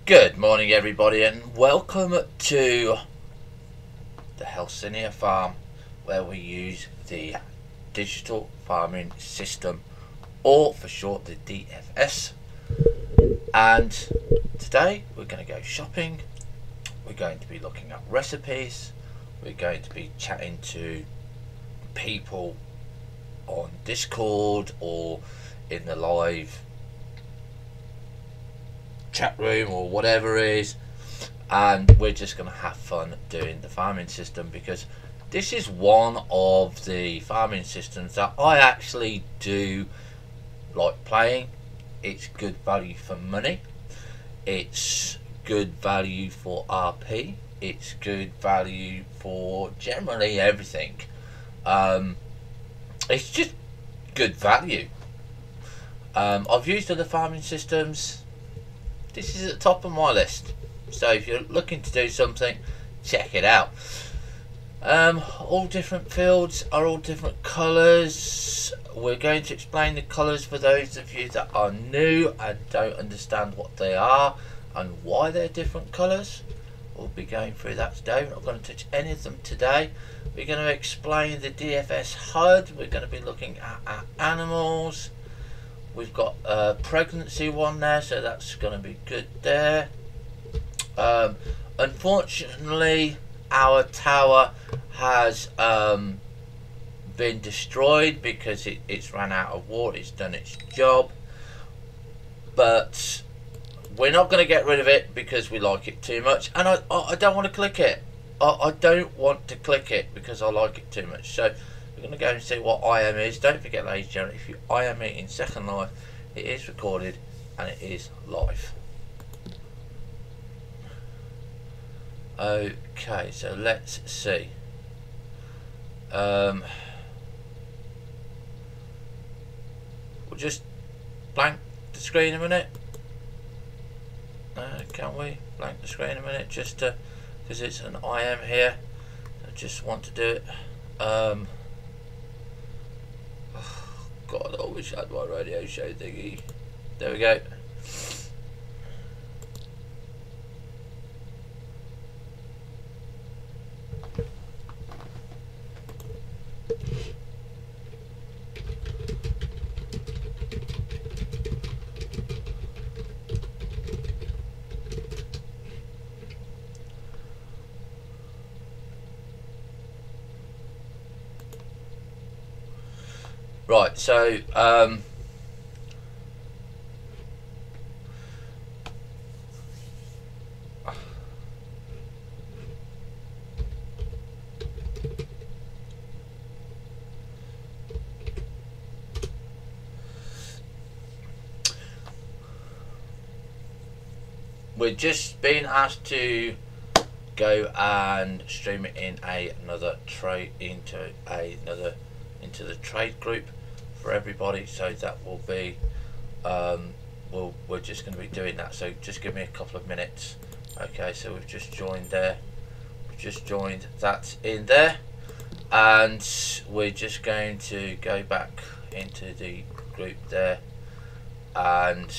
Good morning everybody and welcome to the Hellssina farm, where we use the digital farming system, or for short the DFS. And today we're going to go shopping, we're going to be looking at recipes, we're going to be chatting to people on Discord or in the live chat room or whatever it is, and we're just going to have fun doing the farming system, because this is one of the farming systems that I actually do like playing. It's good value for money, it's good value for RP, it's good value for generally everything. It's just good value. I've used other farming systems. This is at the top of my list, so if you're looking to do something, check it out. All different fields are all different colours. We're going to explain the colours for those of you that are new and don't understand what they are and why they're different colours. We'll be going through that today. We're not going to touch any of them today. We're going to explain the DFS HUD. We're going to be looking at our animals. We've got a pregnancy one there, so that's going to be good there. Unfortunately, our tower has been destroyed because it's ran out of water. It's done its job, but we're not going to get rid of it because we like it too much, and I don't want to click it. I don't want to click it because I like it too much. So we're going to go and see what IM is. Don't forget, ladies and gentlemen, if you IM me in Second Life, it is recorded and it is live. Okay, so let's see. We'll just blank the screen a minute. Can we blank the screen a minute, just to, because it's an IM here. I just want to do it. God, I wish I had my radio show thingy. There we go. Right, so we're just being asked to go and stream it in another trade into the trade group for everybody, so that will be we're just going to be doing that, so just give me a couple of minutes. Okay, so we've just joined there, we've just joined that in there, and we're just going to go back into the group there, and we're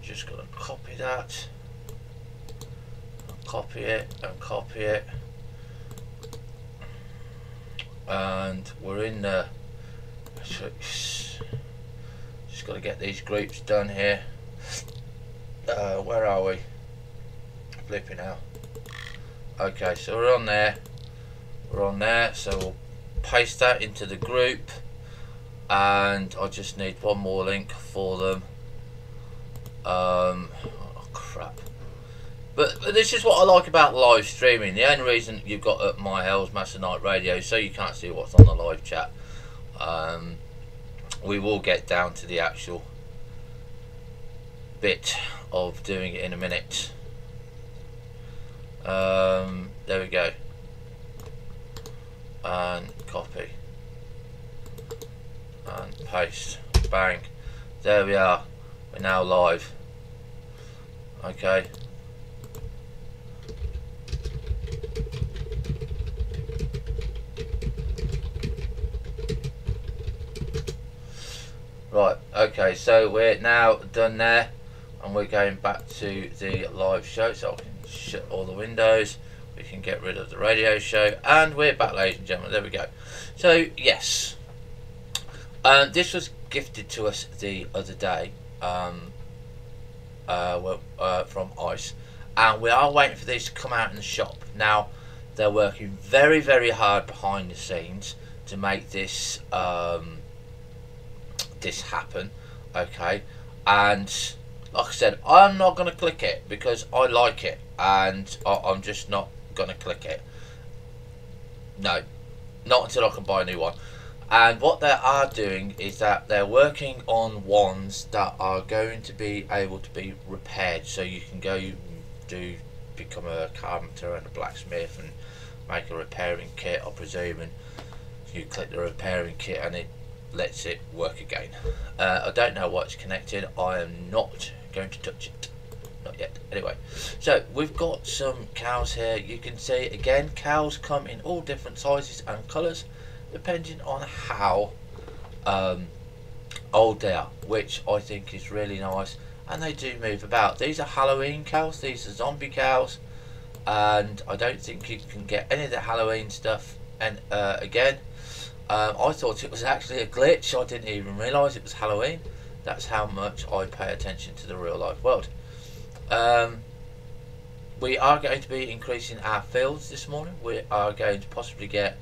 just going to copy that, copy it and copy it, and we're in the just got to get these groups done here. Where are we? Flipping out. Okay, so we're on there, so we'll paste that into the group, and I just need one more link for them. Oh crap. But this is what I like about live streaming. The only reason you've got up my Hellssina Night Radio, so you can't see what's on the live chat. We will get down to the actual bit of doing it in a minute. There we go. And copy. And paste. Bang. There we are. We're now live. Okay. Right, okay, so we're now done there, and we're going back to the live show, so I can shut all the windows, we can get rid of the radio show, and we're back, ladies and gentlemen. There we go. So yes, this was gifted to us the other day, from ICE, and we are waiting for these to come out in the shop. Now, they're working very, very hard behind the scenes to make this this happen, okay, and like I said, I'm not going to click it because I like it, and I'm just not going to click it. No, not until I can buy a new one. And what they are doing is that they're working on ones that are going to be able to be repaired, so you can go become a carpenter and a blacksmith and make a repairing kit, I presume, and you click the repairing kit and it lets it work again. I don't know what's connected. I am not going to touch it, not yet. Anyway, so we've got some cows here. You can see again, cows come in all different sizes and colours depending on how old they are, which I think is really nice, and they do move about. These are Halloween cows, these are zombie cows, and I don't think you can get any of the Halloween stuff. And again, I thought it was actually a glitch. I didn't even realise it was Halloween. That's how much I pay attention to the real life world. We are going to be increasing our fields this morning. We are going to possibly get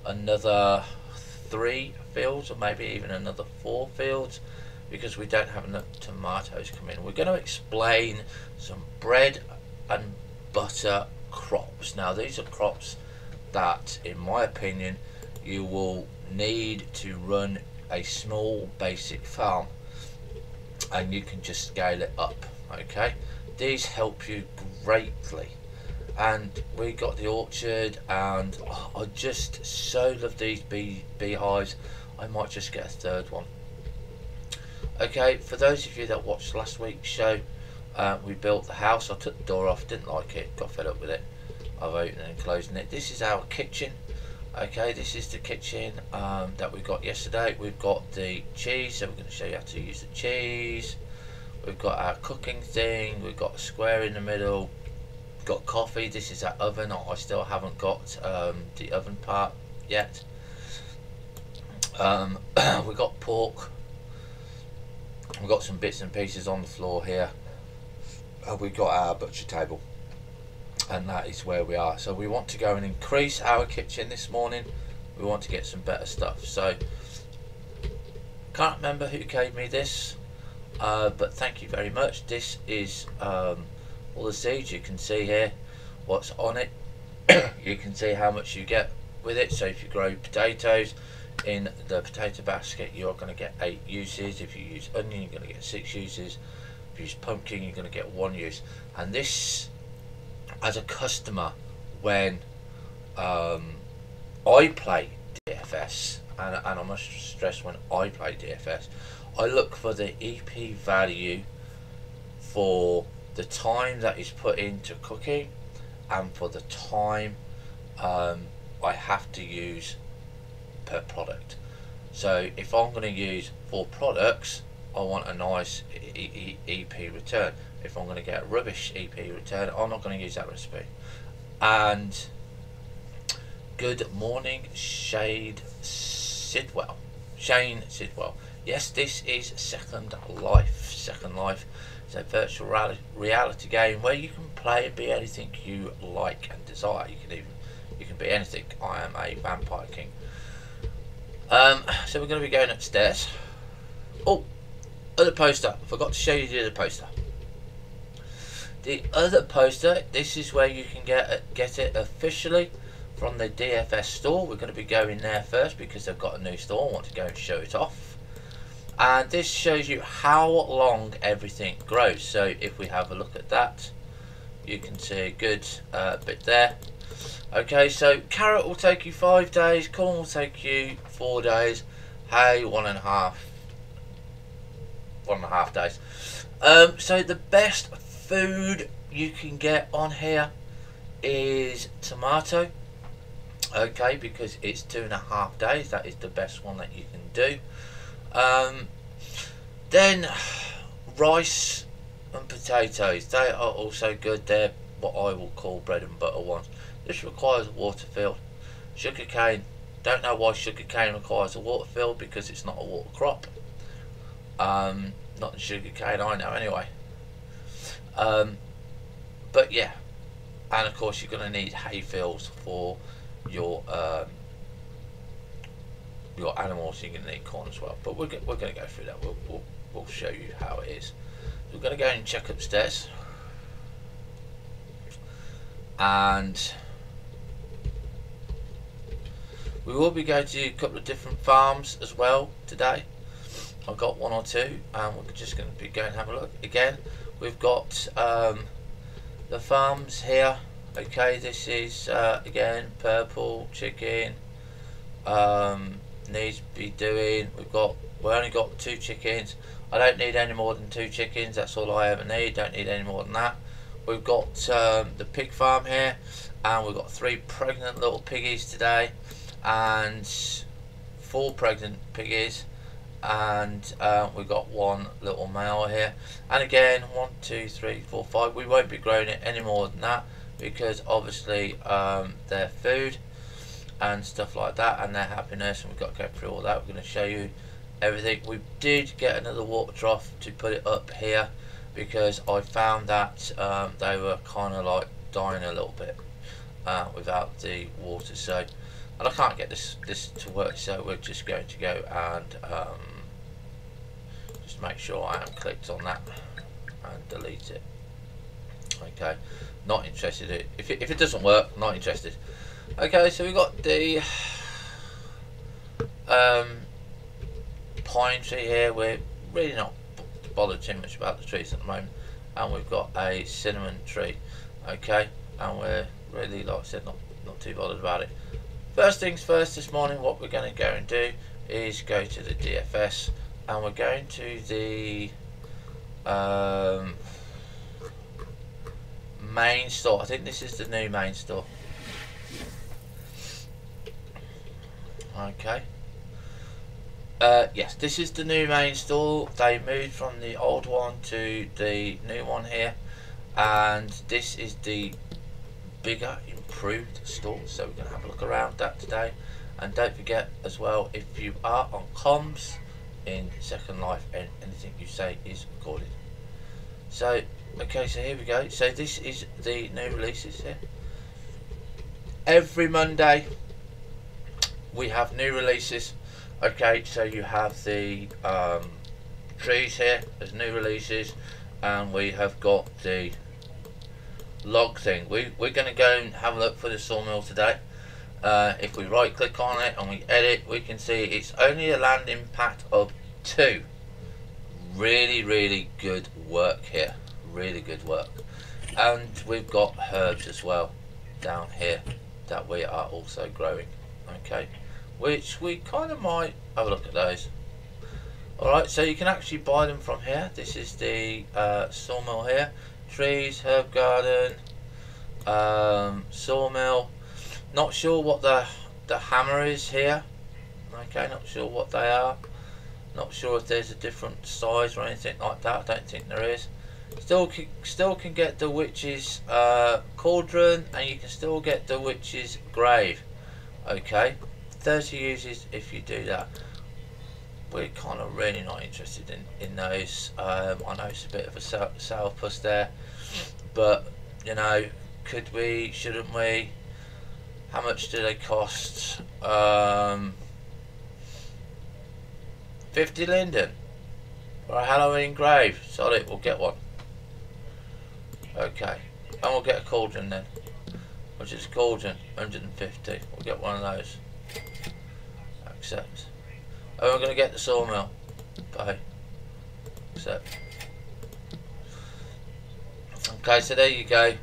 another 3 fields, or maybe even another 4 fields, because we don't have enough tomatoes come in. We're going to explain some bread and butter crops. Now, these are crops that, in my opinion, you will need to run a small basic farm, and you can just scale it up. Okay, these help you greatly. And we got the orchard, and I just so love these beehives. I might just get a 3rd one. Okay, for those of you that watched last week's show, we built the house. I took the door off, didn't like it, got fed up with it. I've opened and closing it. This is our kitchen. Okay, this is the kitchen that we got yesterday. We've got the cheese, so we're going to show you how to use the cheese. We've got our cooking thing. We've got a square in the middle. We've got coffee. This is our oven. I still haven't got the oven part yet. We've got pork. We've got some bits and pieces on the floor here. We've got our butcher table. And that is where we are. So we want to go and increase our kitchen this morning. We want to get some better stuff. So can't remember who gave me this, but thank you very much. This is all the seeds. You can see here what's on it. You can see how much you get with it. So if you grow potatoes in the potato basket, you're going to get 8 uses. If you use onion, you're going to get 6 uses. If you use pumpkin, you're going to get 1 use. And this, as a customer, when I play DFS, and I must stress, when I play DFS, I look for the EP value for the time that is put into cooking and for the time I have to use per product. So if I'm going to use 4 products, I want a nice EP return. If I'm going to get a rubbish EP return, I'm not going to use that recipe. And good morning, Shane Sidwell. Yes, this is Second Life. Second Life is a virtual reality game where you can play and be anything you like and desire. You can be anything. I am a vampire king. So we're going to be going upstairs. Oh, other poster. I forgot to show you the other poster. The other poster, this is where you can get it officially from the DFS store. We're going to be going there first because they've got a new store. I want to go and show it off. And this shows you how long everything grows. So if we have a look at that, you can see a good bit there. Okay, so carrot will take you 5 days, corn will take you 4 days, hay 1.5 days. So the best food you can get on here is tomato, okay, because it's 2.5 days. That is the best one that you can do. Then rice and potatoes, they are also good. They're what I will call bread and butter ones. This requires a water field. Sugar cane, don't know why sugar cane requires a water field, because it's not a water crop. Not the sugar cane I know anyway. But yeah, and of course you're going to need hay fields for your animals. You're going to need corn as well. But we're going to go through that. We'll show you how it is. We're going to go and check upstairs, and we will be going to a couple of different farms as well today. I've got one or two, and we're just going to be going and have a look. Again, we've got the farms here. Okay, this is again purple chicken. Needs to be doing. We only got 2 chickens. I don't need any more than 2 chickens. That's all I ever need. Don't need any more than that. We've got the pig farm here, and we've got 3 pregnant little piggies today, and 4 pregnant piggies, and we've got 1 little male here. And again, 1, 2, 3, 4, 5. We won't be growing it any more than that, because obviously their food and stuff like that, and their happiness, and we've got to go through all that. We're going to show you everything. We did get another water trough to put it up here, because I found that they were kind of like dying a little bit without the water. So, and I can't get this to work, so we're just going to go and just make sure I am clicked on that and delete it. Okay, not interested. If it doesn't work, not interested. Okay, so we've got the pine tree here. We're really not bothered too much about the trees at the moment, and we've got a cinnamon tree. Okay, and we're really, like I said, not too bothered about it. First things first, this morning what we're going to go and do is go to the DFS, and we're going to the main store. I think this is the new main store. Okay. Yes, this is the new main store. They moved from the old one to the new one here, and this is the bigger, improved store. So we're going to have a look around that today. And don't forget as well, if you are on comms in Second Life, and anything you say is recorded. So okay, so here we go. So this is the new releases here. Every Monday we have new releases. Okay, so you have the trees here as new releases, and we have got the log thing. We're going to go and have a look for the sawmill today. If we right click on it and we edit, we can see it's only a land impact of 2. Really good work here. Really good work. And we've got herbs as well down here that we are also growing. Okay, which we kind of might have a look at those. Alright, so you can actually buy them from here. This is the sawmill here. Trees, herb garden, sawmill. Not sure what the hammer is here. Okay, not sure what they are. Not sure if there's a different size or anything like that. I don't think there is. Still can get the witch's cauldron, and you can still get the witch's grave. Okay, 30 uses if you do that. We're kind of really not interested in those. I know it's a bit of a sour puss there, but you know, could we, shouldn't we? How much do they cost? 50 linden for a Halloween grave. Solid, we'll get one. Okay, and we'll get a cauldron then, which is a cauldron, 150. We'll get one of those. Accept. And we're going to get the sawmill. Pay. Accept. Okay, so there you go.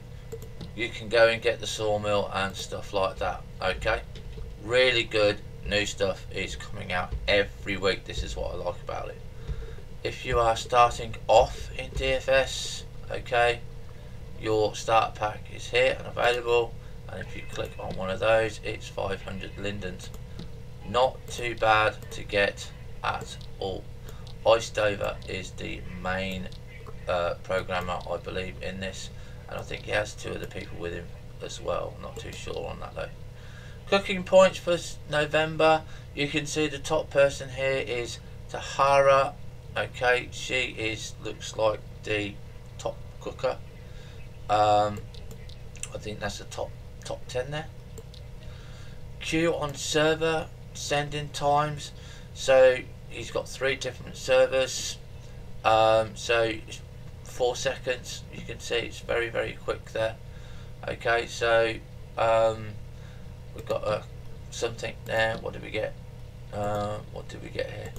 You can go and get the sawmill and stuff like that. Okay, really good. New stuff is coming out every week. This is what I like about it. If you are starting off in DFS, okay, your starter pack is here and available, and if you click on one of those, it's 500 lindens. Not too bad to get at all. Icedover is the main programmer, I believe, in this, and I think he has 2 other people with him as well. Not too sure on that though. Cooking points for November. You can see the top person here is Tahara. Okay, she looks like the top cooker. I think that's the top 10 there. Queue on server sending times. So he's got 3 different servers. So 4 seconds. You can see it's very quick there. Okay, so we've got something there. What did we get? What did we get here?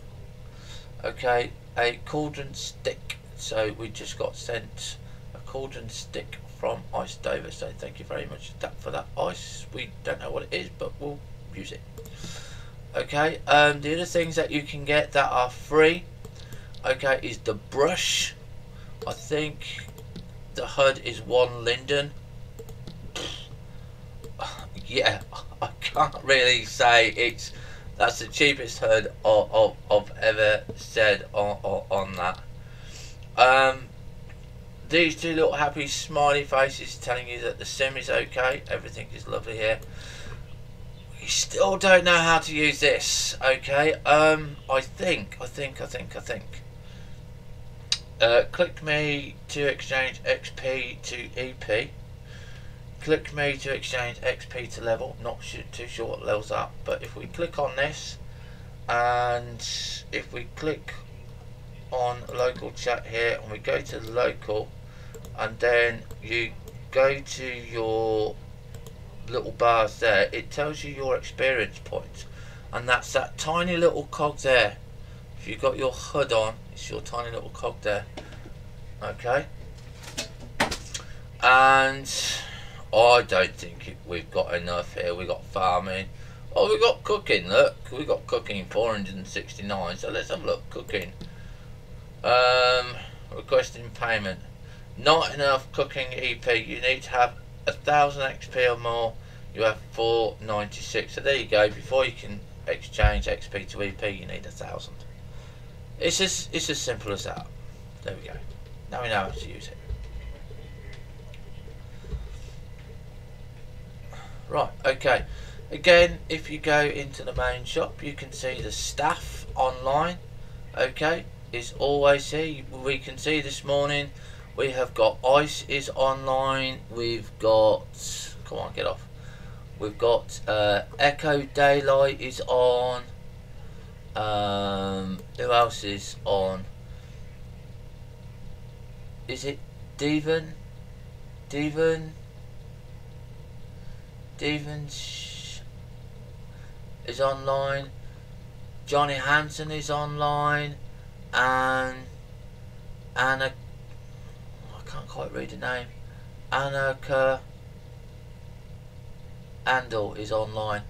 Okay, a cauldron stick. So we just got sent a cauldron stick from Icedover. So thank you very much for that ice. We don't know what it is, but we'll use it. Okay, the other things that you can get that are free, okay, is the brush. I think the HUD is 1 linden. Yeah, I can't really say that's the cheapest HUD I've ever said on that. These 2 little happy smiley faces telling you that the sim is okay, everything is lovely here. We still don't know how to use this. Okay, I think. Click me to exchange XP to EP. Click me to exchange XP to level. Not too sure what levels up, but if we click on this, and if we click on local chat here, and we go to local, and then you go to your little bars there, it tells you your experience points, and that's that tiny little cog there. If you've got your HUD on, it's your tiny little cog there. Okay, and I don't think we've got enough here. We've got farming. Oh, we've got cooking. Look, we've got cooking 469. So let's have a look. Cooking. Requesting payment. Not enough cooking EP. You need to have 1,000 XP or more. You have 496. So there you go. Before you can exchange XP to EP, you need 1,000. It's as simple as that. There we go. Now we know how to use it. Right, okay. Again, if you go into the main shop, you can see the staff online. Okay, it's always here. We can see this morning we have got Ice is online. We've got, come on, get off. We've got Echo Daylight is on. Who else is on? Is it Devon? Devon is online. Johnny Hansen is online, and Anna, I can't quite read the name. Annika Andal is online.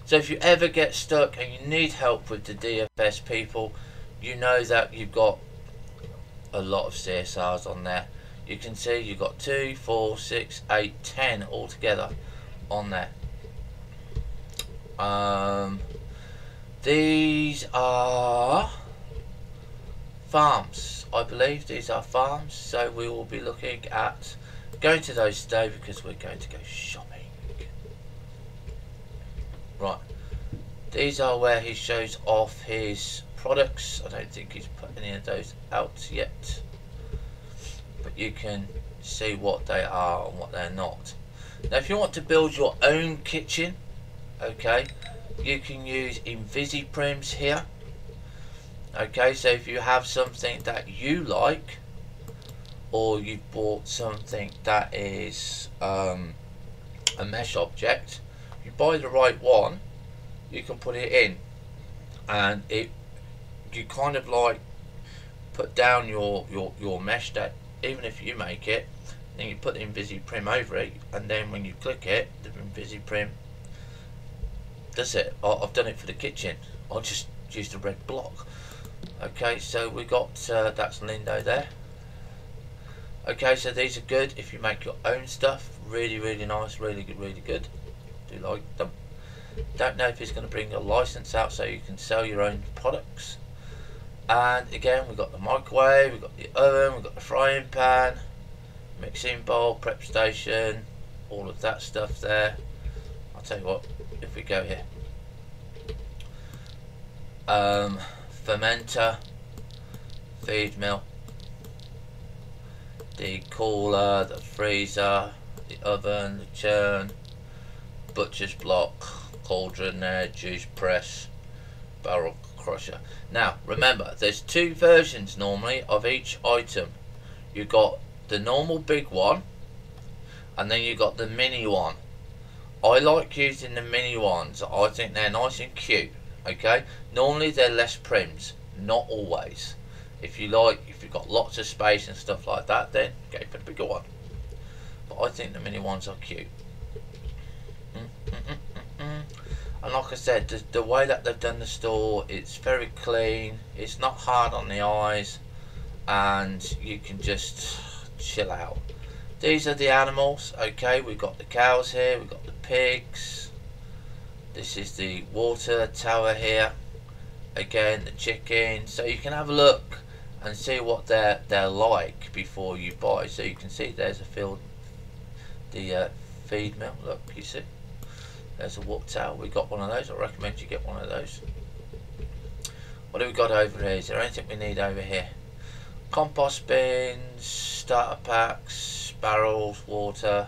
So if you ever get stuck and you need help with the DFS people, you know that you've got a lot of CSRs on there. You can see you've got 2, 4, 6, 8, 10 altogether on there. These are farms, I believe. These are farms, so we will be looking at going to those today because we're going to go shopping. Right, these are where he shows off his products. I don't think he's put any of those out yet, but you can see what they are and what they're not. Now if you want to build your own kitchen, okay, you can use Invisiprims here. Okay, so if you have something that you like, or you've bought something that is a mesh object, if you buy the right one, you can put it in, and you kind of like put down your mesh that, even if you make it, then you put the Invisiprim over it, and then when you click it, the Invisiprim does it. I've done it for the kitchen. I just used a red block. Okay, so we got that's Lindo there. Okay, so these are good if you make your own stuff. Really nice, really good. Do like them. Don't know if he's going to bring a license out so you can sell your own products. And again, we've got the microwave, we've got the oven, we've got the frying pan, mixing bowl, prep station, all of that stuff there. I'll tell you what, if we go here, fermenter, feed mill, the cooler, the freezer, the oven, the churn, butcher's block, cauldron there, juice press, barrel crusher. Now remember, there's two versions normally of each item. You got the normal big one, and then you got the mini one. I like using the mini ones. I think they're nice and cute. Okay, normally they're less prims, not always. If you've got lots of space and stuff like that, then go for the bigger one. But I think the mini ones are cute. And like I said, the way that they've done the store, it's very clean, it's not hard on the eyes, and you can just chill out. These are the animals. Okay, we've got the cows here, we've got the pigs, this is the water tower here, again the chicken, so you can have a look and see what they're like before you buy. So you can see there's a field, the feed mill, look, you see there's a water tower. We got one of those. I recommend you get one of those. What do we got over here? Is there anything we need over here? Compost bins, starter packs, barrels, water.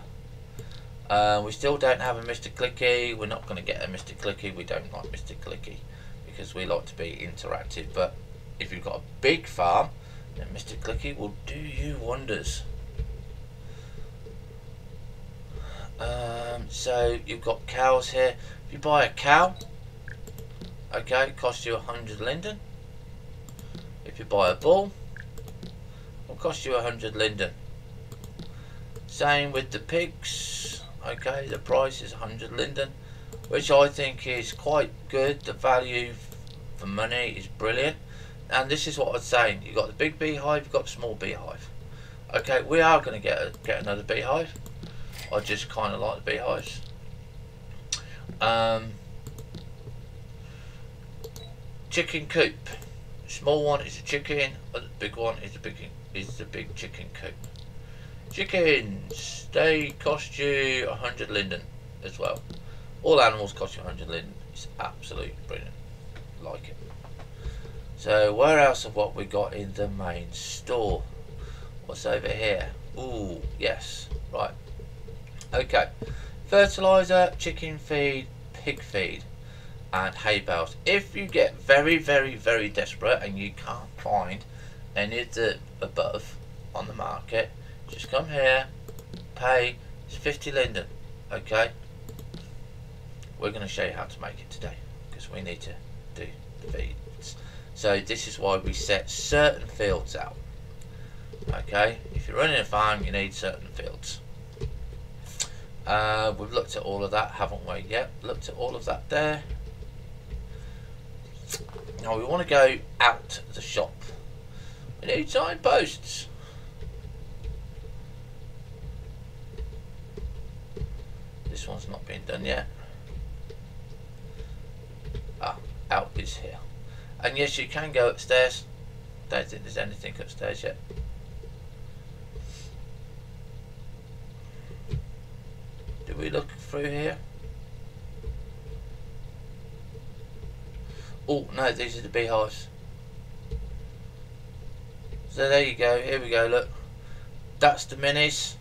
We still don't have a Mr. Clicky. We're not going to get a Mr. Clicky. We don't like Mr. Clicky because we like to be interactive. But if you've got a big farm, then Mr. Clicky will do you wonders. So you've got cows here. If you buy a cow, okay, it costs you 100 linden. If you buy a bull, it'll cost you 100 linden. Same with the pigs. Okay, the price is 100 linden, which I think is quite good. The value for money is brilliant. And this is what I was saying. You've got the big beehive, you've got the small beehive. Okay, we are going to get another beehive. I just kind of like the beehives. Chicken coop. Small one is a chicken, but the big one is the big chicken coop. Chickens, they cost you 100 linden as well. All animals cost you 100 linden. It's absolutely brilliant. Like it. So where else have what we got in the main store? What's over here? Ooh, yes, right. Okay, fertilizer, chicken feed, pig feed, and hay bales. If you get very, very, very desperate and you can't find any of the above on the market, just come here, pay, it's 50 linden. Okay, we're going to show you how to make it today because we need to do the feeds. So this is why we set certain fields out. Okay, if you're running a farm, you need certain fields. We've looked at all of that, haven't we? Yep, looked at all of that there. Now we want to go out the shop. We need signposts. This one's not been done yet. Ah, out is here. And yes, you can go upstairs. Don't think there's anything upstairs yet. Do we look through here? Oh no, these are the beehives. So there you go, here we go, look. That's the minis.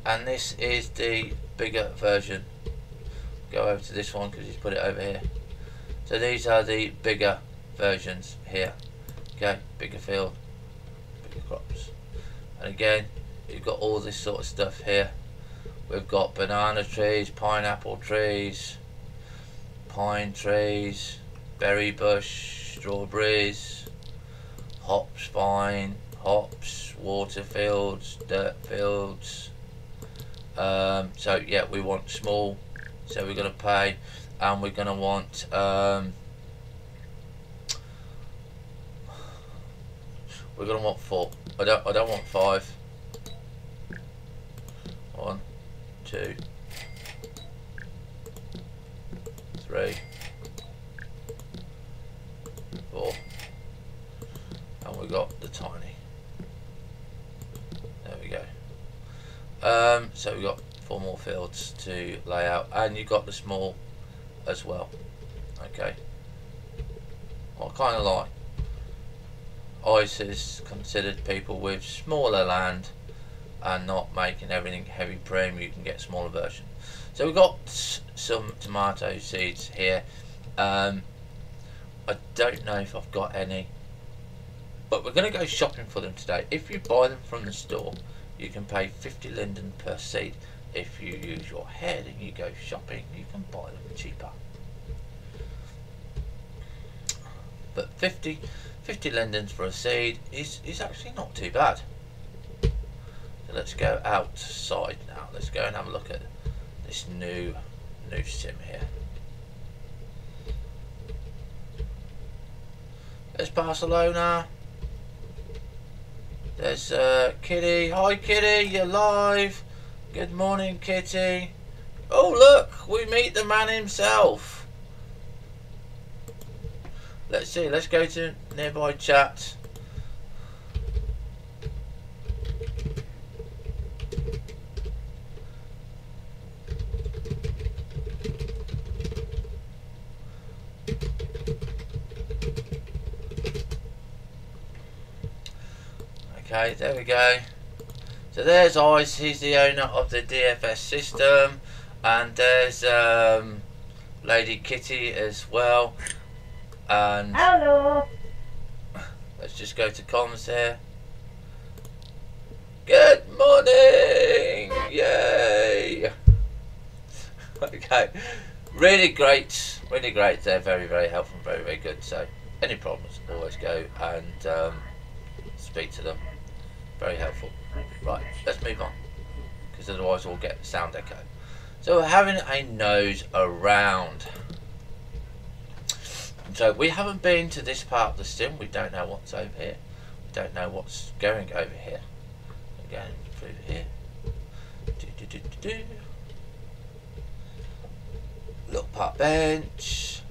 And this is the bigger version. Go over to this one because he's put it over here. So these are the bigger versions here. Okay, bigger field, bigger crops. And again, you've got all this sort of stuff here. We've got banana trees, pineapple trees, pine trees, berry bush, strawberries, hops, vine, hops, water fields, dirt fields. So yeah, we want small, so we're going to pay, and we're going to want we're going to want 4. I don't want 5. 1, 2, 3, got the tiny. There we go. So we've got 4 more fields to lay out, and you've got the small as well. Okay. What I kind of like, ICE is considered people with smaller land and not making everything heavy premium. You can get a smaller version. So we've got some tomato seeds here. I don't know if I've got any, but we're going to go shopping for them today. If you buy them from the store, you can pay 50 linden per seed. If you use your head and you go shopping, you can buy them cheaper. But 50 lindens for a seed is actually not too bad. So let's go outside now. Let's go and have a look at this new sim here. There's Barcelona. There's Kitty. Hi Kitty, you're live. Good morning Kitty. Oh look, we meet the man himself. Let's see, let's go to nearby chat. Okay, there we go. So there's Ice, he's the owner of the DFS system, and there's Lady Kitty as well. And hello. Let's just go to comms here. Good morning! Yay! Okay, really great, really great. They're very, very helpful, very, very good. So any problems, always go and speak to them. Very helpful. Right, let's move on, because otherwise we'll get sound echo. So we're having a nose around. So we haven't been to this part of the sim. We don't know what's over here. We don't know what's going over here. Again, through here. Little park bench.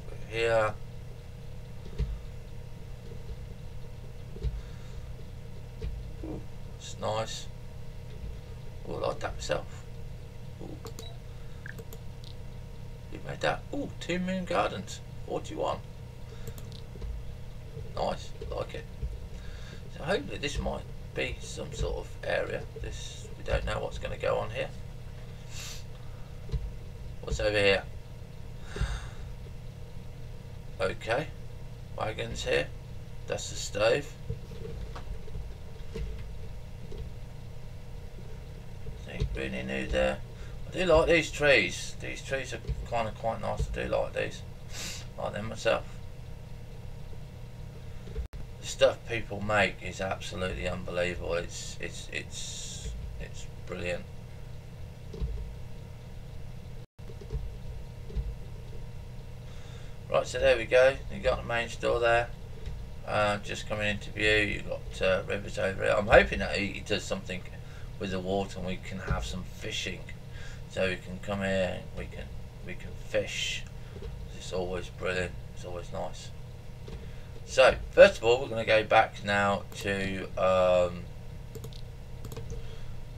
Through here. Ooh, it's nice. Ooh, I like that myself. Ooh. Made that. Ooh, 2 Moon Gardens, 41. Nice, like it. So hopefully this might be some sort of area. This, we don't know what's going to go on here. What's over here? Okay, wagons here. That's the stove. Anything really new there? I do like these trees. These trees are kind of quite nice. I do like these. Like them myself. The stuff people make is absolutely unbelievable. It's brilliant. Right, so there we go. You got the main store there. Just coming into view. You got rivers over here. I'm hoping that he does something with the water and we can have some fishing. So we can come here, we can fish. It's always brilliant. It's always nice. So first of all, we're going to go back now to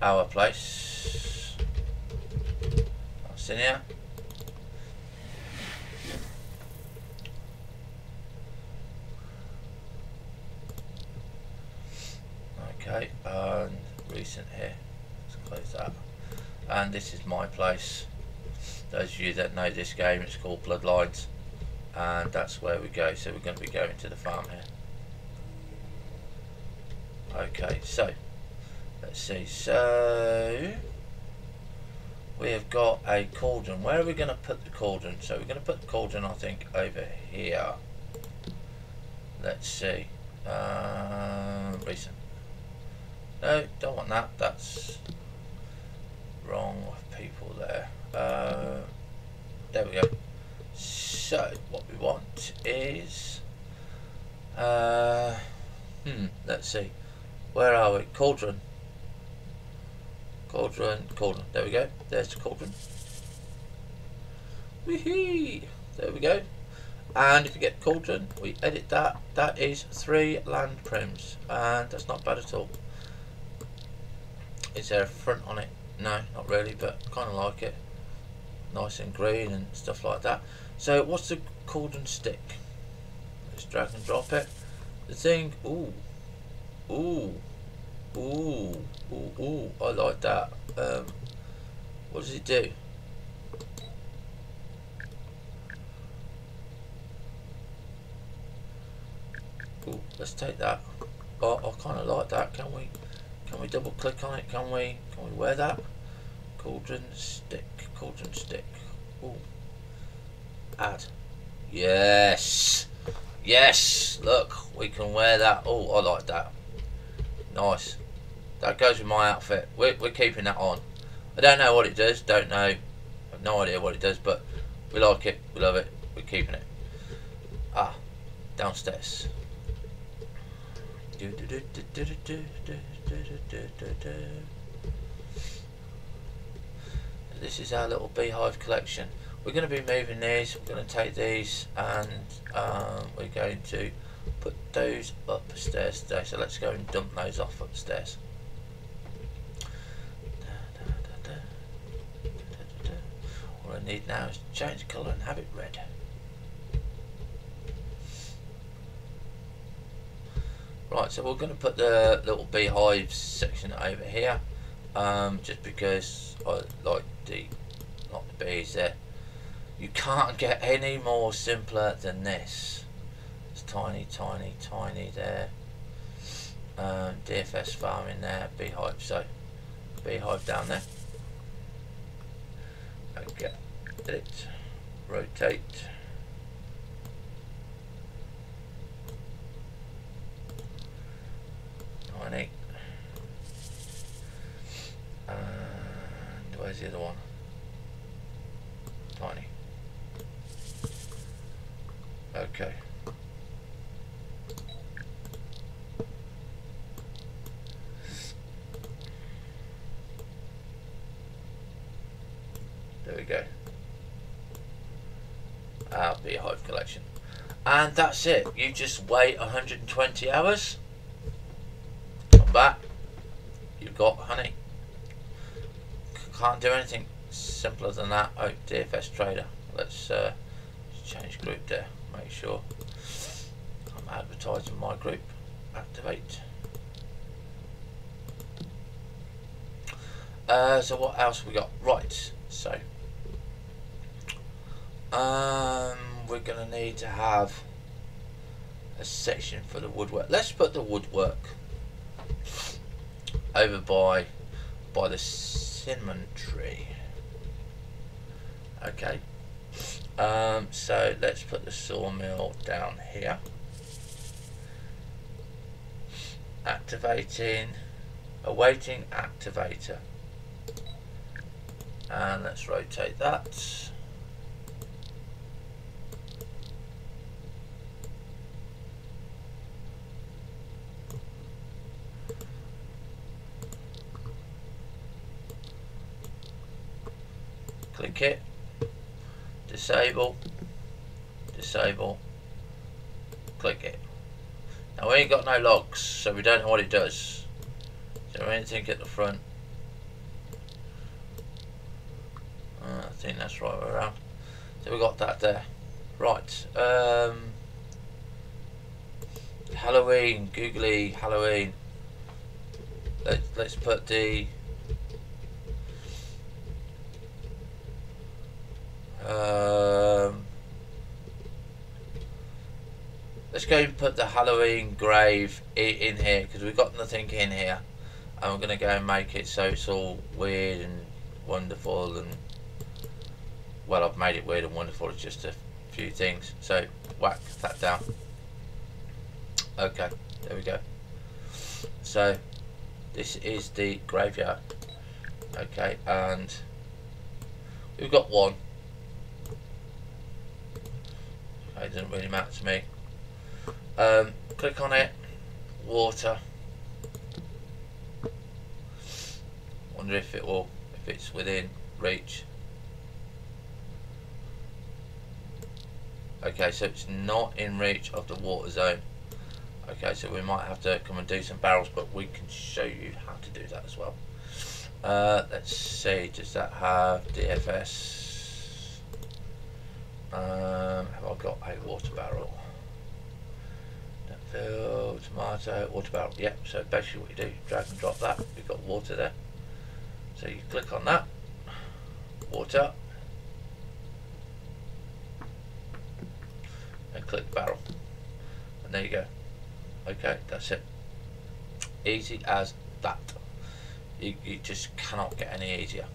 our place, Hellssina. Okay, and recent here. Let's close that. And this is my place. Those of you that know this game, it's called Bloodlines, and that's where we go. So we're going to be going to the farm here. Okay, so let's see. So we have got a cauldron. Where are we going to put the cauldron? So we're going to put the cauldron, I think, over here. Let's see. Recent. No, don't want that. That's wrong with people there. There we go. So what we want is let's see, where are we? Cauldron. There we go. There's the cauldron. Woohoo! There we go. And if you get cauldron, we edit that. That is 3 land prims, and that's not bad at all. Is there a front on it? No, not really, but kind of like it. Nice and green and stuff like that. So what's the cauldron stick? Let's drag and drop it. The thing, ooh, ooh, ooh, ooh, ooh, I like that. What does it do? Ooh, let's take that. Oh, I kind of like that. Can we double click on it? Can we wear that? Cauldron stick, cauldron stick. Ooh. Add. Yes. Yes. Look, we can wear that. Oh, I like that. Nice. That goes with my outfit. We're keeping that on. I don't know what it does. Don't know. I have no idea what it does, but we like it. We love it. We're keeping it. Ah, downstairs. This is our little beehive collection. We're going to be moving these. We're going to take these and we're going to put those upstairs today. So let's go and dump those off upstairs. All I need now is change colour and have it red. Right, so we're going to put the little beehive section over here, just because I like the bees there. You can't get any more simpler than this. It's tiny, tiny, tiny there. DFS farm in there, beehive. So beehive down there. Okay, edit, rotate. And where's the other one? Tiny. Okay. There we go. Our beehive collection. And that's it. You just wait 120 hours. Come back. You've got honey. Can't do anything simpler than that. Oh, DFS trader. Let's change group there. Make sure I'm advertising my group. Activate. So what else we got? Right. So we're gonna need to have a section for the woodwork. Let's put the woodwork over by the cinnamon tree. Okay. So let's put the sawmill down here. Activating, awaiting activator. And let's rotate that. Click it, disable, disable, click it. Now we ain't got no logs, so we don't know what it does. Is there anything at the front? I think that's right way around. So we got that there. Right. Halloween, googly Halloween. Let's put the let's go and put the Halloween grave in here, because we've got nothing in here, and we're going to go and make it so it's all weird and wonderful. And well, I've made it weird and wonderful, it's just a few things. So whack that down. Okay, there we go. So this is the graveyard. Okay, and we've got one. Okay, it doesn't really matter to me. Click on it, water. Wonder if it's within reach. Okay, so it's not in reach of the water zone. Okay, so we might have to come and do some barrels, but we can show you how to do that as well. Let's see, does that have DFS? Have I got a water barrel? Fill, tomato, water barrel. Yep, so basically what you do, drag and drop that. You've got water there. So you click on that, water, and click barrel. And there you go. Okay, that's it. Easy as that. You just cannot get any easier.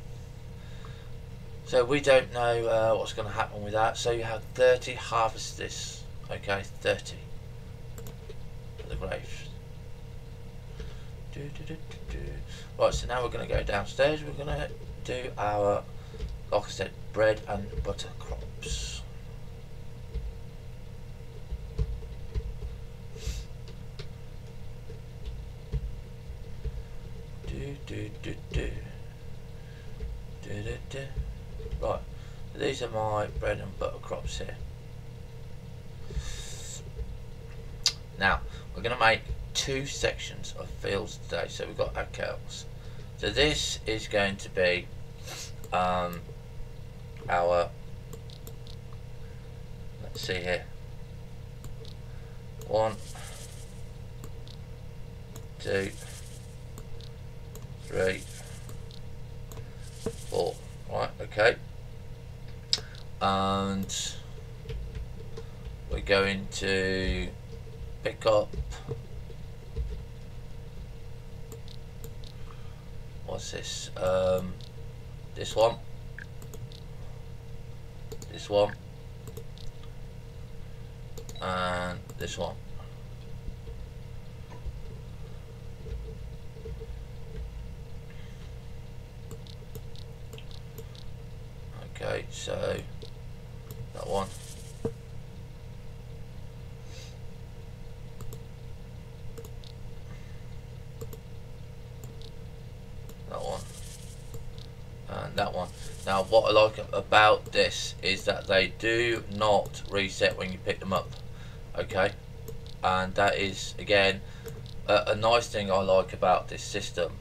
So we don't know what's going to happen with that. So you have 30, harvest this. Okay, 30. The graves. Right, so now we're going to go downstairs. We're going to do our, like I said, bread and butter crops. Right, so these are my bread and butter crops here. Now we're going to make 2 sections of fields today. So we've got our cows. So this is going to be our, let's see here, 1, 2, 3, 4. Right, okay, and we're going to pick up, what's this, this one, and this one. Okay, so that one, that one, and that one. Now what I like about this is that they do not reset when you pick them up. Okay, and that is again a nice thing I like about this system.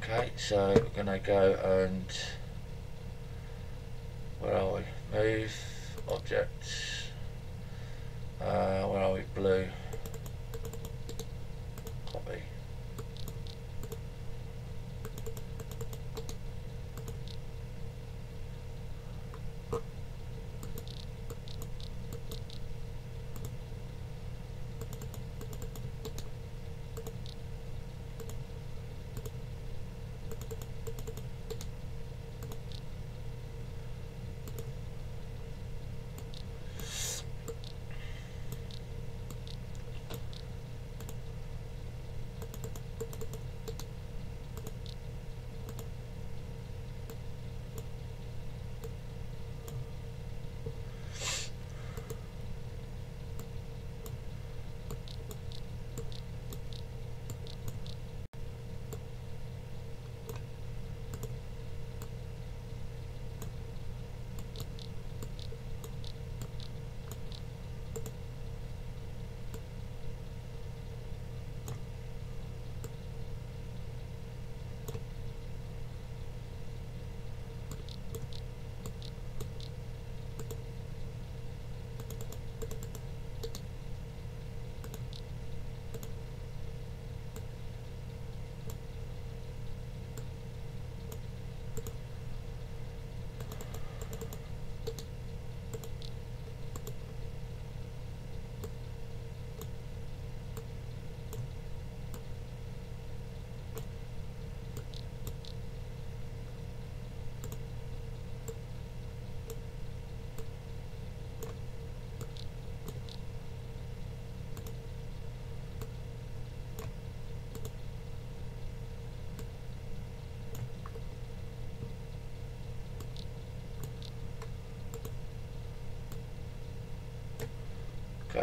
Okay, so we're gonna go and, where are we? Move objects. Where are we? Blue. Copy.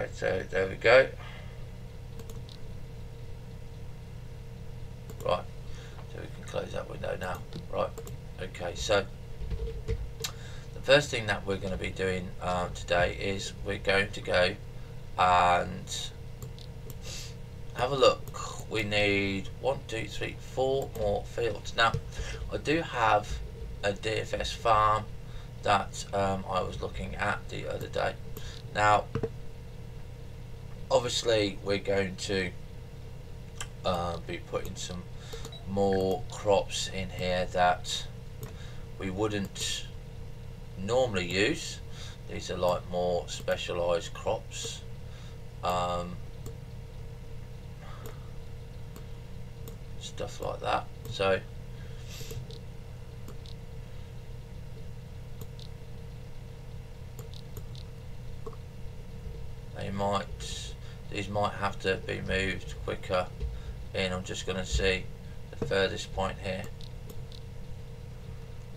Right, so there we go. Right, so we can close that window now. Right, okay, so the first thing that we're going to be doing today is we're going to go and have a look. We need 1, 2, 3, 4 more fields. Now, I do have a DFS farm that I was looking at the other day. Now, obviously, we're going to be putting some more crops in here that we wouldn't normally use. These are like more specialized crops. Stuff like that. So these might have to be moved quicker in. I'm just going to see the furthest point here,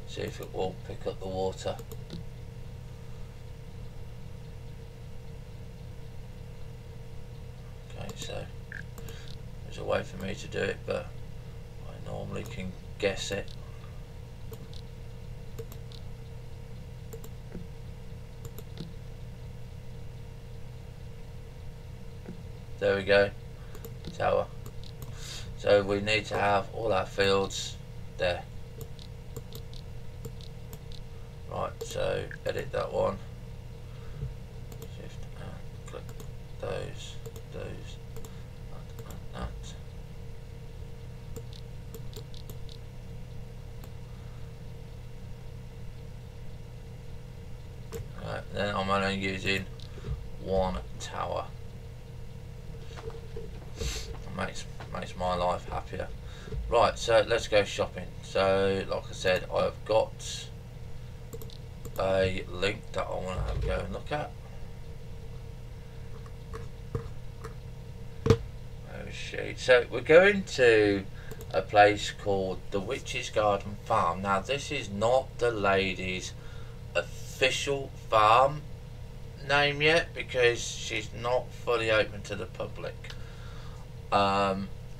see if it will pick up the water. Okay, so there's a way for me to do it, but I normally can guess it. There we go, tower. So we need to have all our fields there. Right, so edit that one. Shift and click those, that. Right, then I'm only using one tower. Makes my life happier. Right, so let's go shopping. So like I said, I've got a link that I want to have a go and look at. Oh shit. So we're going to a place called the Witch's Garden Farm. Now this is not the lady's official farm name yet, because she's not fully open to the public.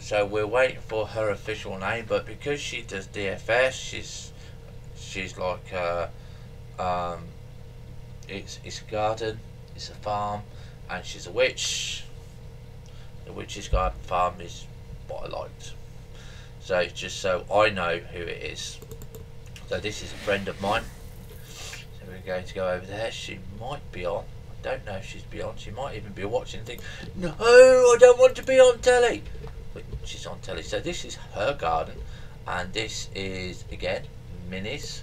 So we're waiting for her official name, but because she does DFS, she's like it's a garden, it's a farm, and she's a witch. The Witch's Garden Farm is what I liked. So it's just so I know who it is. So this is a friend of mine. So we're going to go over there. She might be on. I don't know if she's beyond. She might even be watching and think, no, I don't want to be on telly. But she's on telly. So this is her garden, and this is again minis.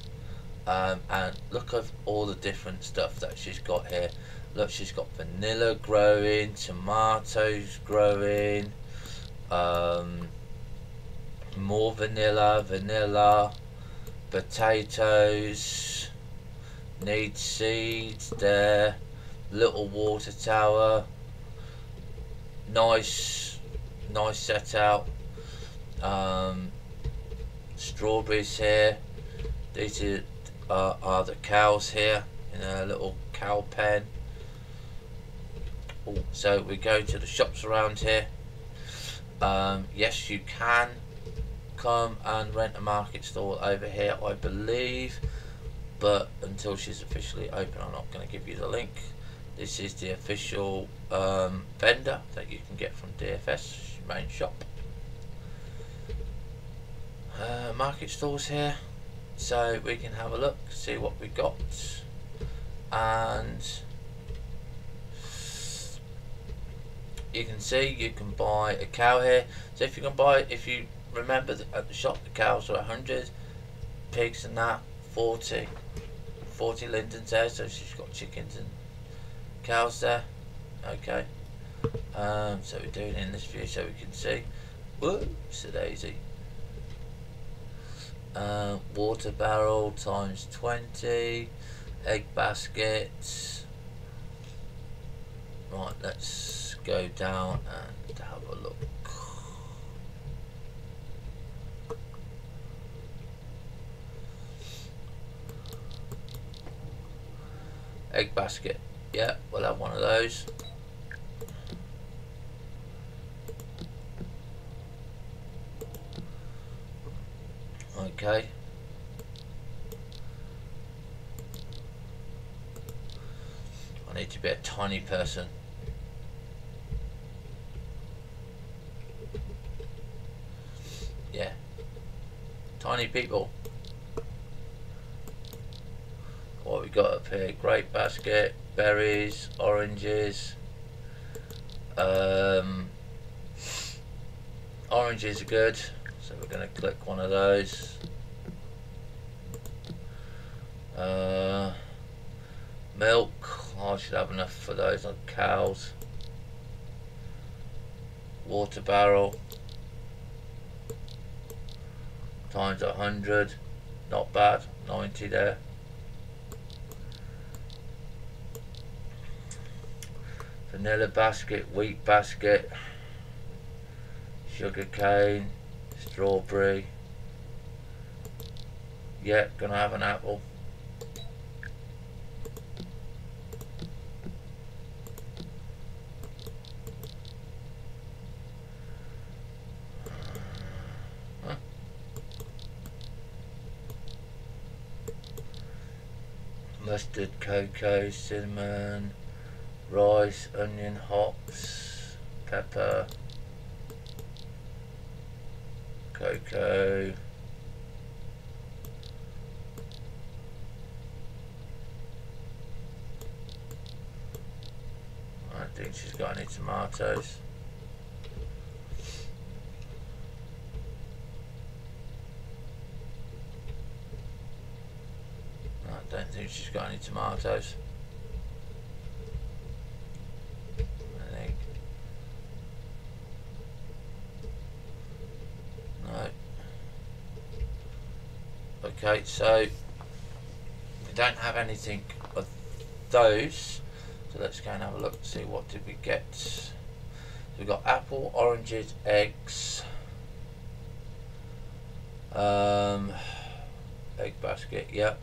And look at all the different stuff that she's got here. Look, she's got vanilla growing, tomatoes growing, more vanilla, potatoes, need seeds there, little water tower, nice set out, strawberries here. These are the cows here in a little cow pen. So we go to the shops around here. Yes, you can come and rent a market stall over here, I believe, but until she's officially open, I'm not going to give you the link. This is the official vendor that you can get from DFS main shop. Market stalls here, so we can have a look, see what we got, and you can see you can buy a cow here. So if you remember that at the shop the cows are 100, pigs and that 40 lindens there, so she's got chickens and cows there. Okay, so we're doing it in this view so we can see. Whoops a daisy. Water barrel times 20, egg baskets. Right, let's go down and have a look. Egg basket, yeah, we'll have one of those. Okay. I need to be a tiny person. Yeah. Tiny people. What we got up here? Grape basket, berries, oranges. Oranges are good, so we're going to click one of those. Milk, I should have enough for those on cows. Water barrel times 100, not bad. 90 there. Vanilla basket, wheat basket, sugar cane, strawberry. Yeah, gonna have an apple. Mustard, cocoa, cinnamon, rice, onion, hops, pepper, cocoa. I don't think she's got any tomatoes. I don't think she's got any tomatoes. I think. No. Okay, so we don't have anything of those. So let's go and have a look and see what did we get. So we've got apple, oranges, eggs, egg basket, yeah.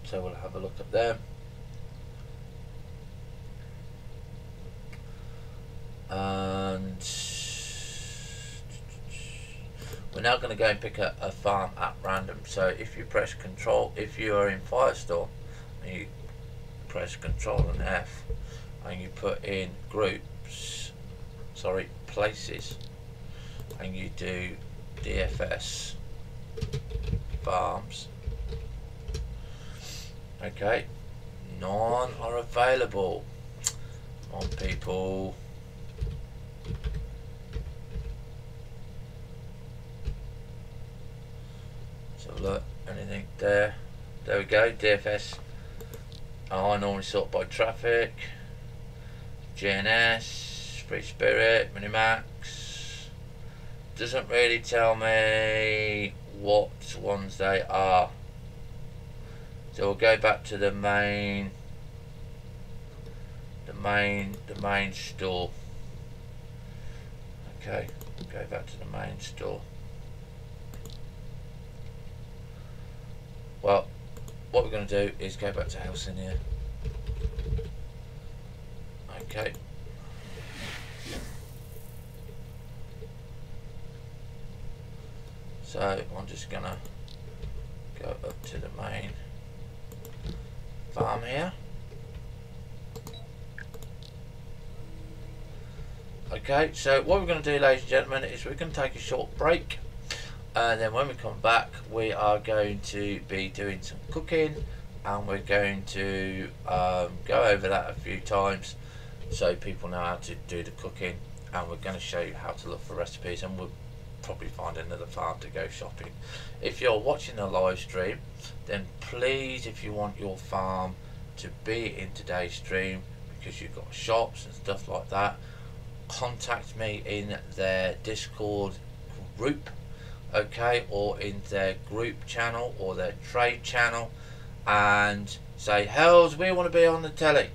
So we'll have a look at them. And we're now going to go and pick a farm at random. So if you press Control, if you are in Firestorm, and you press Control and F, and you put in groups, sorry, places, and you do DFS farms. Okay, none are available. Come on, people. So look, anything there? There we go, DFS. Oh, I normally sort by traffic. GNS, Free Spirit, Minimax. Doesn't really tell me what ones they are. So we'll go back to the main store. Okay, go back to the main store. Well, what we're going to do is go back to Hellssina. Okay. So I'm just going to go up to the main farm here. Okay, so what we're going to do, ladies and gentlemen, is we're going to take a short break, and then when we come back we are going to be doing some cooking, and we're going to go over that a few times so people know how to do the cooking, and we're going to show you how to look for recipes, and we'll probably find another farm to go shopping. If you're watching a live stream, then please, if you want your farm to be in today's stream because you've got shops and stuff like that, contact me in their Discord group, okay, or in their group channel or their trade channel, and say, Hells, we want to be on the telly,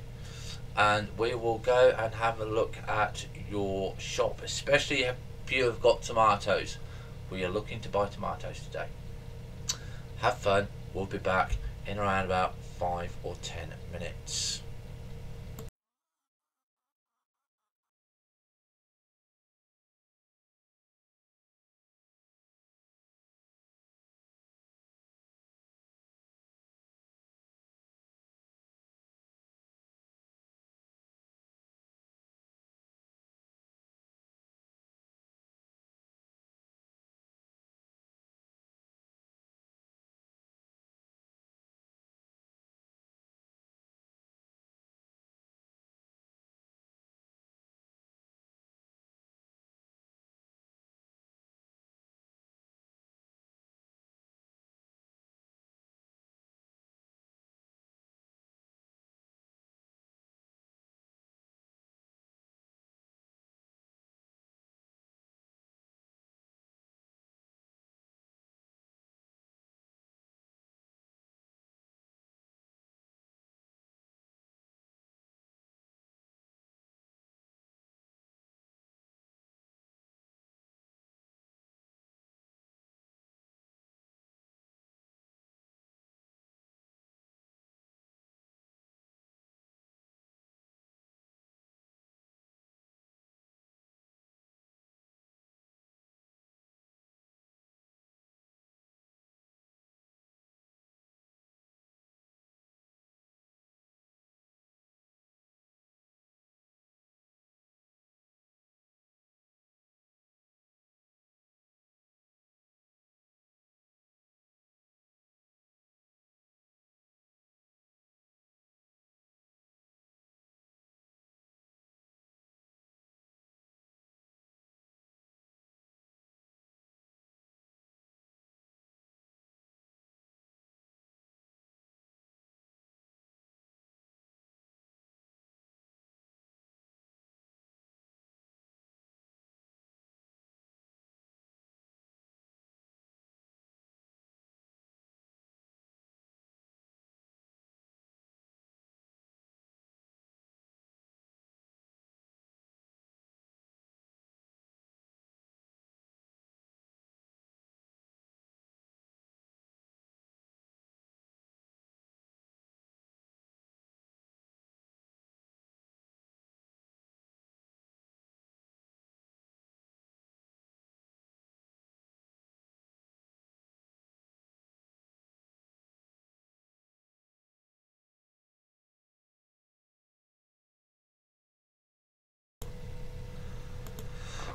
and we will go and have a look at your shop, especially if you have got tomatoes. We are looking to buy tomatoes today. Have fun. We'll be back in around about 5 or 10 minutes.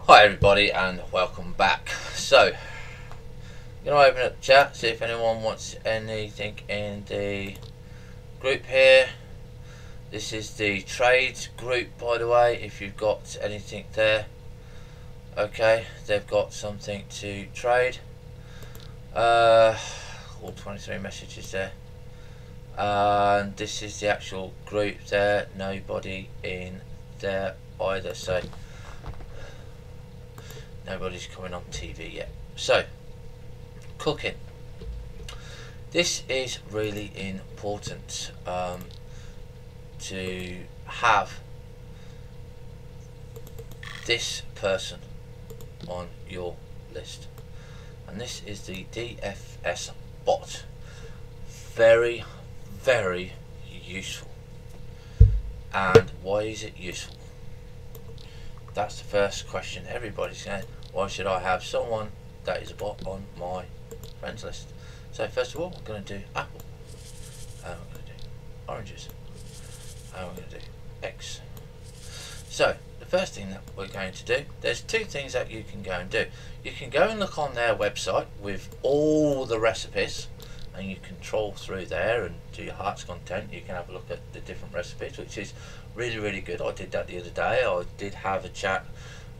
Hi everybody and welcome back. So, I'm going to open up the chat, see if anyone wants anything in the group here. This is the trades group, by the way, if you've got anything there. Okay, they've got something to trade. All 23 messages there. And this is the actual group there, nobody in there either, so nobody's coming on TV yet. So, cooking. This is really important to have this person on your list, and this is the DFS bot. Very, very useful. And why is it useful? That's the first question everybody's saying. Why should I have someone that is a bot on my friends list? So first of all, we're going to do apple, and we're going to do oranges, and we're going to do X. So the first thing that we're going to do, there's two things that you can go and do. You can go and look on their website with all the recipes, and you can troll through there and do your heart's content. You can have a look at the different recipes, which is really, really good. I did that the other day. I did have a chat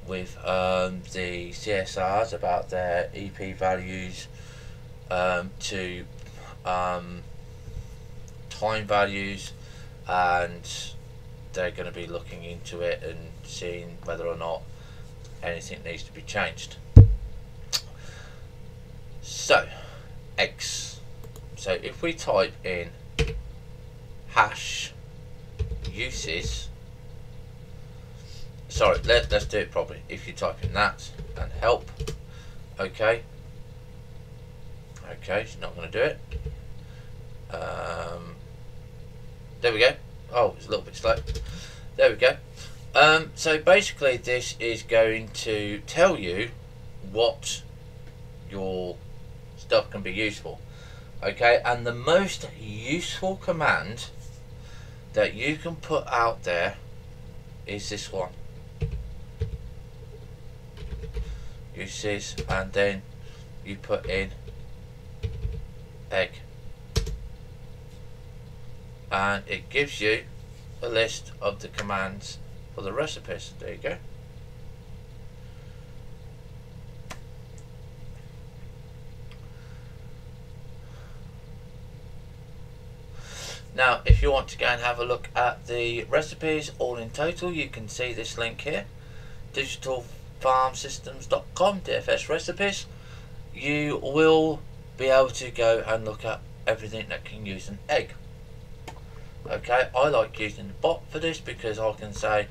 with the CSRs about their EP values to time values, and they're going to be looking into it and seeing whether or not anything needs to be changed. So, X. So if we type in hash uses, sorry, let's do it properly. If you type in that and help, okay, she's not going to do it. There we go. Oh, it's a little bit slow. There we go. So basically this is going to tell you what your stuff can be used for. Okay, and the most useful command that you can put out there is this one. Uses, and then you put in egg, and it gives you a list of the commands for the recipes. There you go. Now, if you want to go and have a look at the recipes all in total, you can see this link here, digitalfarmsystems.com, DFS recipes. You will be able to go and look at everything that can use an egg. Okay, I like using the bot for this because I can say,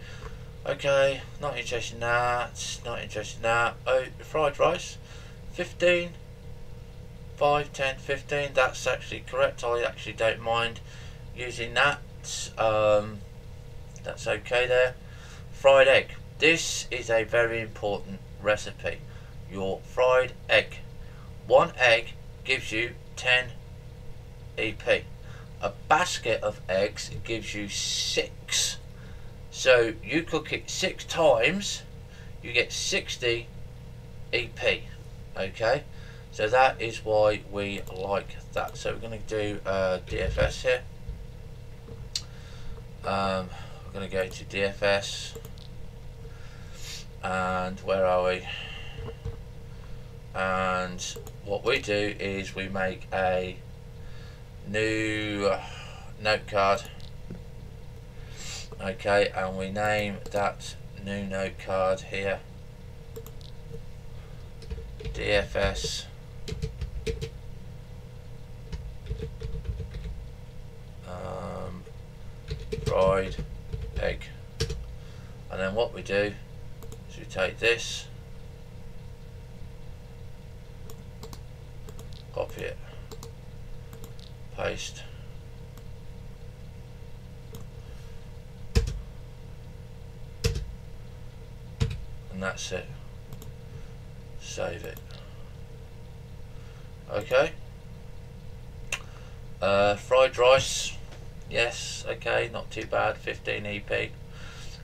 okay, not interested in that, not interested in that. Oh, fried rice, 15, 5, 10, 15, that's actually correct. I actually don't mind using that. That's okay there. Fried egg. This is a very important recipe. Your fried egg. One egg gives you 10 EP. A basket of eggs gives you 6. So you cook it 6 times, you get 60 EP. Okay, so that is why we like that. So we're going to do DFS here. We're going to go to DFS, and where are we? And what we do is we make a new note card. Okay, and we name that new note card here DFS fried egg. And then what we do is we take this, copy it, paste, and that's it. Save it. Okay. Fried rice, yes, okay, not too bad, 15 EP,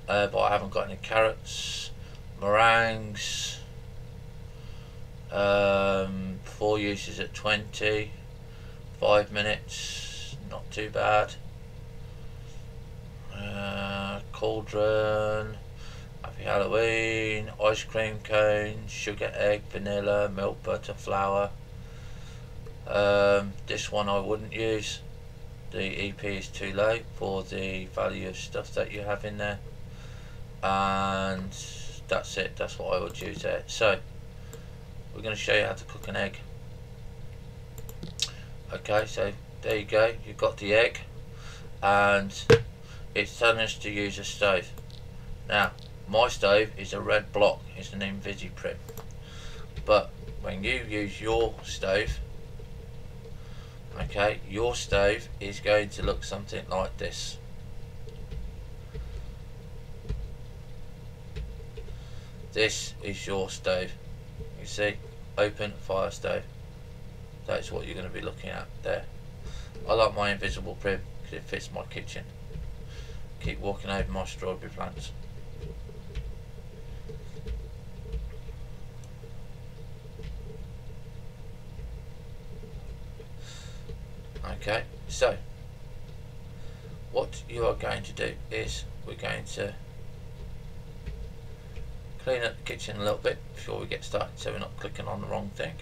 but I haven't got any carrots. Meringues, 4 uses at 20, 5 minutes, not too bad. Cauldron, Happy Halloween, ice cream cones, sugar, egg, vanilla, milk, butter, flour. This one I wouldn't use. The EP is too low for the value of stuff that you have in there, and that's it. That's what I would use there. So we're going to show you how to cook an egg. Okay, so there you go, you've got the egg, and it's telling us to use a stove. Now my stove is a red block, it's an InvisiPrim, but when you use your stove, okay, your stove is going to look something like this. This is your stove. You see, open fire stove. That's what you're going to be looking at there. I like my invisible prim because it fits my kitchen. Keep walking over my strawberry plants. Okay, so what you are going to do is we're going to clean up the kitchen a little bit before we get started, so we're not clicking on the wrong thing.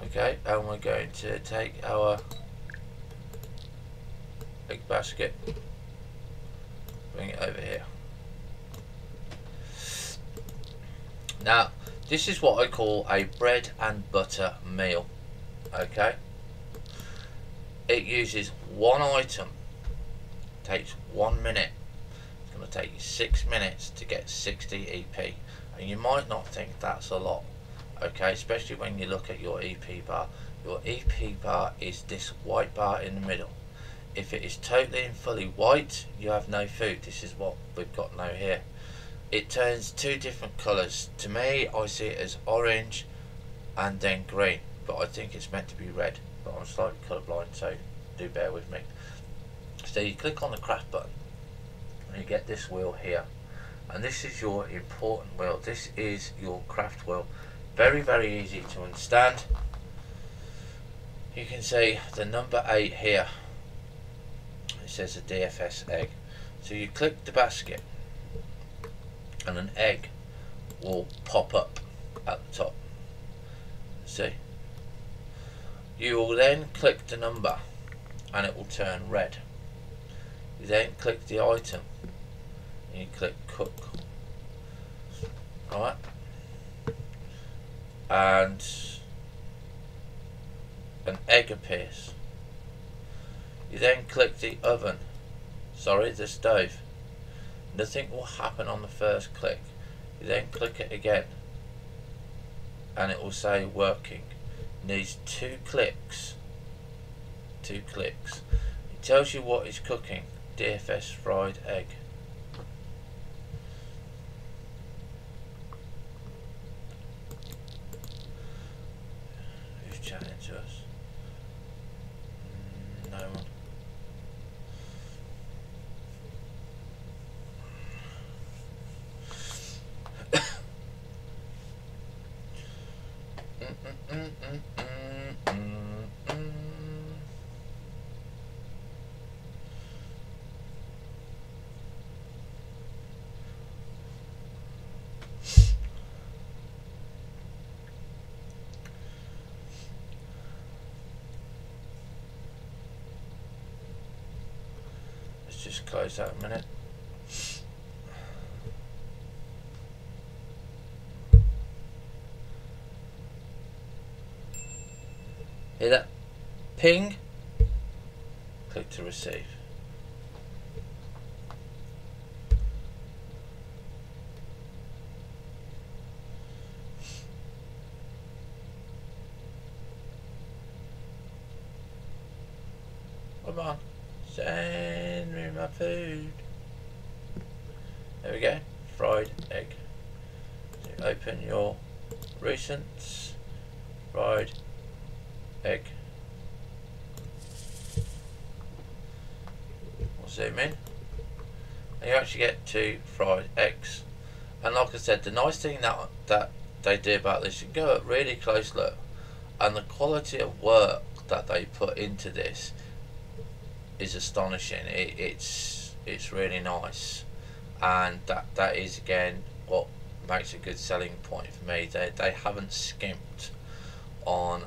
Okay, and we're going to take our egg basket, bring it over here. Now this is what I call a bread and butter meal. Okay, it uses one item, takes 1 minute. It's going to take you 6 minutes to get 60 EP, and you might not think that's a lot. Okay, especially when you look at your EP bar. Your EP bar is this white bar in the middle. If it is totally and fully white, you have no food. This is what we've got now here. It turns two different colours. To me, I see it as orange and then green, but I think it's meant to be red, but I'm slightly colourblind, so do bear with me. So you click on the craft button and you get this wheel here, and this is your important wheel. This is your craft wheel. Very, very easy to understand. You can see the number 8 here. It says a DFS egg. So you click the basket and an egg will pop up at the top. See? You will then click the number and it will turn red. You then click the item and you click cook. Alright? And an egg appears. You then click the oven, the stove. Nothing will happen on the first click. You then click it again and it will say working. It needs 2 clicks. 2 clicks. It tells you what is cooking. DFS fried egg. Chatting to us? No one. Just close that a minute. Hear that? Ping. Click to receive. Come on. Send me my food. There we go. Fried egg. So open your recents. Fried egg. We'll zoom in. And you actually get 2 fried eggs. And like I said, the nice thing that they do about this, you can go at really close look, and the quality of work that they put into this is astonishing. It's really nice, and that is again what makes a good selling point for me. They haven't skimped on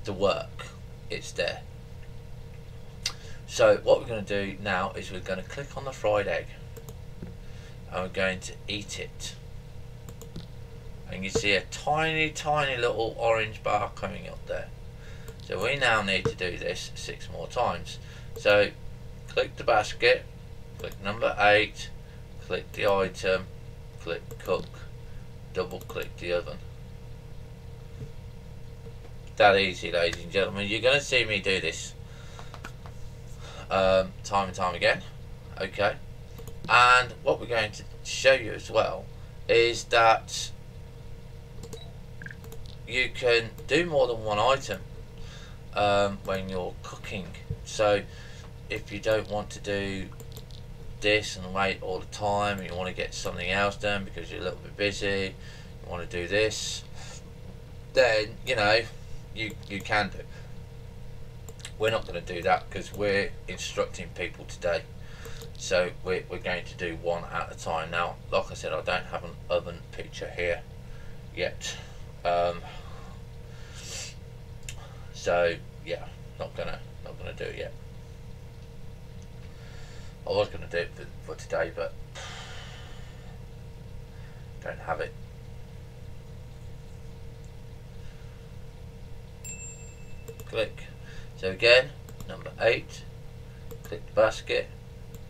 the work. It's there. So what we're going to do now is we're going to click on the fried egg and we're going to eat it, and you see a tiny little orange bar coming up there. So we now need to do this 6 more times. So click the basket, click number 8, click the item, click cook, double click the oven. That easy, ladies and gentlemen. You're going to see me do this time and time again. Okay, and what we're going to show you as well is that you can do more than one item when you're cooking. So if you don't want to do this and wait all the time, you want to get something else done because you're a little bit busy, you want to do this, then you know you can do. We're not going to do that because we're instructing people today. So we're going to do one at a time. Now, like I said, I don't have an oven picture here yet. So yeah, not gonna do it yet. I was gonna do it for today, but don't have it. Click. So again, number 8. Click the basket.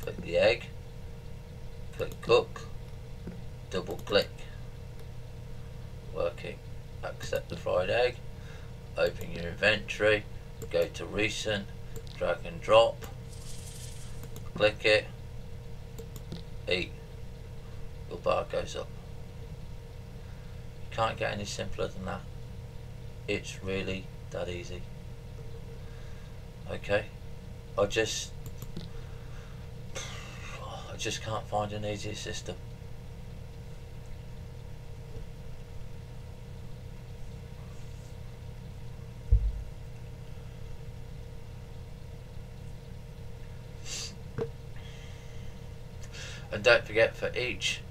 Click the egg. Click cook. Double click. Working. Accept the fried egg. Open your inventory. Go to recent. Drag and drop. Click it. Eat. Your bar goes up. You can't get any simpler than that. It's really that easy. Okay, I just can't find an easier system. And don't forget, for each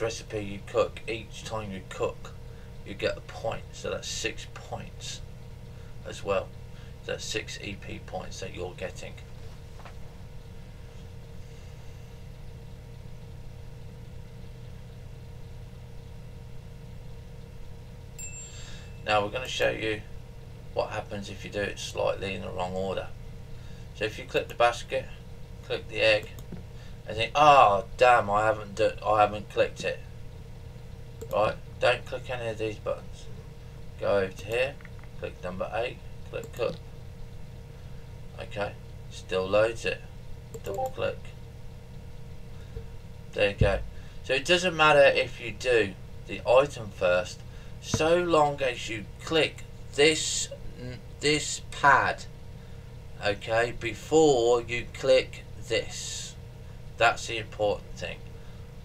recipe you cook, each time you cook, you get a point. So that's 6 points as well. That's 6 EP points that you're getting. Now we're going to show you what happens if you do it slightly in the wrong order. So if you click the basket, click the egg, and think, oh damn, I haven't clicked it. Right, don't click any of these buttons. Go over to here, click number 8, click cook. Okay, still loads it. Double click. There you go. So it doesn't matter if you do the item first, so long as you click this pad, okay, before you click this. That's the important thing.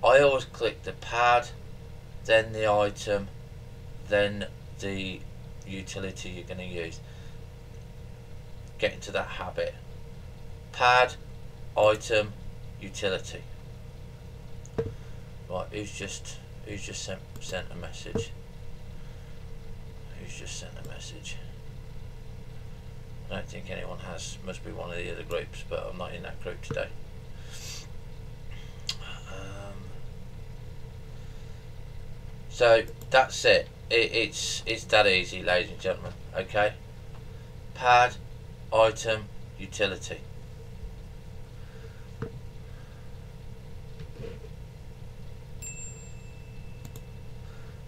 I always click the pad, then the item, then the utility you're going to use. Get into that habit. Pad, item, utility. Right, who's just sent a message? Who's just sent a message? I don't think anyone has. Must be one of the other groups, but I'm not in that group today. So that's it. It's that easy, ladies and gentlemen. Okay. Pad, item, utility.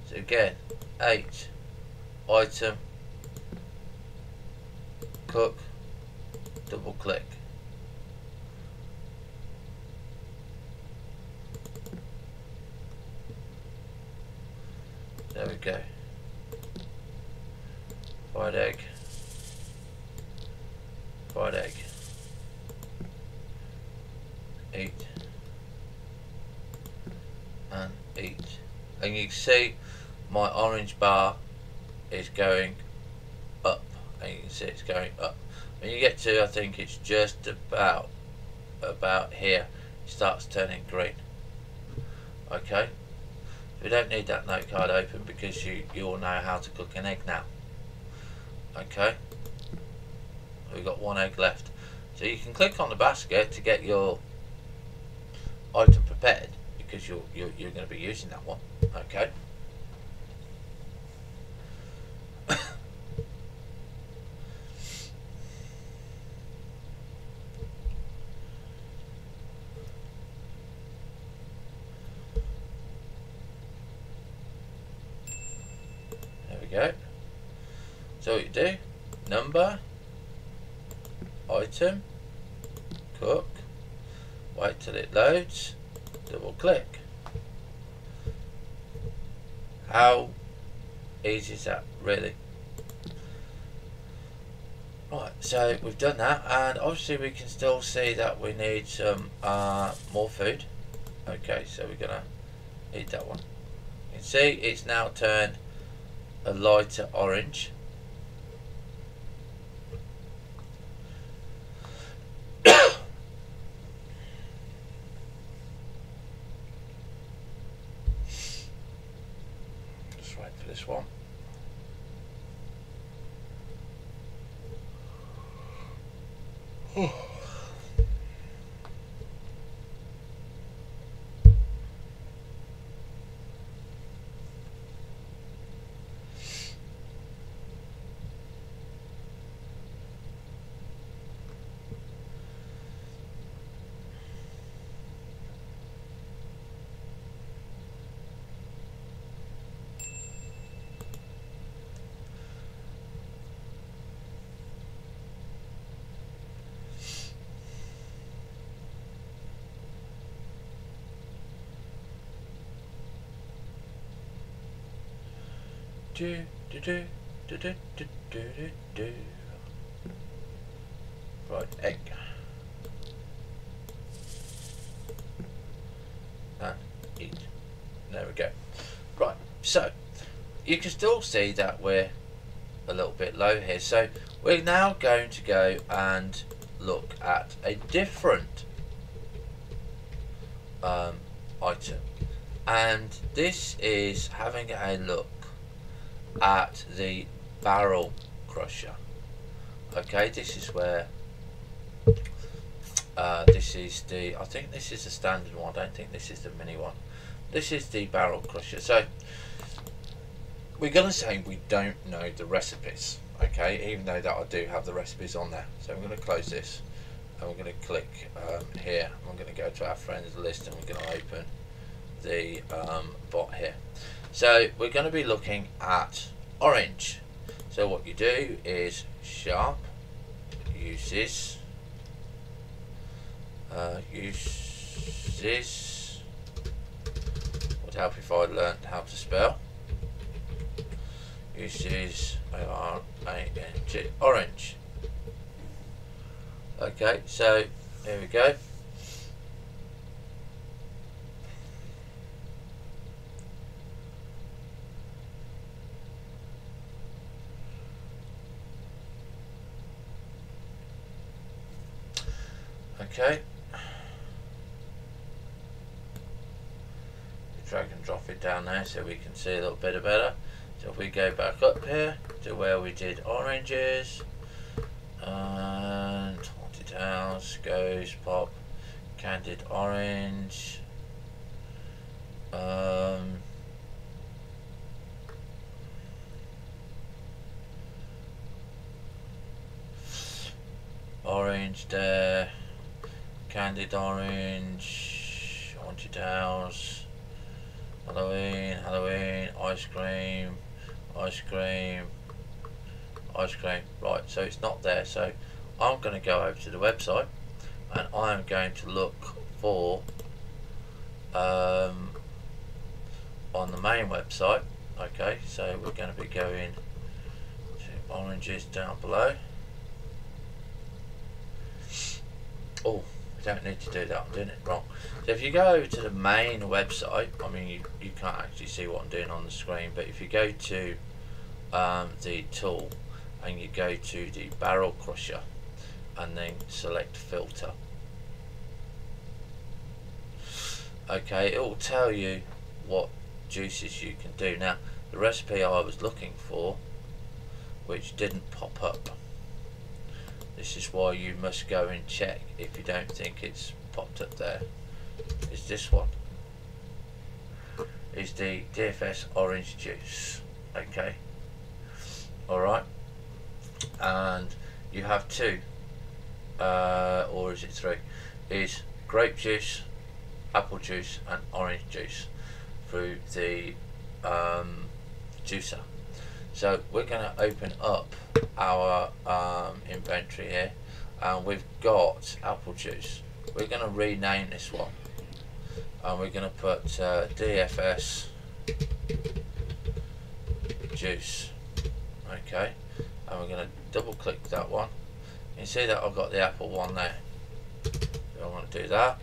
So again, 8, item, cook, double click. There we go. Fried egg. Fried egg. Eat. And eat. And you can see my orange bar is going up. And you can see it's going up. When you get to, I think it's just about here, it starts turning green. Okay. We don't need that note card open because you all know how to cook an egg now. Okay. We've got one egg left. So you can click on the basket to get your item prepared because you're going to be using that one. Okay. There we go. So what you do, number, item, cook, wait till it loads, double click. How easy is that, really? Right, so we've done that, and obviously we can still see that we need some more food. Okay, so we're gonna eat that one. You can see it's now turned a lighter orange. Just wait for this one. Do do do do do do do do do. Right, egg. And eat. There we go. Right, so you can still see that we're a little bit low here. So we're now going to go and look at a different item. And this is having a look at the barrel crusher. Okay, this is where this is the, I think this is the standard one, I don't think this is the mini one. This is the barrel crusher. So we're going to say we don't know the recipes, okay, even though that I do have the recipes on there. So I'm going to close this and we're going to click here. I'm going to go to our friends list and we're going to open the bot here. So we're going to be looking at orange. So what you do is sharp uses would help if I learned how to spell. Uses O-R-A-N-G, orange. Okay, so here we go. Okay, drag and drop it down there so we can see a little bit better. So if we go back up here to where we did oranges, and Haunted House, Ghost, Pop, Candied Orange, orange there, Candied Orange, Haunted House, Halloween, Halloween, ice cream, ice cream, ice cream. Right, so it's not there, so I'm going to go over to the website and I'm going to look for on the main website. Okay, so we're going to be going to oranges down below. Oh, we don't need to do that, I'm doing it wrong. So if you go over to the main website, I mean you can't actually see what I'm doing on the screen, but if you go to the tool and you go to the barrel crusher and then select filter, okay, it will tell you what juices you can do. Now the recipe I was looking for, which didn't pop up, this is why you must go and check if you don't think it's popped up there, is this one, is the DFS orange juice. Okay, alright, and you have two, or is it three, is grape juice, apple juice and orange juice through the juicer. So we're going to open up our inventory here, and we've got apple juice. We're going to rename this one, and we're going to put DFS juice. Okay, and we're going to double click that one. You can see that I've got the apple one there. So I want to do that.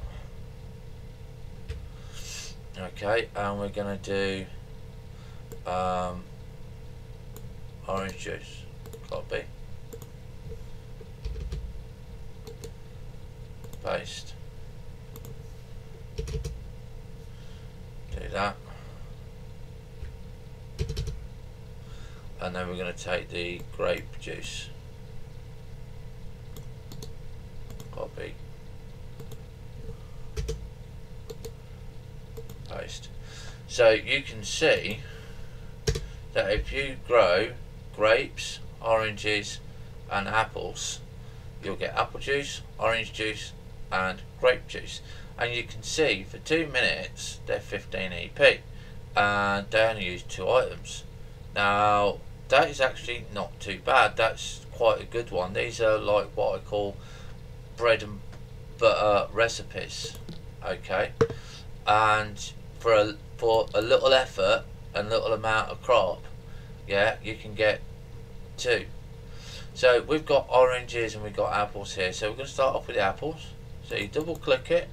Okay, and we're going to do orange juice, copy, paste, do that, and then we're going to take the grape juice, copy, paste. So you can see that if you grow grapes, oranges and apples, you'll get apple juice, orange juice and grape juice. And you can see for 2 minutes they're 15 EP and they only use 2 items. Now that is actually not too bad, that's quite a good one. These are like what I call bread and butter recipes. Okay, and for a little effort and little amount of crop, yeah, you can get 2. So we've got oranges and we've got apples here, so we're going to start off with the apples. So you double click it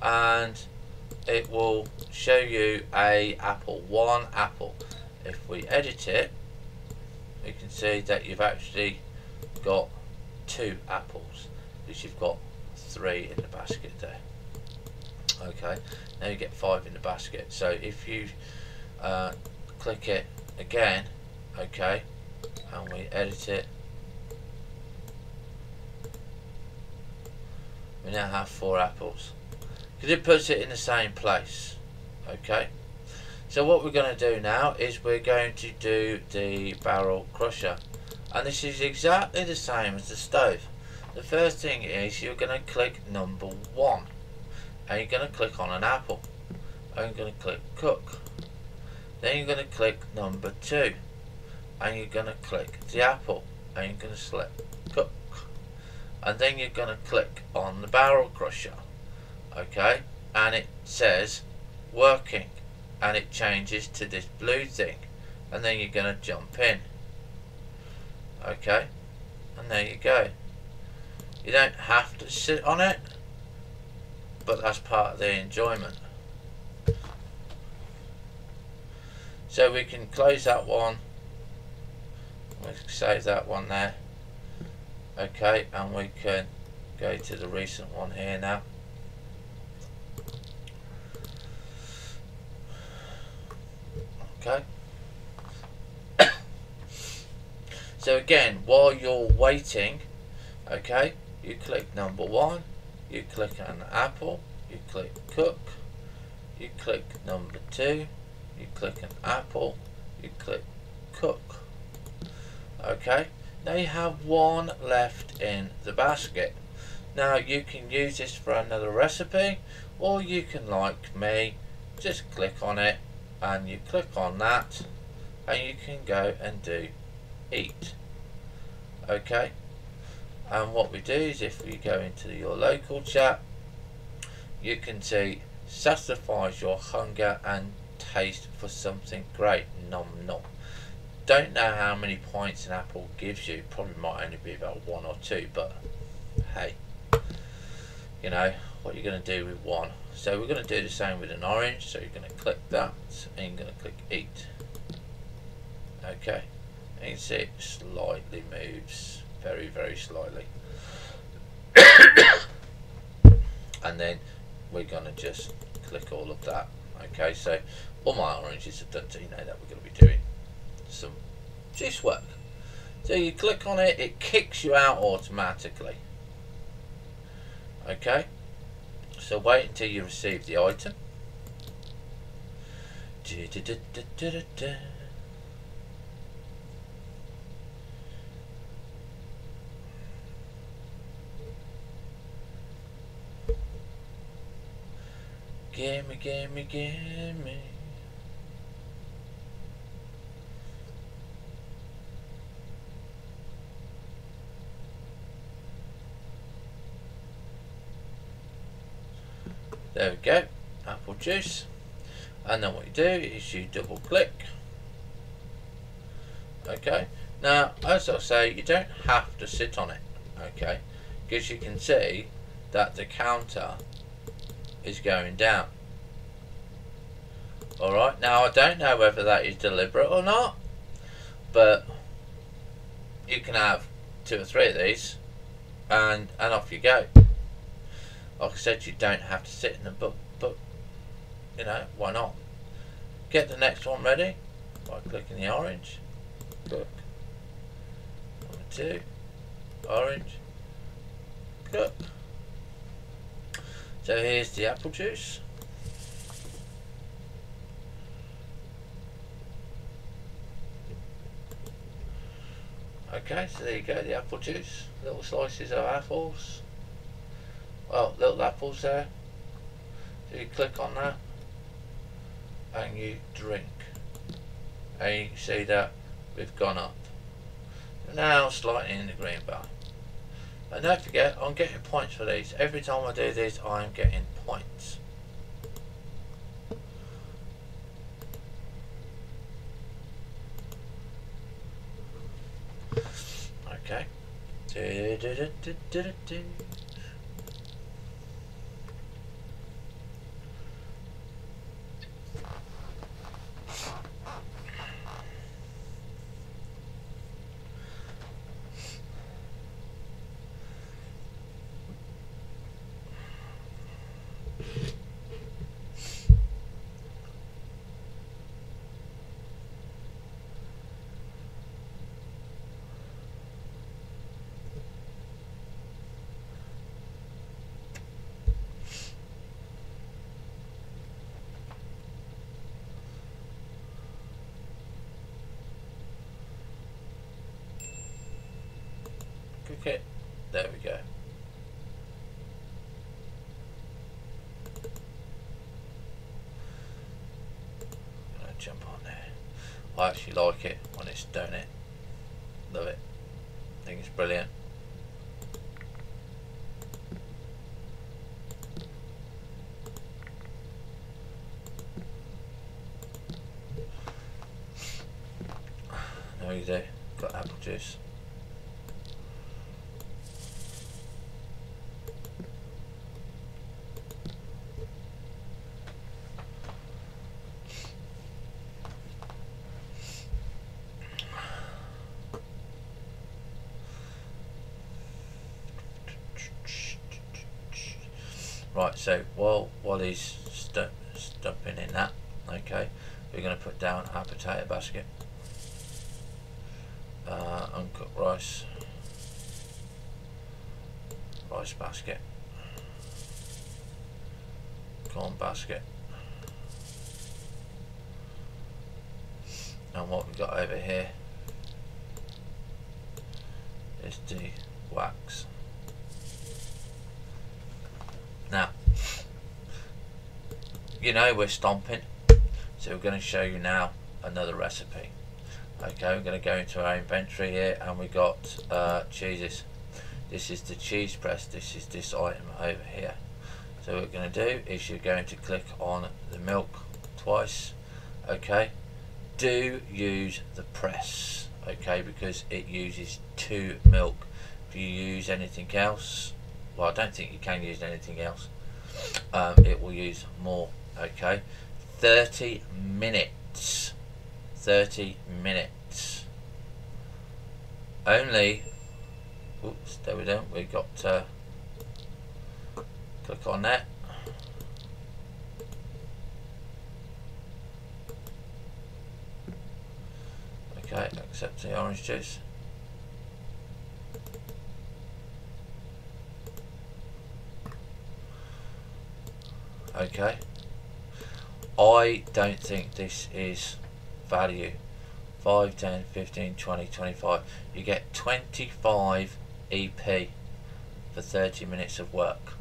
and it will show you a apple, 1 apple. If we edit it, you can see that you've actually got 2 apples, because you've got 3 in the basket there. Okay, now you get 5 in the basket. So if you click it again, okay, and we edit it, we now have 4 apples, because it puts it in the same place. Okay, so what we're going to do now is we're going to do the barrel crusher, and this is exactly the same as the stove. The first thing is you're going to click number 1 and you're going to click on an apple, and you're going to click cook. Then you're going to click number 2 and you're going to click the apple and you're going to select cook, and then you're going to click on the barrel crusher. Okay, and it says working and it changes to this blue thing, and then you're going to jump in. Okay, and there you go. You don't have to sit on it, but that's part of the enjoyment. So we can close that one, we can save that one there. Okay, and we can go to the recent one here now. Okay. So again, while you're waiting, okay, you click number 1, you click on apple, you click cook, you click number 2, you click an apple, you click cook. Okay, now you have 1 left in the basket. Now you can use this for another recipe, or you can, like me, just click on it and you click on that and you can go and do eat. Okay, and what we do is if we go into your local chat, you can see satisfies your hunger and taste for something great. Nom nom. Don't know how many points an apple gives you, probably might only be about 1 or 2, but hey, you know what you're going to do with one. So we're going to do the same with an orange, so you're going to click that and you're going to click eat. Okay, and you can see it slightly moves, very very slightly. And then we're going to just click all of that. Okay, so all my oranges are done, so you know that we're going to be doing some juice work. So you click on it, it kicks you out automatically. Okay, so wait until you receive the item. Gimme, gimme, gimme. There we go, apple juice. And then what you do is you double click. Okay, now as I say, you don't have to sit on it, okay, because you can see that the counter is going down. Alright, now I don't know whether that is deliberate or not, but you can have 2 or 3 of these and off you go. Like I said, you don't have to sit in them, but you know, why not? Get the next one ready by clicking the orange. Cook. 1, 2, orange, cook. So here's the apple juice. Okay, so there you go, the apple juice. Little slices of apples. Well, little apples there. So you click on that and you drink. And you can see that we've gone up. Now slightly in the green bar. And don't forget, I'm getting points for these. Every time I do this, I'm getting points. Okay. Okay, there we go. I'm gonna jump on there. I actually like it when it's done it. Love it. I think it's brilliant. There you go. Got apple juice. Right, so while he's stumping in that, okay, we're going to put down our potato basket, uncooked rice basket, corn basket, and what we've got over here is the wax. Now, you know we're stomping, so we're going to show you now another recipe. Okay, we're going to go into our inventory here, and we got cheeses. This is the cheese press. This is this item over here. So what we're going to do is you're going to click on the milk twice. Okay, do use the press, okay, because it uses 2 milk. If you use anything else, well, I don't think you can use anything else, it will use more. Okay, 30 minutes. 30 minutes only. Oops, there we go. We got click on that. Okay, accept the orange juice. Okay, I don't think this is value. 5, 10, 15, 20, 25. You get 25 EP for 30 minutes of work.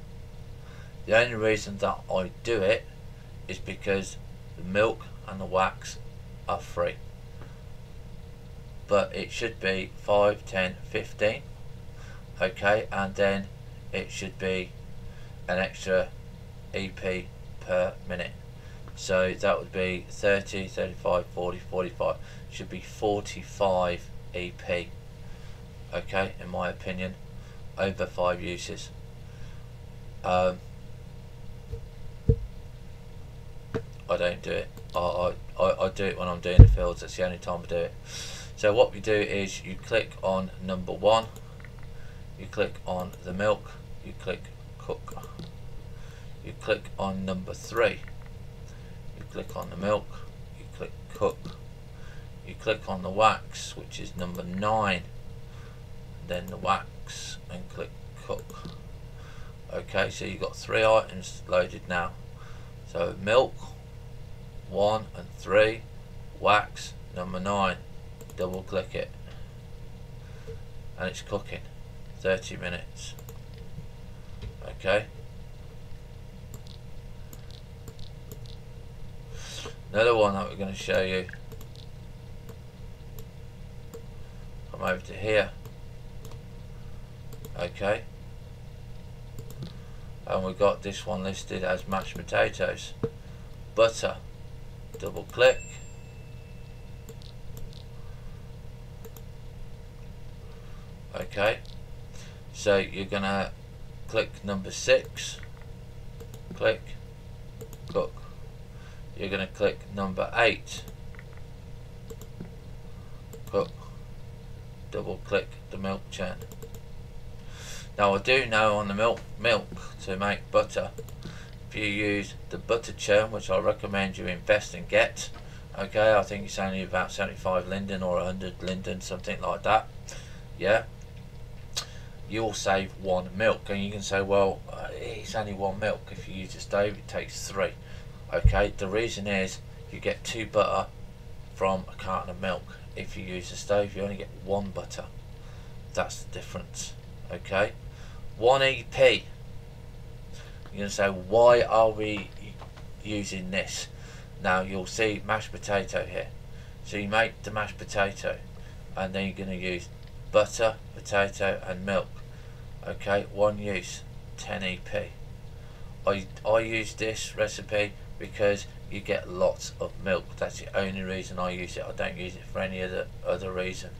The only reason that I do it is because the milk and the wax are free. But it should be 5, 10, 15. Okay, and then it should be an extra EP per minute. So that would be 30, 35, 40, 45. Should be 45 EP. Okay, in my opinion, over 5 uses. I don't do it. I do it when I'm doing the fields. That's the only time I do it. So what we do is you click on number 1, you click on the milk, you click cook, you click on number 3, you click on the milk, you click cook, you click on the wax, which is number 9, then the wax, and click cook. Okay, so you've got 3 items loaded now. So milk 1 and 3, wax number 9, double click it, and it's cooking 30 minutes. Okay, another one that we're going to show you. Come over to here. Okay, and we've got this one listed as mashed potatoes, butter, double click, okay, so you're gonna click number 6, click cook, you're gonna click number 8, cook, double click the milk churn. Now I do know on the milk to make butter, if you use the butter churn, which I recommend you invest and get, okay, I think it's only about 75 linden or 100 linden, something like that, yeah, you'll save 1 milk. And you can say, well, it's only 1 milk. If you use a stove it takes 3. Okay, the reason is you get 2 butter from a carton of milk. If you use a stove you only get 1 butter. That's the difference. Okay, 1 EP. You're going to say, why are we using this? Now you'll see mashed potato here. So you make the mashed potato and then you're going to use butter, potato and milk. Okay, 1 use, 10 EP. I use this recipe because you get lots of milk. That's the only reason I use it. I don't use it for any other reason.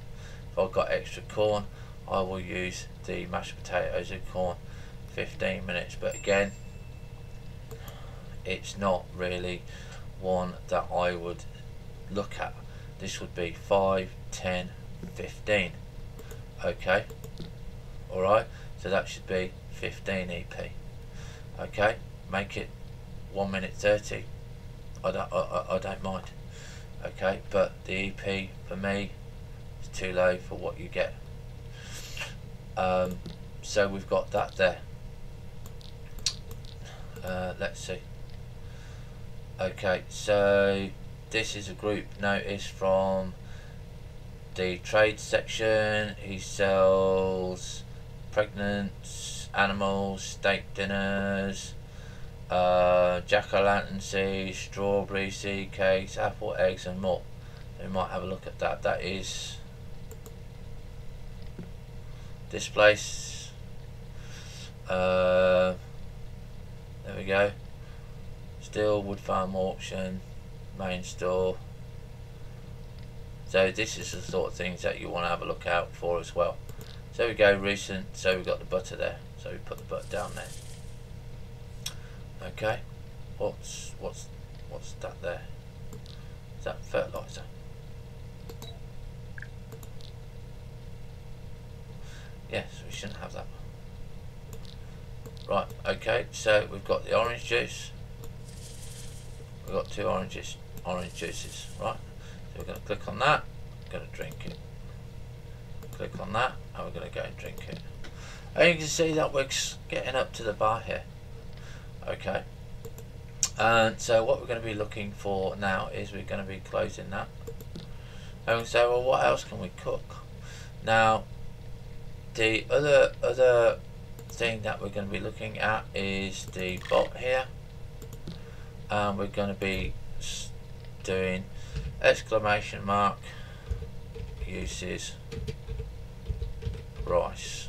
If I've got extra corn, I will use the mashed potatoes and corn 15 minutes. But again, it's not really one that I would look at. This would be 5, 10, 15. Okay, alright, so that should be 15 EP. Okay, make it 1 minute 30. I don't mind. Okay, but the EP for me is too low for what you get. So we've got that there. Let's see. Okay, so this is a group notice from the trade section. He sells pregnant animals, steak dinners, jack-o'-lantern seeds, strawberry seed cakes, apple eggs and more. We might have a look at that. That is this place. There we go. Still wood farm auction, main store. So this is the sort of things that you want to have a look out for as well. So we go recent. So we've got the butter there. So we put the butter down there. Okay. What's that there? Is that fertilizer? Yes, we shouldn't have that. Right, okay, so we've got the orange juice. We've got 2 orange juices, right? So we're going to click on that, going to drink it. Click on that, and we're going to go and drink it. And you can see that we're getting up to the bar here. Okay. And so what we're going to be looking for now is we're going to be closing that. And we say, well, what else can we cook? Now, the other thing that we're going to be looking at is the bot here. And we're going to be doing exclamation mark uses rice.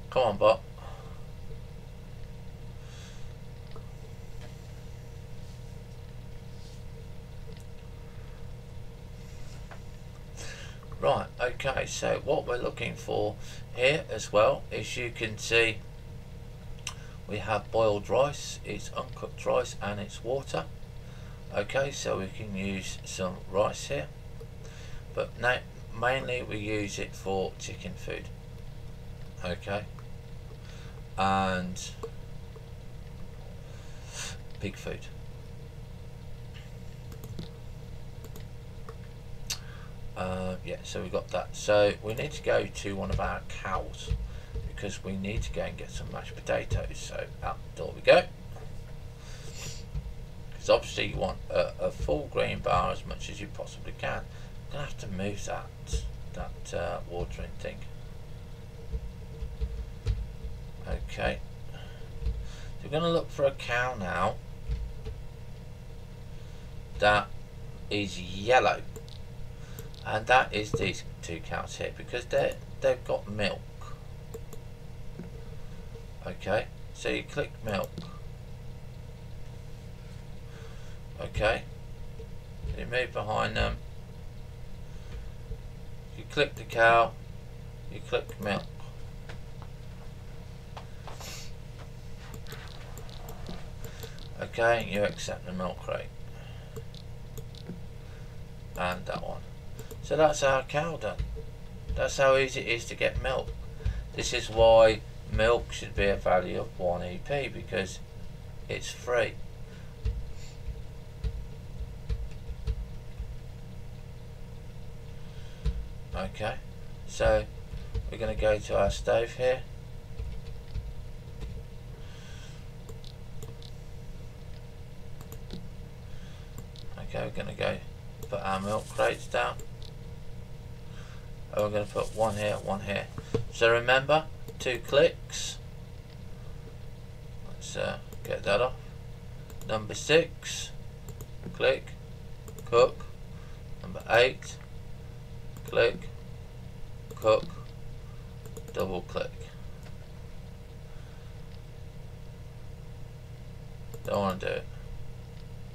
Come on, bot. Right, okay, so what we're looking for here as well is, you can see we have boiled rice, it's uncooked rice and it's water. Okay, so we can use some rice here, but mainly we use it for chicken food. Okay, and pig food. Yeah, so we got that. So we need to go to one of our cows because we need to go and get some mashed potatoes. So out the door we go. Because obviously you want a full green bar as much as you possibly can. I'm gonna have to move that watering thing. Okay. So we're gonna look for a cow now that is yellow. And that is these 2 cows here, because they've got milk. Okay, so you click milk. Okay, you move behind them. You click the cow. You click milk. Okay, you accept the milk crate. And that one. So that's our cow done. That's how easy it is to get milk. This is why milk should be a value of 1 EP, because it's free. Okay, so we're going to go to our stove here. Okay, we're going to go put our milk crates down. And we're going to put 1 here, 1 here. So remember, 2 clicks. Let's get that off. Number 6, click, cook. Number 8, click, cook, double click. Don't want to do it.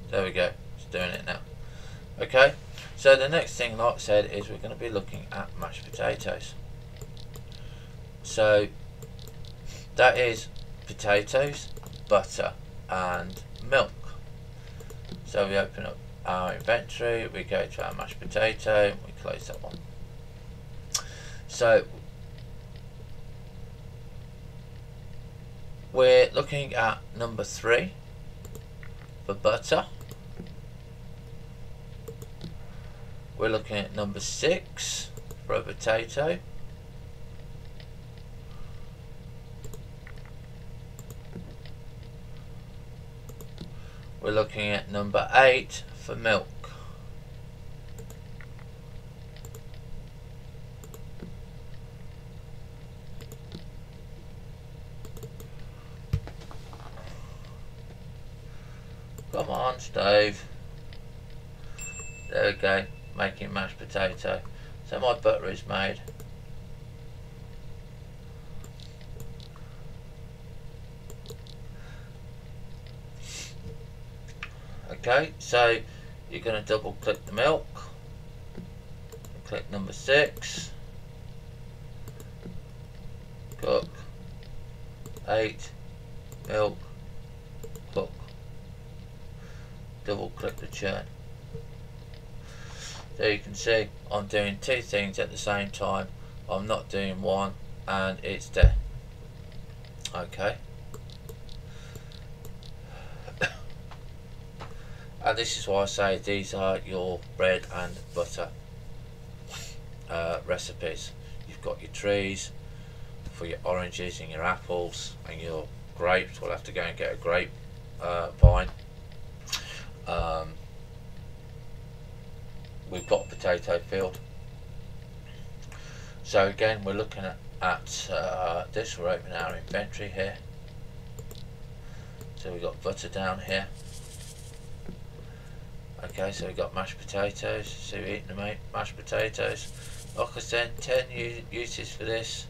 There we go, it's doing it now. Okay, so the next thing, like I said, is we're going to be looking at mashed potatoes. So that is potatoes, butter and milk. So we open up our inventory, we go to our mashed potato, we close that one. So we're looking at number 3 for butter. We're looking at number 6 for a potato. We're looking at number 8 for milk. Come on, stove. There we go, making mashed potato. So my butter is made. Okay, so you're going to double click the milk. Click number 6. Cook. 8. Milk. Cook. Double click the churn. So you can see I'm doing 2 things at the same time. I'm not doing one and it's there. Okay. And this is why I say these are your bread and butter recipes. You've got your trees for your oranges and your apples and your grapes. We'll have to go and get a grape vine. We've got a potato field. So again, we're looking at this. We're opening our inventory here. So we've got butter down here. Okay, so we've got mashed potatoes. So we're eating the mashed potatoes. Like I said, 10 uses for this.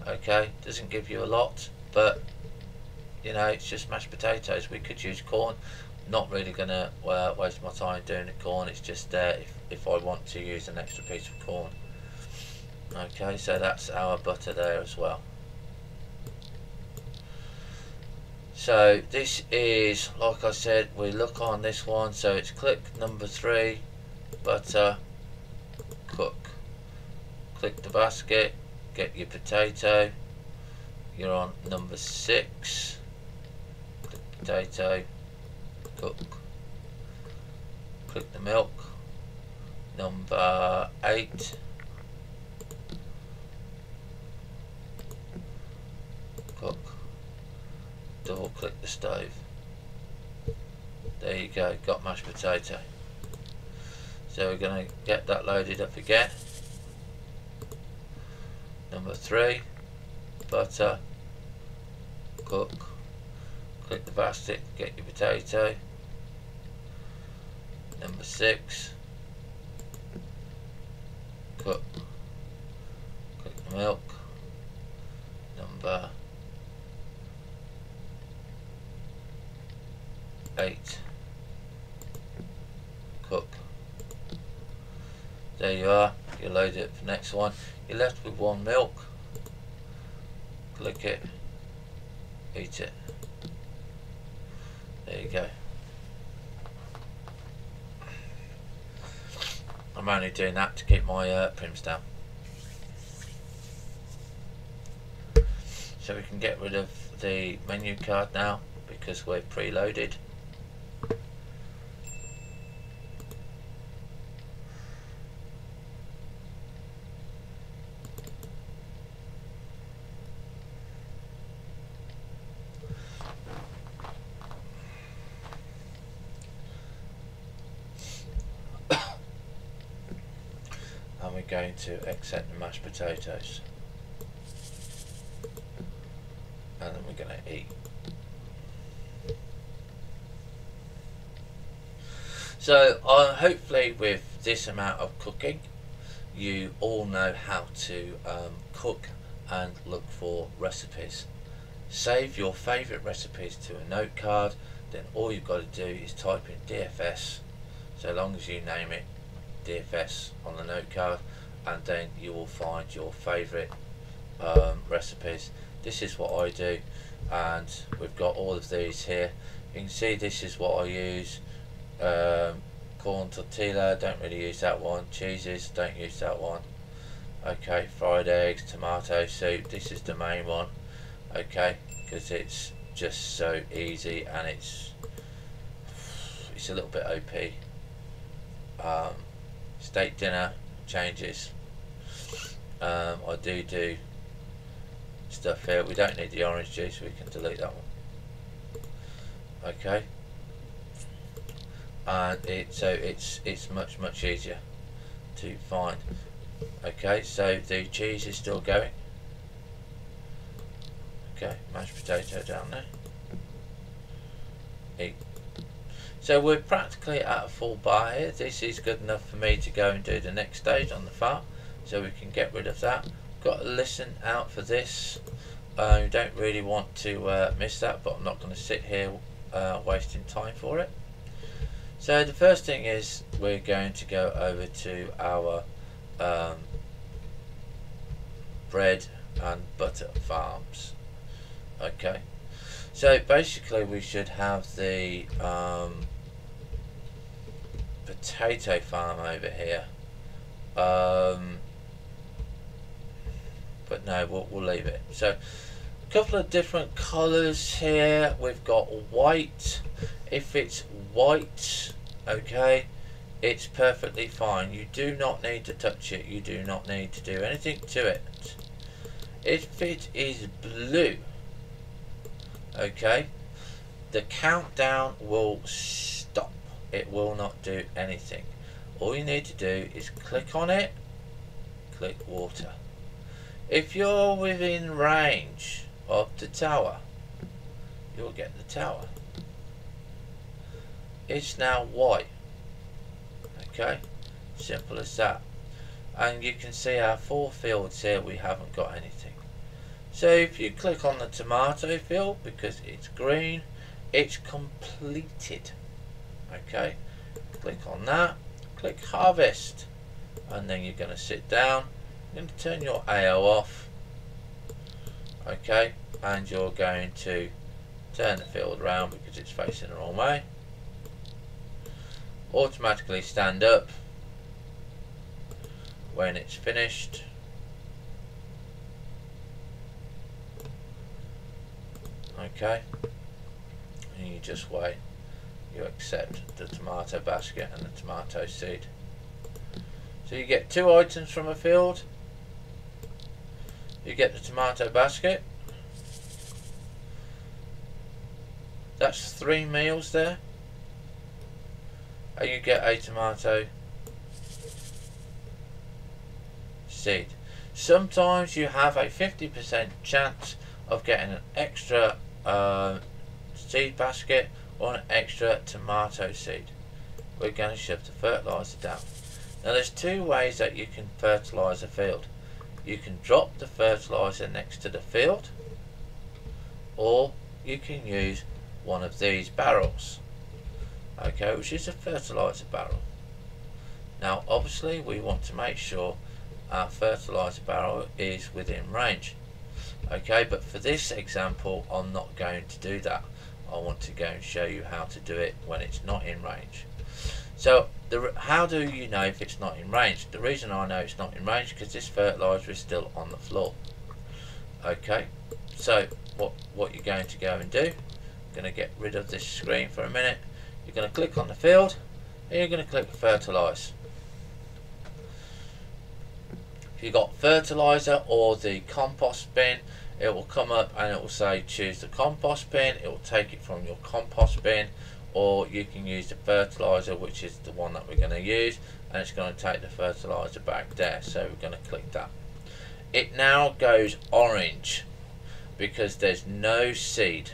Okay, doesn't give you a lot, but you know, it's just mashed potatoes. We could use corn. Not really gonna waste my time doing the corn. It's just there if I want to use an extra piece of corn. Okay, so that's our butter there as well. So this is, like I said, we look on this one. So it's click number 3, butter, cook. Click the basket, get your potato. You're on number 6. Click potato, cook. Click the milk. Number 8. Cook. Double click the stove. There you go, got mashed potato. So we're going to get that loaded up again. Number 3, butter, cook. Click the basket, get your potato. Number 6, cook. Click the milk. Number 8, cook. There you are, you load it for the next one. You're left with 1 milk. Click it, eat it. There you go. I'm only doing that to keep my prims down. So we can get rid of the menu card now because we're preloaded. And we're going to accept the mashed potatoes. And then we're going to eat. So hopefully with this amount of cooking you all know how to cook and look for recipes. Save your favourite recipes to a note card, then all you've got to do is type in DFS, so long as you name it DFS on the note card, and then you will find your favourite recipes. This is what I do, and we've got all of these here. You can see this is what I use. Corn tortilla, don't really use that one. Cheeses, don't use that one. Okay, fried eggs, tomato soup, this is the main one. Okay, because it's just so easy and it's a little bit OP. Steak dinner changes. I do stuff here. We don't need the orange juice, we can delete that one. Okay, and it's much easier to find. Okay, so the cheese is still going. Okay, mashed potato down there. Eat. So we're practically at a full bar here. This is good enough for me to go and do the next stage on the farm, so we can get rid of that. Got to listen out for this. You don't really want to miss that, but I'm not going to sit here wasting time for it. So the first thing is we're going to go over to our bread and butter farms. Okay, so basically we should have the potato farm over here, but no, we'll leave it. So a couple of different colours here. We've got white. If it's white, okay, it's perfectly fine. You do not need to touch it. You do not need to do anything to it. If it is blue, okay, the countdown will stop. It will not do anything. All you need to do is click on it, click water. If you're within range of the tower, you'll get the tower. It's now white. Okay, simple as that. And you can see our 4 fields here, we haven't got anything. So if you click on the tomato field, because it's green, it's completed. Okay, click on that, click harvest, and then you're going to sit down, you're going to turn your AO off, okay, and you're going to turn the field around because it's facing the wrong way. Automatically stand up when it's finished. Okay, and you just wait. You accept the tomato basket and the tomato seed. So you get 2 items from a field. You get the tomato basket. That's 3 meals there. And you get a tomato seed. Sometimes you have a 50% chance of getting an extra seed basket or an extra tomato seed. We're going to shove the fertilizer down. Now there's 2 ways that you can fertilize a field. You can drop the fertilizer next to the field, or you can use one of these barrels, okay, which is a fertilizer barrel. Now obviously we want to make sure our fertilizer barrel is within range, okay, but for this example I'm not going to do that. I want to go and show you how to do it when it's not in range. So how do you know if it's not in range? The reason I know it's not in range because this fertilizer is still on the floor. Okay, so what you're going to go and do, you're going to get rid of this screen for a minute. You're going to click on the field and you're going to click fertilize. If you've got fertilizer or the compost bin, it will come up and it will say choose the compost bin. It will take it from your compost bin, or you can use the fertilizer, which is the one that we're going to use, and it's going to take the fertilizer back there. So we're going to click that. It now goes orange because there's no seed.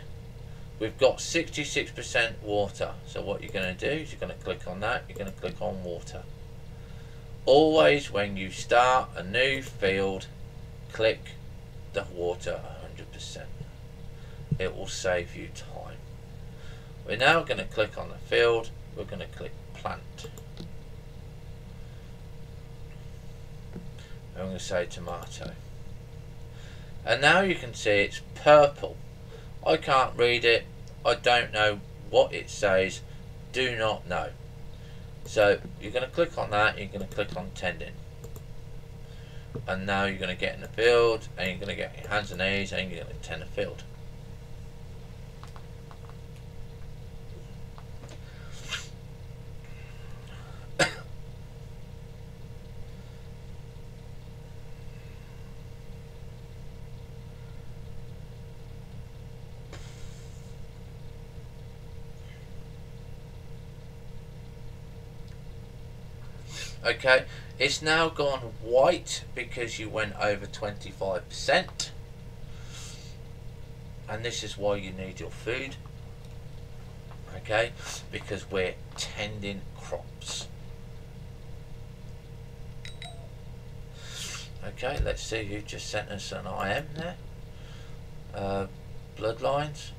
We've got 66% water. So what you're going to do is you're going to click on that. You're going to click on water. Always when you start a new field, click the water 100%. It will save you time. We're now going to click on the field. We're going to click plant. I'm going to say tomato. And now you can see it's purple. I can't read it. I don't know what it says. Do not know. So you're going to click on that. You're going to click on tending. And now you're going to get in the field and you're going to get your hands and knees and you're going to tend the field. Okay, it's now gone white because you went over 25%, and this is why you need your food. Okay, because we're tending crops. Okay, let's see who just sent us an IM there. Bloodlines.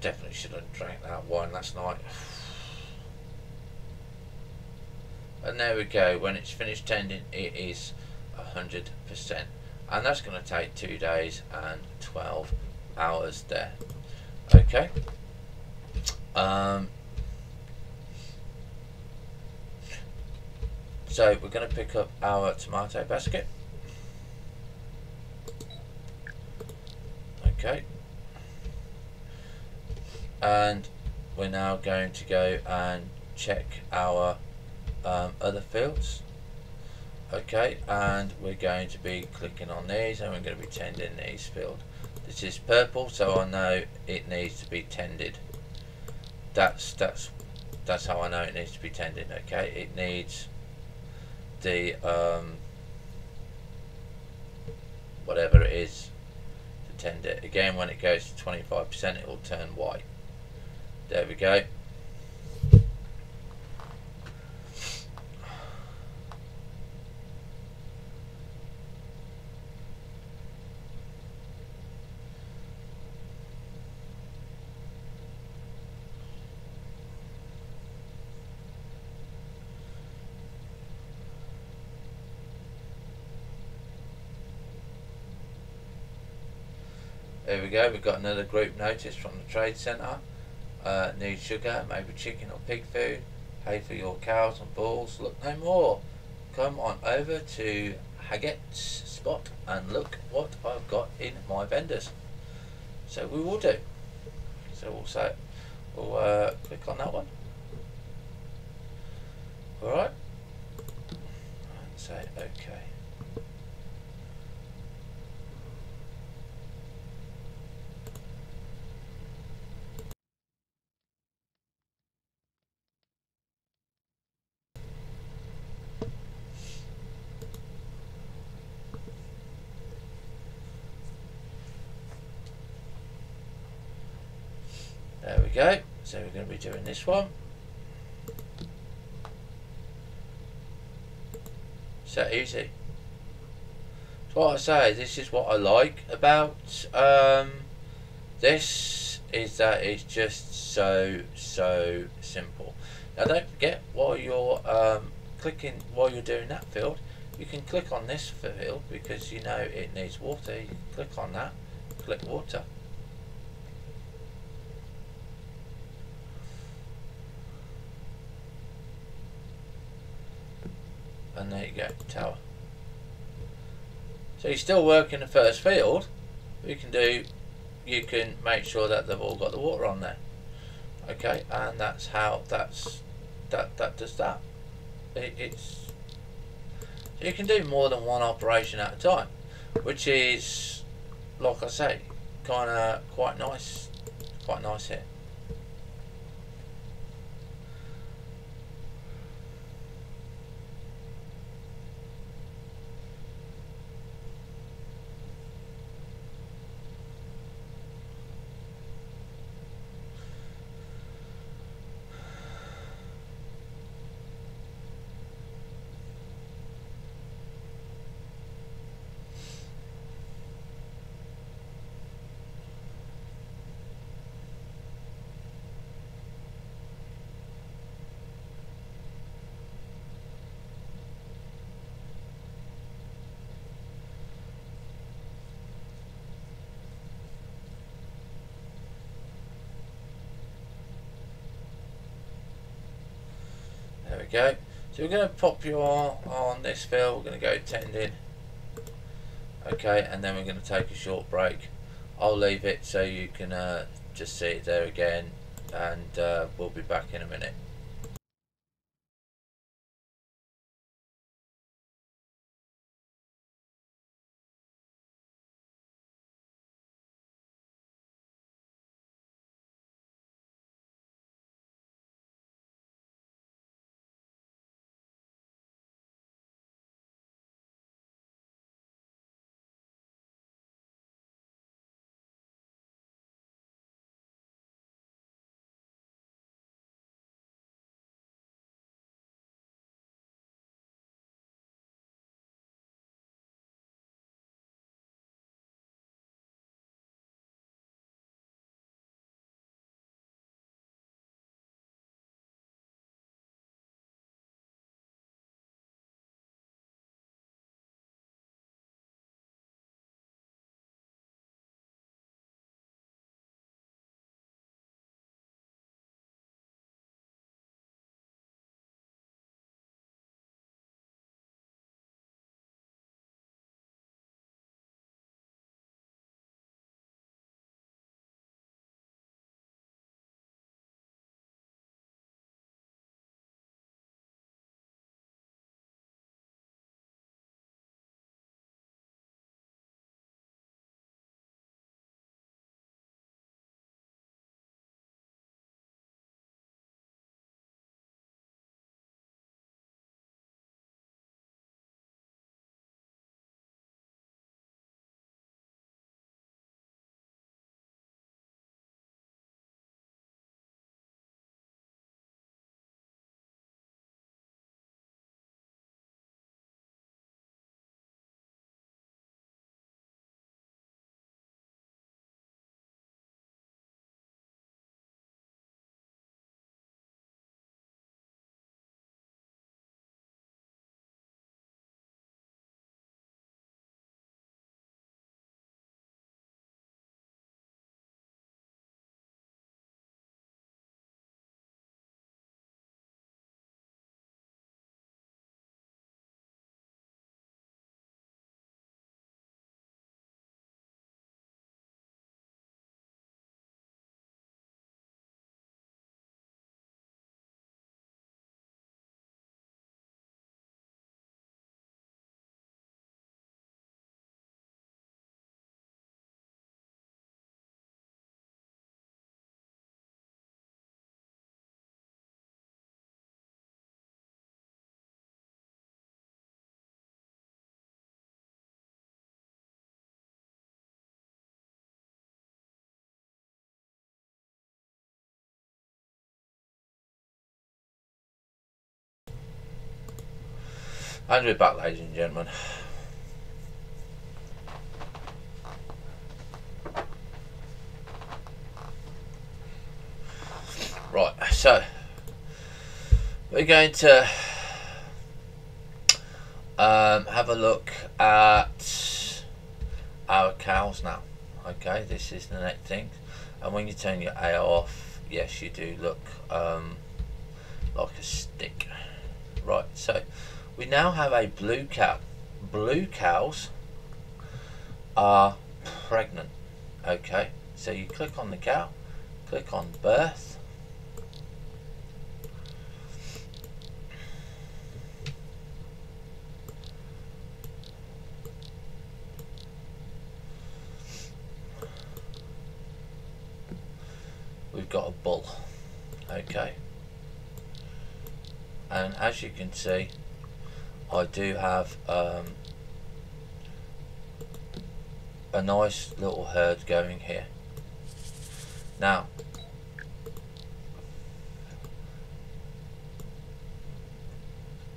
Definitely should have drank that wine last night. And there we go. When it's finished tending, it is 100%, and that's going to take 2 days and 12 hours there. Okay. So we're going to pick up our tomato basket. Okay. And we're now going to go and check our other fields. Okay, and we're going to be clicking on these, and we're going to be tending these field. This is purple, so I know it needs to be tended. That's how I know it needs to be tended. Okay, it needs the whatever it is to tend it. Again, when it goes to 25%, it will turn white. There we go. There we go, we've got another group notice from the trade centre. Need sugar, maybe chicken or pig food, hay for your cows and bulls. Look no more. Come on over to Haggett's spot and look what I've got in my vendors. So we will do. So we'll click on that one. Alright. And say okay. There we go. So we're going to be doing this one. So easy. So what I say, this is what I like about this, is that it's just so simple. Now don't forget, while you're while you're doing that field, you can click on this field because you know it needs water. You can click on that, click water. And there you go, tower. So you still work in the first field. You can make sure that they've all got the water on there. Okay, and that's how that does that. It's you can do more than one operation at a time, which is, like I say, kind of quite nice here. Okay, so we're going to pop you on this fill. We're going to go tending. Okay, and then we're going to take a short break. I'll leave it so you can just see it there again, and we'll be back in a minute. And we're back, ladies and gentlemen. Right, so we're going to have a look at our cows now. Okay, this is the next thing. And when you turn your AO off, yes, you do look like a stick. Right, so we now have a blue cow. Blue cows are pregnant. Okay, so you click on the cow, click on birth. We've got a bull. Okay, and as you can see, I do have a nice little herd going here. Now,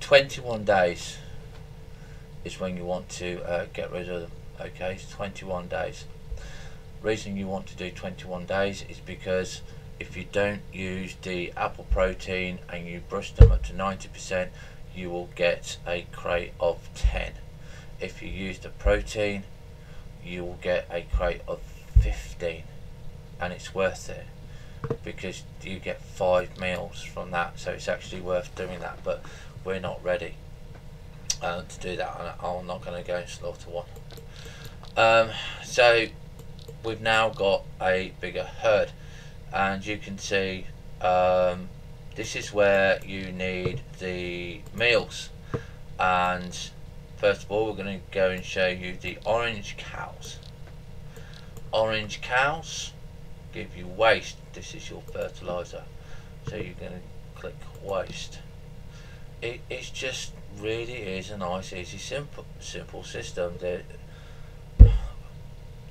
"21 days is when you want to get rid of them." Okay, it's 21 days. Reason you want to do 21 days is because if you don't use the apple protein and you brush them up to 90%, you will get a crate of 10. If you use the protein, you will get a crate of 15, and it's worth it. because you get 5 meals from that, so it's actually worth doing that, but we're not ready to do that, and I'm not going to go and slaughter one. So we've now got a bigger herd, and you can see this is where you need the meals. And first of all, we're going to go and show you the orange cows. Orange cows give you waste. This is your fertilizer, so you're going to click waste. It's just really is a nice, easy, simple system.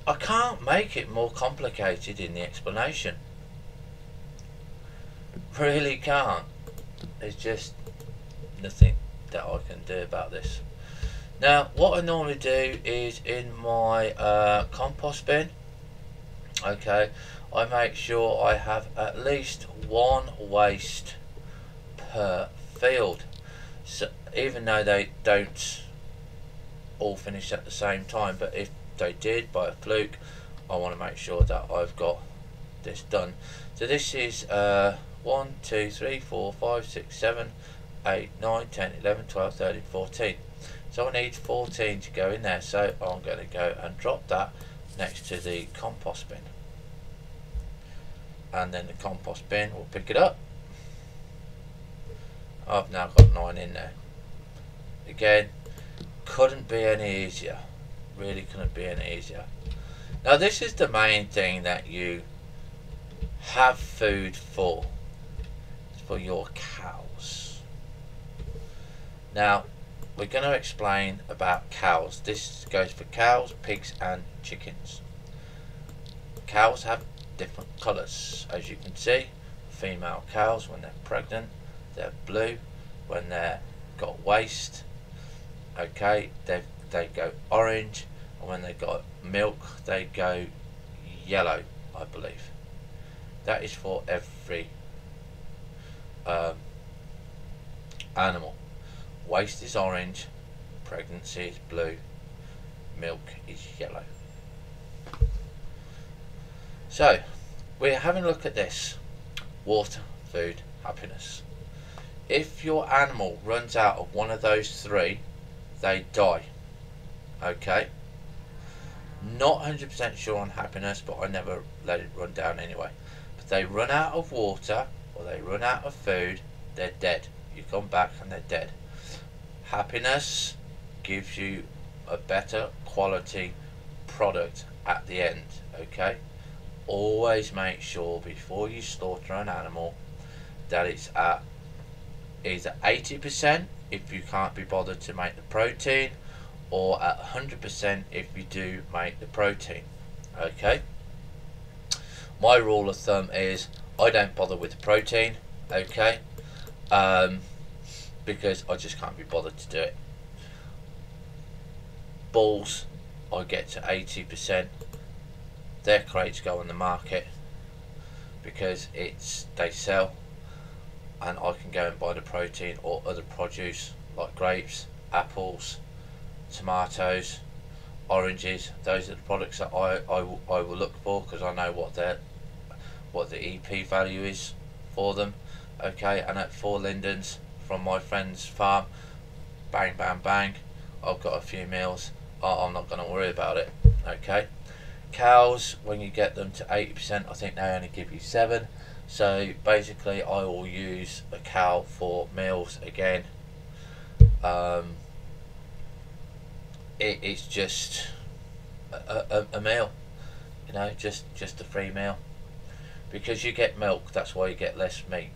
I can't make it more complicated in the explanation. Really can't. There's just nothing that I can do about this. Now, what I normally do is in my compost bin, okay, I make sure I have at least one waste per field. So even though they don't all finish at the same time, but if they did by a fluke, I want to make sure that I've got this done. So this is 1, 2, 3, 4, 5, 6, 7, 8, 9, 10, 11, 12, 13, 14. So I need 14 to go in there, so I'm going to go and drop that next to the compost bin, and then the compost bin will pick it up. I've now got 9 in there. Again, couldn't be any easier. Really couldn't be any easier. Now this is the main thing that you have food for. It's for your cows. Now we're going to explain about cows. This goes for cows, pigs and chickens. Cows have different colours, as you can see. Female cows, when they're pregnant, they're blue. When they've got waste, okay, they go orange, and when they got milk they go yellow, I believe. That is for every animal. Waste is orange, pregnancy is blue, milk is yellow. So we're having a look at this: water, food, happiness. If your animal runs out of one of those 3, they die. Okay, not 100% sure on happiness, but I never let it run down anyway. But they run out of water or they run out of food, they're dead. You come back and they're dead. Happiness gives you a better quality product at the end. Okay, always make sure before you slaughter an animal that it's at either 80% if you can't be bothered to make the protein, or at 100% if you do make the protein. Okay, my rule of thumb is I don't bother with the protein, okay, because I just can't be bothered to do it. Bulls, I get to 80%. Their crates go on the market because they sell, and I can go and buy the protein or other produce like grapes, apples, tomatoes, oranges. Those are the products that I will look for, because I know what the EP value is for them. Okay, and at 4 Lindens from my friend's farm, bang bang bang, I've got a few meals. I'm not going to worry about it. Okay, cows, when you get them to 80%, I think they only give you 7. So basically I will use a cow for meals again. It's just a meal, you know, just a free meal, because you get milk, that's why you get less meat.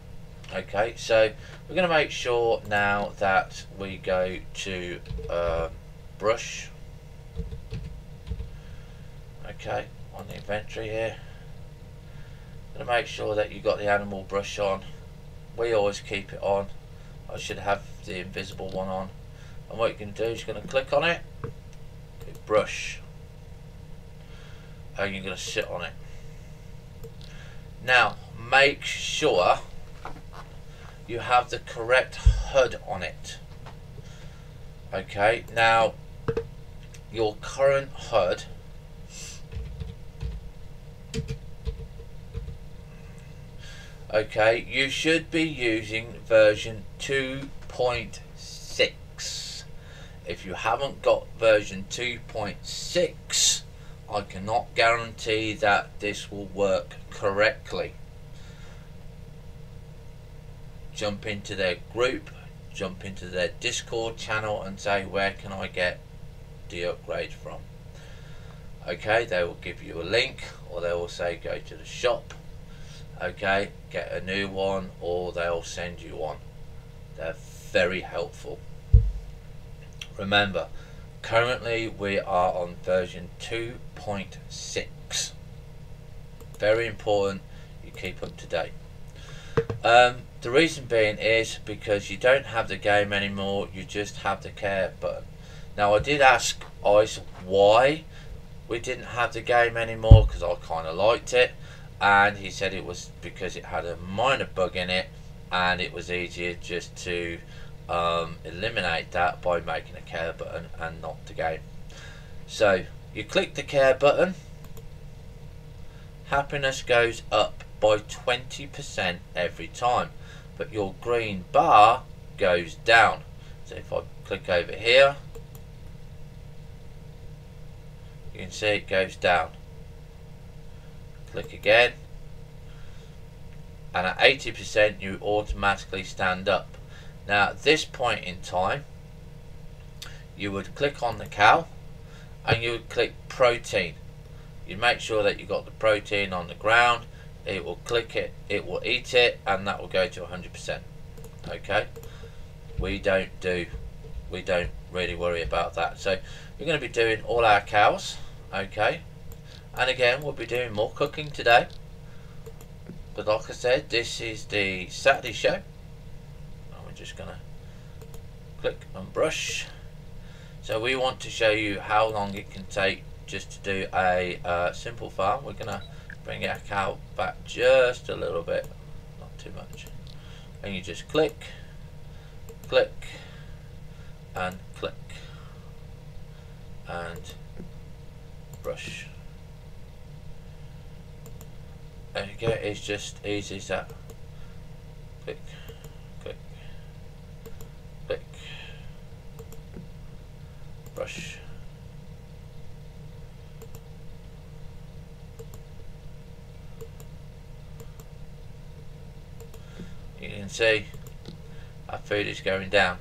Okay, so we're going to make sure now that we go to brush, okay, on the inventory here. To make sure that you got the animal brush on. We always keep it on. I should have the invisible one on. And what you can do is you're going to click on it, brush, and you're going to sit on it. Now make sure you have the correct HUD on it. Okay, now your current HUD Okay, you should be using version 2.6. If you haven't got version 2.6, I cannot guarantee that this will work correctly. Jump into their group, jump into their Discord channel and say, where can I get the upgrade from? Okay, they will give you a link, or they will say go to the shop, okay, get a new one, or they'll send you one. They're very helpful. Remember, currently we are on version 2.6. Very important you keep up to date. The reason being is because you don't have the game anymore, you just have the care button. Now I did ask Ice why we didn't have the game anymore, because I kind of liked it, and he said it was because it had a minor bug in it and it was easier just to eliminate that by making a care button and not the game. So you click the care button, happiness goes up by 20% every time, but your green bar goes down. So if I click over here, you can see it goes down. Click again, and at 80% you automatically stand up. Now at this point in time, you would click on the cow and you would click protein. You make sure that you got the protein on the ground. It will click it, it will eat it, and that will go to 100%. Okay, we don't really worry about that. So we're going to be doing all our cows. Okay, and again we'll be doing more cooking today, but like I said, this is the Saturday show, and we're just gonna click and brush. So we want to show you how long it can take just to do a simple farm. We're gonna bring our cow back just a little bit, not too much, and you just click, click, and click, and brush. There you go, it's just easy as that. Click, click, click, brush. You can see our food is going down.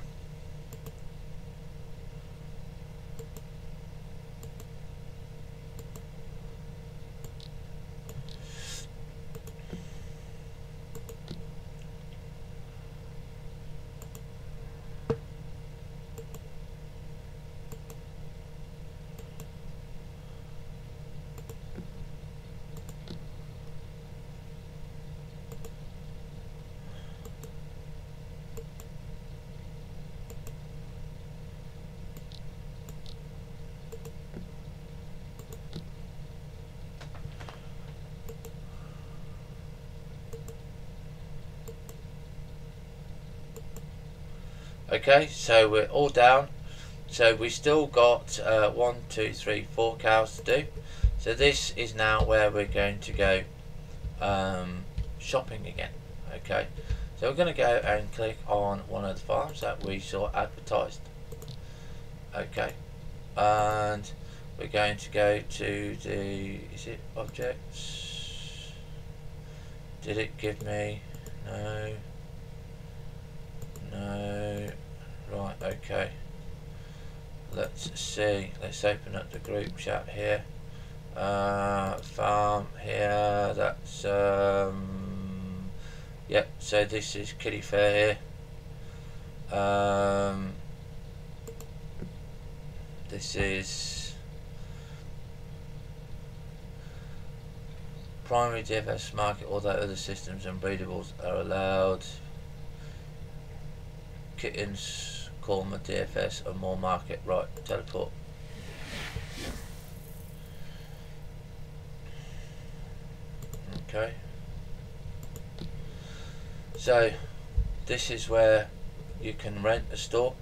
Okay, so we're all down. So we still got 1, 2, 3, 4 cows to do. So this is now where we're going to go shopping again. Okay, so we're going to go and click on one of the farms that we saw advertised. Okay, and we're going to go to the, is it objects? Did it give me? No. No. Right, okay. Let's see. Let's open up the group chat here. Farm here. That's yep. So this is Kiddie Fair here. This is primary DFS market. Although other systems and breedables are allowed. Kittens, Corma, DFS, and more market. Right, teleport. Okay. So, this is where you can rent a store.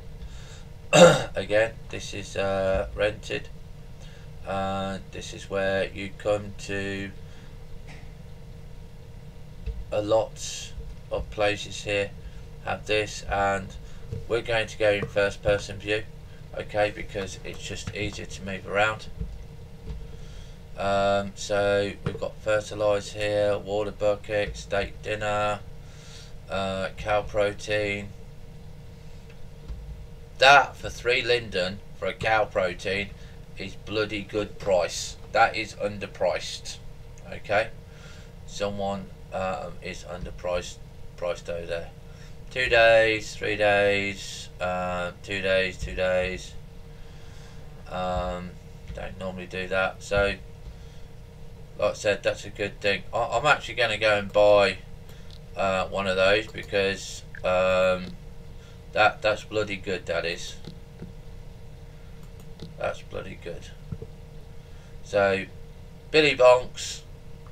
Again, this is rented. This is where you come to a lot of places here have this, and we're going to go in first person view, okay, because it's just easier to move around. So we've got fertilizer here, water bucket, steak dinner, cow protein. That for 3 linden for a cow protein is bloody good price. That is underpriced, okay. Someone is underpriced over there. 2 days, 3 days, 2 days, 2 days. Don't normally do that. So like I said, that's a good thing. I'm actually going to go and buy one of those, because that's bloody good, that is. That's bloody good. So Billy Bonks,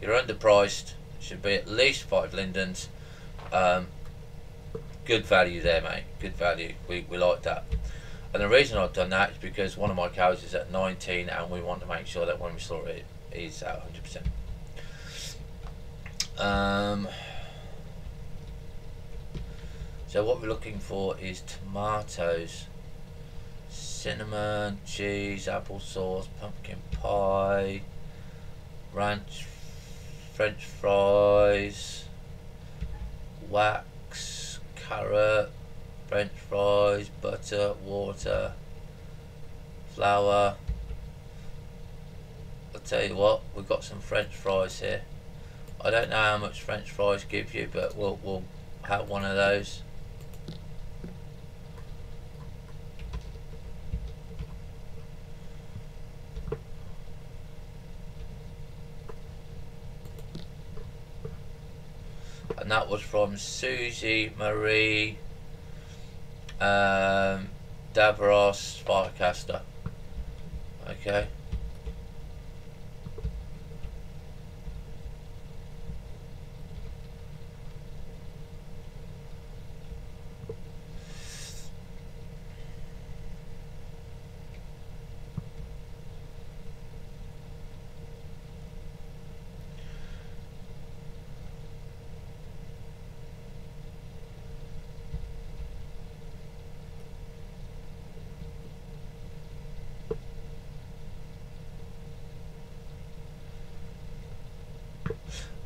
you're underpriced. Should be at least 5 lindens. Good value there, mate. Good value. We like that. And the reason I've done that is because one of my cows is at 19, and we want to make sure that when we slaughter it, is at 100%. So what we're looking for is tomatoes, cinnamon, cheese, applesauce, pumpkin pie, ranch, French fries, wax, carrot, French fries, butter, water, flour. I'll tell you what, we've got some French fries here. I don't know how much French fries give you, but we'll have one of those. And that was from Susie Marie Davros Firecaster. Okay.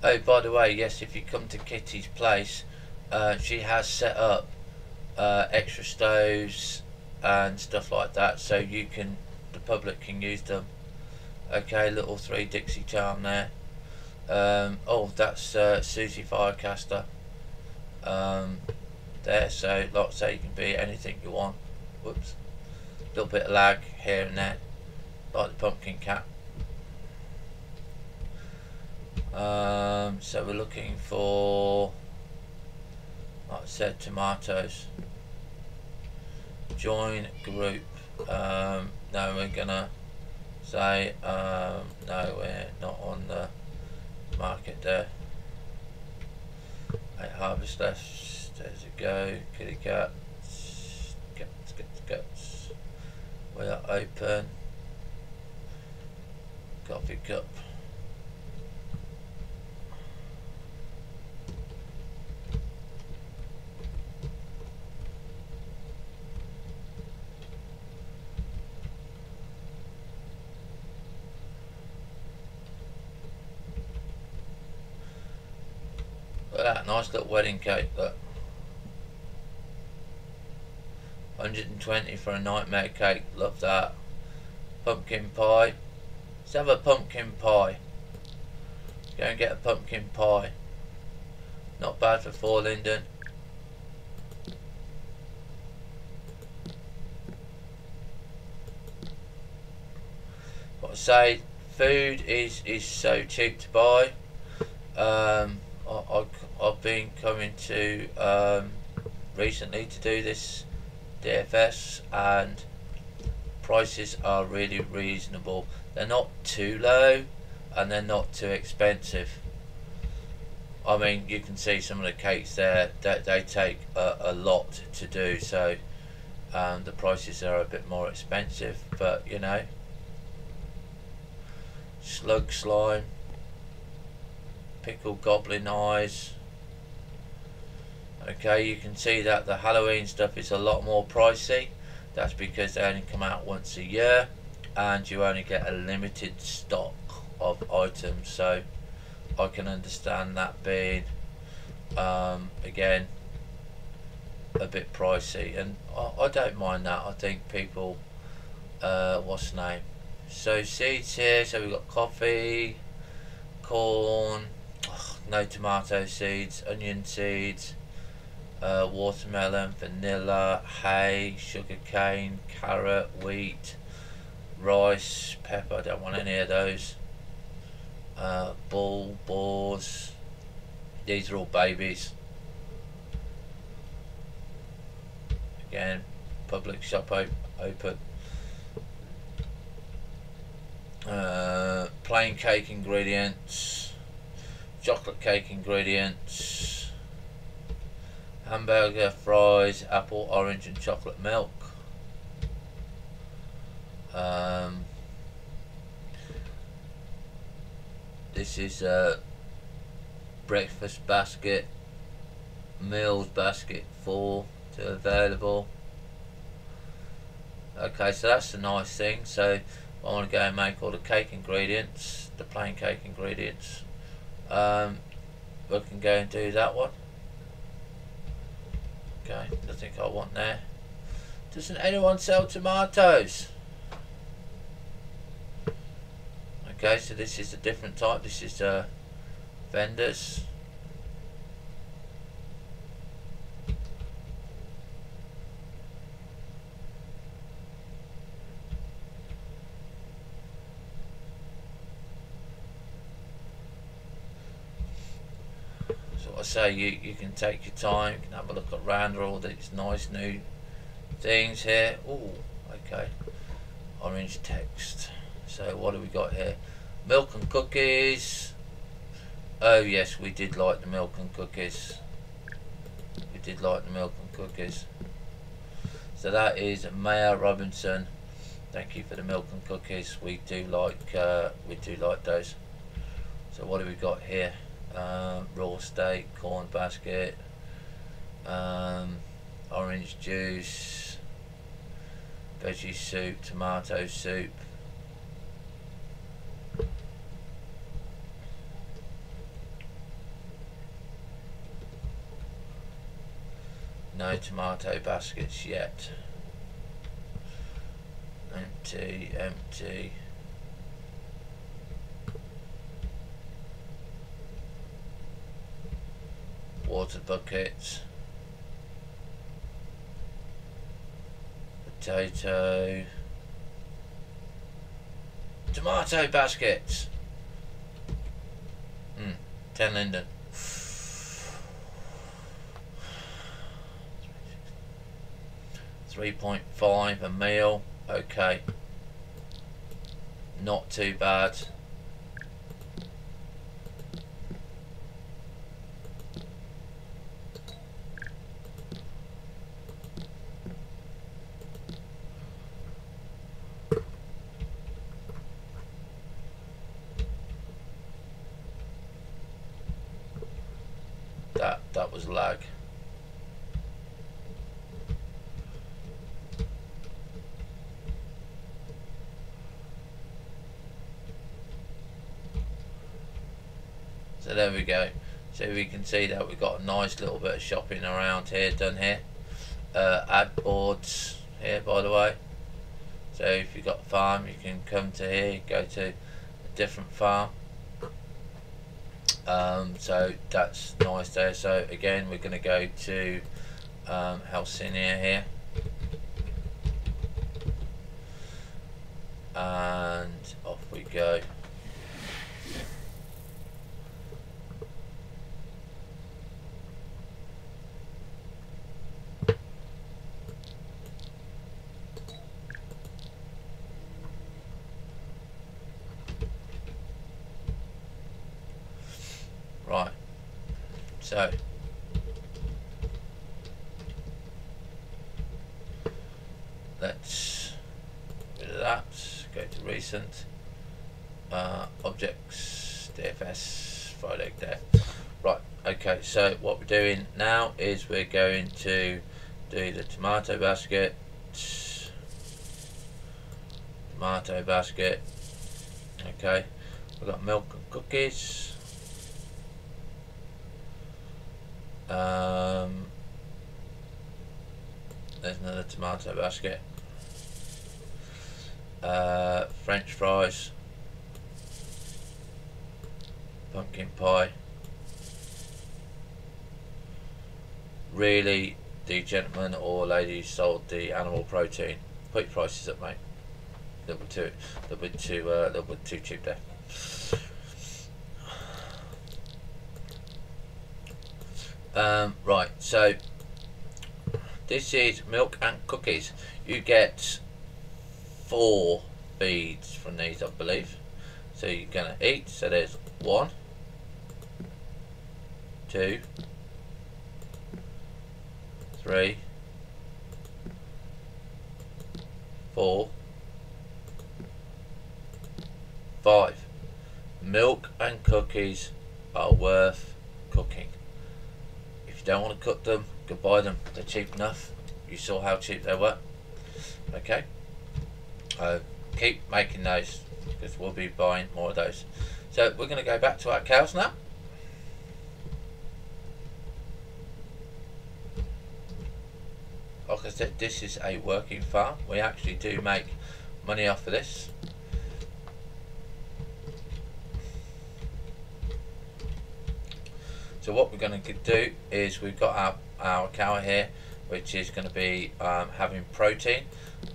Oh, by the way, yes, if you come to Kitty's place, she has set up extra stoves and stuff like that, so the public can use them. Okay, little 3 Dixie charm there. Oh, that's Susie Firecaster there, so like I say, you can be anything you want. Whoops, a little bit of lag here and there, like the pumpkin cat. So we're looking for, like I said, tomatoes. Join group. No, we're gonna say no, we're not on the market there. 8 harvest left. There's a go. Kitty cats. Guts. We are open. Coffee cup. Look at that nice little wedding cake, look. 120 for a nightmare cake, love that. Pumpkin pie. Let's have a pumpkin pie. Go and get a pumpkin pie. Not bad for 4 linden. What I say, food is so cheap to buy. I've been coming to recently to do this DFS, and prices are really reasonable. They're not too low and they're not too expensive. I mean, you can see some of the cakes there that they take a lot to do, so the prices are a bit more expensive, but you know. Slug slime, pickled goblin eyes, Okay, you can see that the Halloween stuff is a lot more pricey. That's because they only come out once a year and you only get a limited stock of items, so I can understand that being again a bit pricey, and I don't mind that. I think people what's the name, so seeds here, so we've got coffee, corn, no tomato seeds, onion seeds, watermelon, vanilla, hay, sugar cane, carrot, wheat, rice, pepper, I don't want any of those, bull, boars, these are all babies. Again, public shop open. Plain cake ingredients, chocolate cake ingredients, hamburger, fries, apple, orange and chocolate milk. This is a breakfast basket, meals basket 4 to available. Okay, so that's a nice thing. So I want to go and make all the cake ingredients, the plain cake ingredients. We can go and do that one. Okay, nothing I want there. Doesn't anyone sell tomatoes? Okay, so this is a different type. This is vendors. I say you can take your time, you can have a look around all these nice new things here. Oh, okay, orange text. So what do we got here? Milk and cookies. Oh yes, we did like the milk and cookies. We did like the milk and cookies. So that is Mayor Robinson. Thank you for the milk and cookies. We do like those. So what do we got here? Raw steak, corn basket, orange juice, veggie soup, tomato soup, no tomato baskets yet. Empty, empty. Water buckets, potato, tomato baskets. 10 linden. 3.5 a meal. Okay, not too bad. That was lag. So there we go. So we can see that we've got a nice little bit of shopping around here done here. Ad boards here, by the way. So if you've got a farm, you can come to here, go to a different farm. So that's nice there. So again, we're going to go to Hellssina here, and off we go. Right, so let's get rid of that, go to recent, objects, DFS, fried egg there. Right, Okay, so what we're doing now is we're going to do the tomato basket. Tomato basket. Okay, we've got milk and cookies. There's another tomato basket. French fries. Pumpkin pie. Really, the gentleman or lady who sold the animal protein, put your prices up, mate. They'll be too cheap there. Right, so this is milk and cookies. You get 4 feeds from these, I believe. So you're gonna eat. So there's 1, 2, 3, 4, 5. Milk and cookies are worth cooking. If you don't want to cook them, go buy them. They're cheap enough. You saw how cheap they were. Okay. Keep making those, because we'll be buying more of those. So we're going to go back to our cows now. Like I said, this is a working farm. We actually do make money off of this. So what we're going to do is we've got our cow here, which is going to be having protein,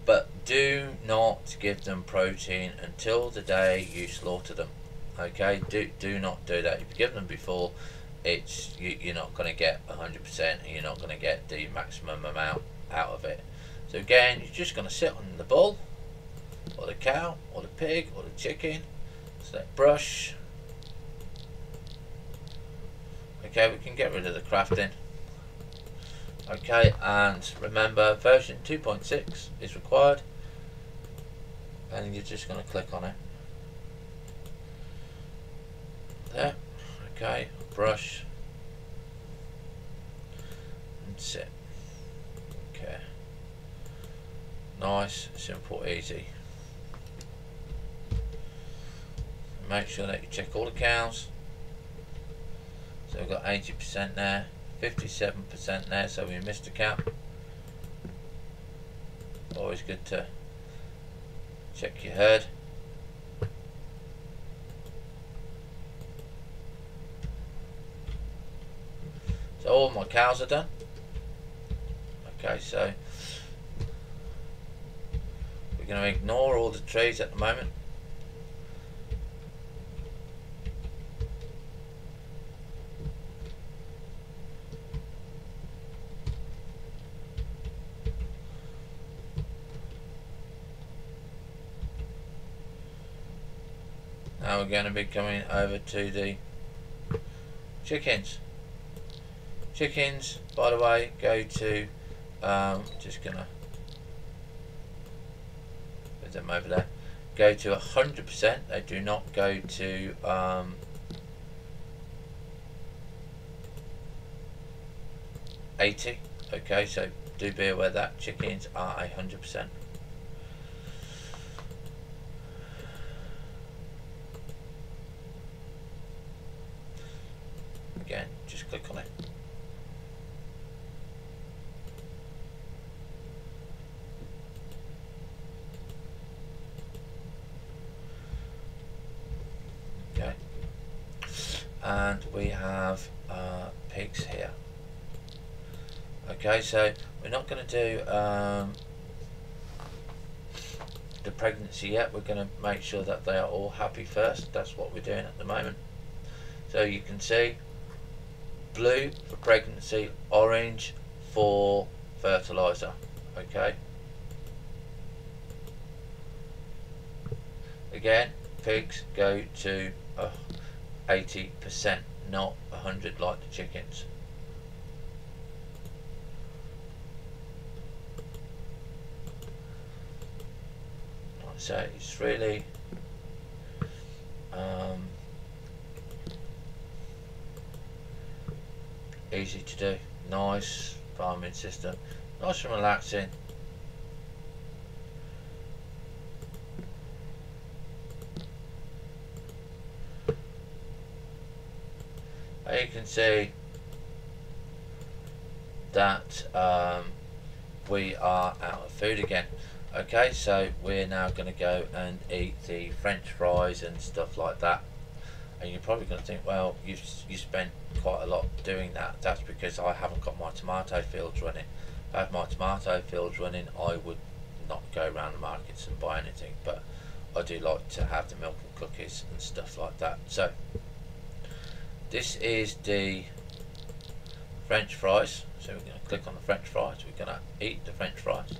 but do not give them protein until the day you slaughter them. Okay, do not do that. If you give them before, you're not going to get 100%, and you're not going to get the maximum amount out of it. So again, you're just going to sit on the bull, or the cow, or the pig, or the chicken. Select brush. Okay, we can get rid of the crafting. Okay, and remember version 2.6 is required, and you're just going to click on it. There. Okay, brush and sit. Okay, nice, simple, easy. Make sure that you check all the cows. So we've got 80% there, 57% there, so we missed a count. Always good to check your herd. So all my cows are done. Okay, so we're going to ignore all the trees at the moment. Now we're going to be coming over to the chickens. Chickens, by the way, go to, just going to put them over there, go to 100%, they do not go to 80, okay, so do be aware that chickens are 100%. Again, just click on it. Okay, and we have pigs here. Okay, so we're not going to do the pregnancy yet. We're going to make sure that they are all happy first. That's what we're doing at the moment. So you can see blue for pregnancy, orange for fertilizer. Okay, again, pigs go to 80%, not 100 like the chickens. So it's really easy to do. Nice farming system, nice and relaxing. You can see that we are out of food again. Okay, so we're now going to go and eat the French fries and stuff like that. And you're probably going to think, well, you spent quite a lot doing that. That's because I haven't got my tomato fields running. If I had my tomato fields running, I would not go around the markets and buy anything. But I do like to have the milk and cookies and stuff like that. So this is the French fries. So we're going to click on the French fries. We're going to eat the French fries.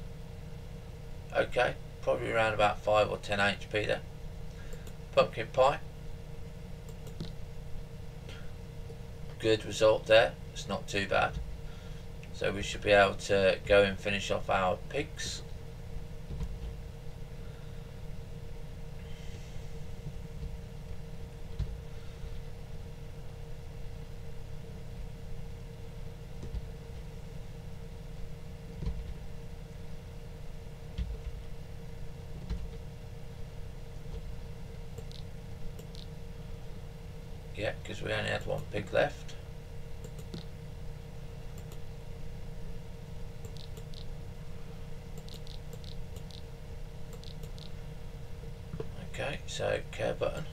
Okay, probably around about 5 or 10 HP there. Pumpkin pie. Good result there. It's not too bad. So we should be able to go and finish off our pigs. Yeah, because we only had one pig left. Okay, so care button.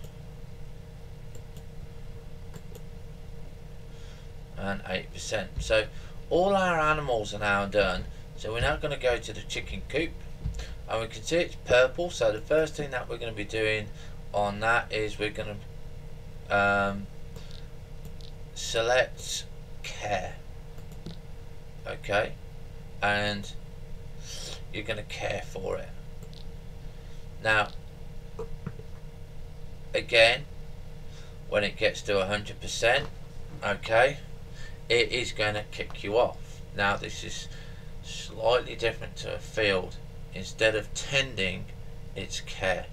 And 8%. So all our animals are now done. So we're now going to go to the chicken coop. And we can see it's purple. So the first thing that we're going to be doing on that is we're going to select care. Okay, and you're going to care for it. Now again, when it gets to 100%, okay, it is going to kick you off. Now this is slightly different to a field. Instead of tending, it's care.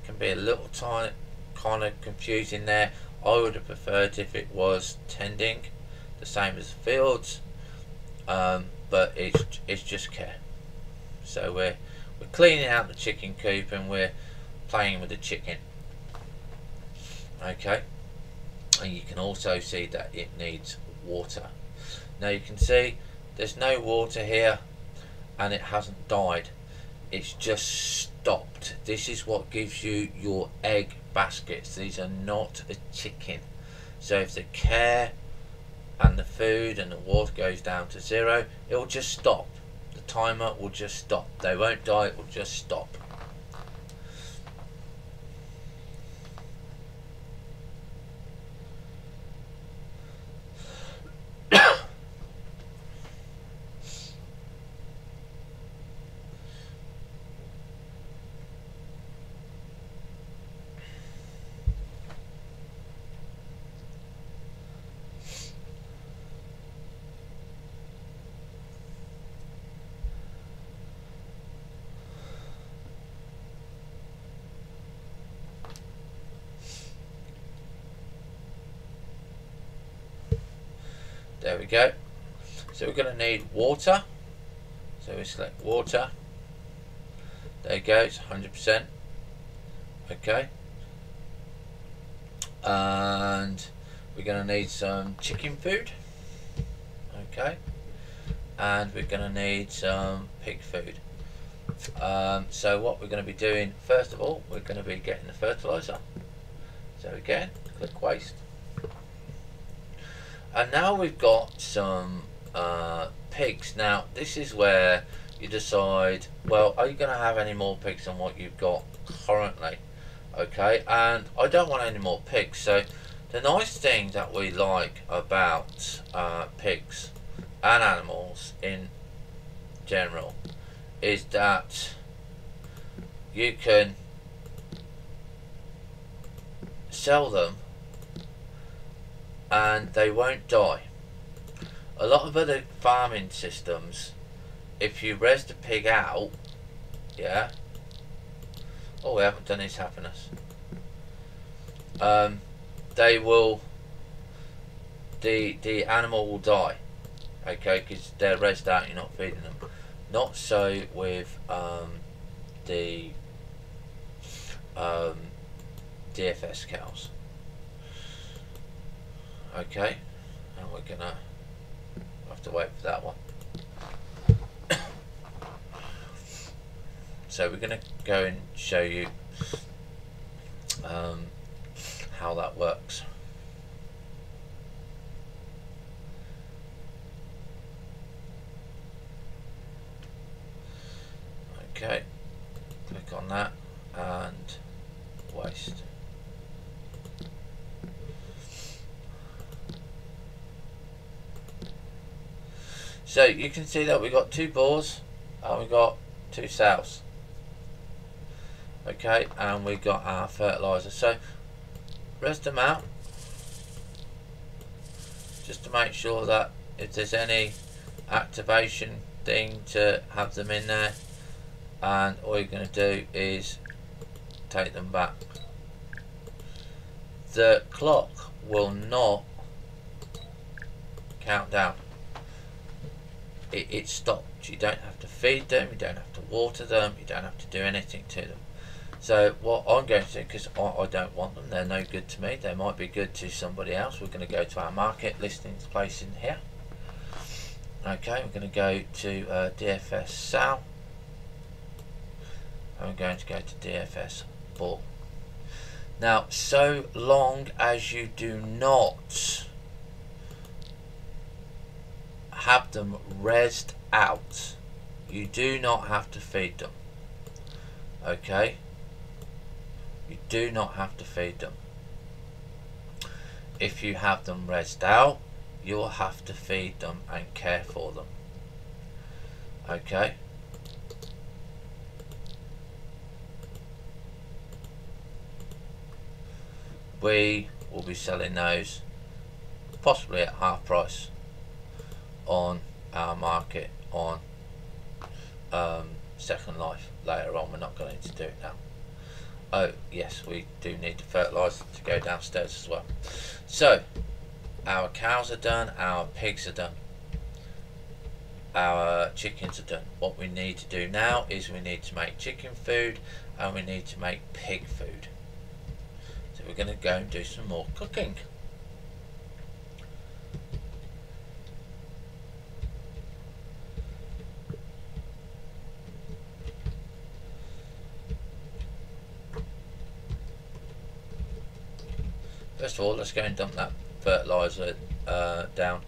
Can be a little tiny kind of confusing there. I would have preferred if it was tending, the same as the fields, but it's just care. So we're cleaning out the chicken coop and we're playing with the chicken. Okay, and you can also see that it needs water. Now you can see there's no water here and it hasn't died. It's just stopped. This is what gives you your egg baskets. These are not a chicken. So if the care and the food and the water goes down to 0, it will just stop. The timer will just stop. They won't die, it will just stop. There we go. So we're going to need water. So we select water. There you go, it's 100%. Okay. And we're going to need some chicken food. Okay. And we're going to need some pig food. So what we're going to be doing, first of all, we're going to be getting the fertilizer. So again, click waste. And now we've got some pigs. Now this is where you decide, well, are you going to have any more pigs than what you've got currently? Okay, and I don't want any more pigs. So the nice thing that we like about pigs and animals in general is that you can sell them and they won't die. A lot of other farming systems, if you res the pig out, yeah. Oh, we haven't done his happiness. They will the animal will die. Okay, because they're rezzed out, you're not feeding them. Not so with the DFS cows. Okay, and we're gonna have to wait for that one. So we're gonna go and show you how that works. Okay, click on that and waste. So you can see that we got 2 boars and we got 2 sows. Okay, and we got our fertilizer. So rest them out just to make sure that if there's any activation thing to have them in there, and all you're going to do is take them back. The clock will not count down. It stopped. You don't have to feed them, you don't have to water them, you don't have to do anything to them. So what I'm going to do, because I don't want them, they're no good to me, they might be good to somebody else. We're going to go to our market listings place in here. Okay, we're going to go to DFS sow, and we're going to go to DFS bull. Now, so long as you do not have them rezzed out, you do not have to feed them. Okay, you do not have to feed them. If you have them rezzed out, you will have to feed them and care for them. Okay, we will be selling those possibly at half price on our market on Second Life later on. We're not going to do it now. Oh yes, we do need the fertilizer to go downstairs as well. So our cows are done, our pigs are done, our chickens are done. What we need to do now is we need to make chicken food and we need to make pig food. So we're going to go and do some more cooking. First of all, let's go and dump that fertilizer down.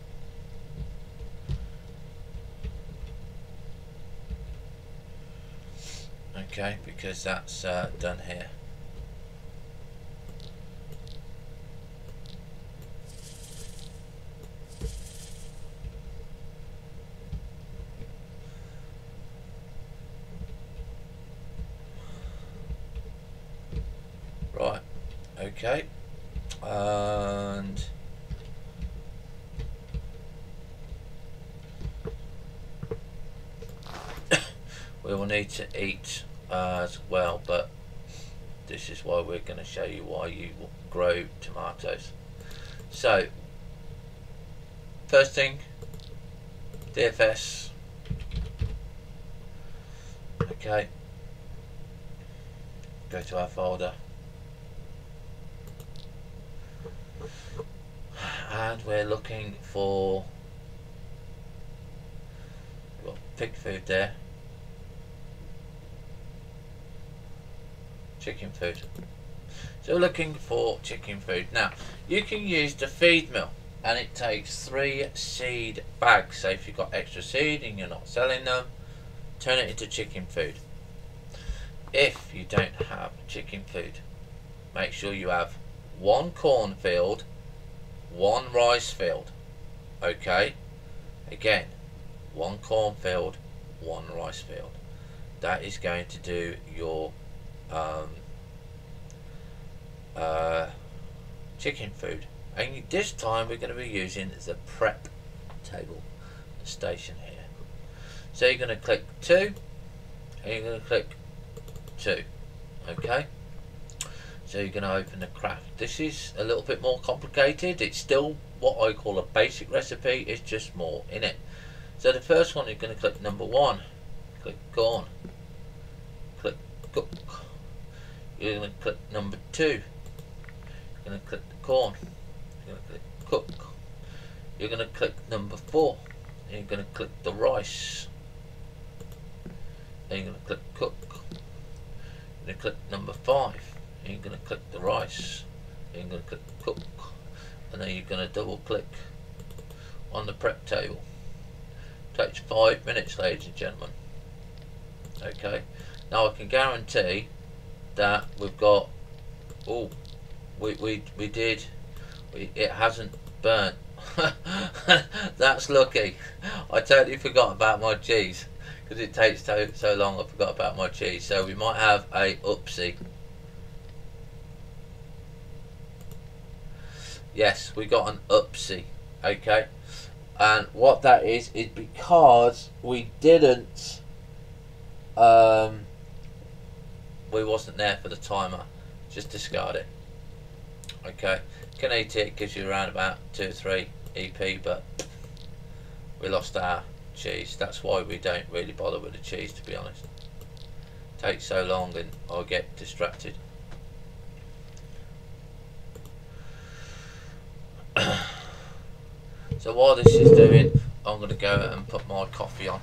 Okay, because that's done here. Right, okay. And we will need to eat as well, but this is why we're going to show you why you grow tomatoes. So first thing, DFS. Okay, go to our folder and we're looking for, we've got pig food there, chicken food. So we're looking for chicken food. Now you can use the feed mill and it takes 3 seed bags. So if you've got extra seed and you're not selling them, turn it into chicken food. If you don't have chicken food, make sure you have 1 cornfield, 1 rice field. Okay, again, 1 cornfield, 1 rice field. That is going to do your chicken food. And this time we're going to be using the prep table station here. So you're going to click 2 and you're going to click 2. Okay, so you're going to open the craft. This is a little bit more complicated. It's still what I call a basic recipe. It's just more in it. So the first one, you're going to click number 1, click corn, click cook. You're going to click number 2, you're going to click the corn, you're going to click cook. You're going to click number 4, and you're going to click the rice. Then you're going to click cook. You're going to click number 5, and you're going to click the rice. Then you're going to click cook, and then you're going to double click on the prep table. Takes 5 minutes, ladies and gentlemen. Okay, now I can guarantee that we've got, oh, it hasn't burnt. That's lucky. I totally forgot about my cheese, because it takes so long. I forgot about my cheese, so we might have a oopsie. Yes, we got an oopsie. Okay, and what that is because we didn't we wasn't there for the timer. Just discard it. Okay, can eat it, gives you around about 2 or 3 EP, but we lost our cheese. That's why we don't really bother with the cheese, to be honest. It takes so long and I get distracted. So while this is doing, I'm going to go and put my coffee on.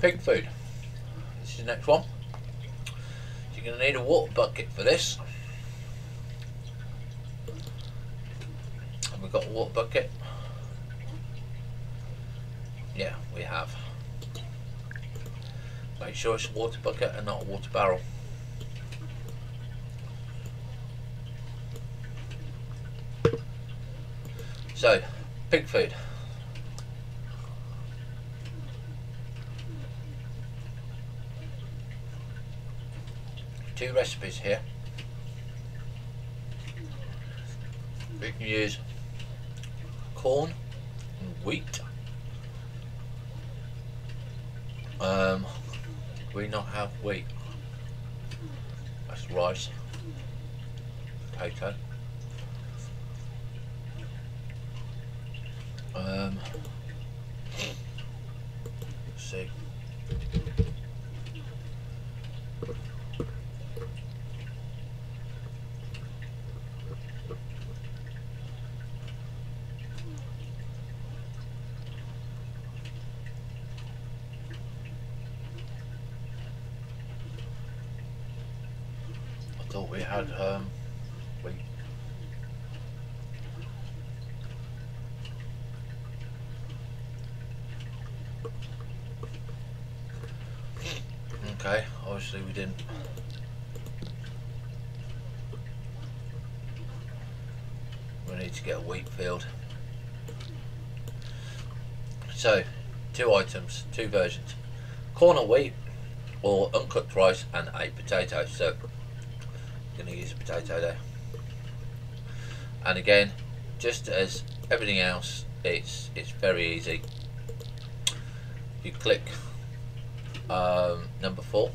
Pig food. This is the next one. So you're going to need a water bucket for this. And we've got a water bucket. Yeah, we have. Make sure it's a water bucket and not a water barrel. So, pig food. Two recipes here. We can use corn and wheat. We not have wheat. That's rice, potato. Let's see. I thought we had wheat. Okay, obviously we didn't. We need to get a wheat field. So, 2 items, 2 versions. Corn or wheat, or uncooked rice and a potato. So, I'm going to use a potato there. And again, just as everything else, it's very easy. You click number 4,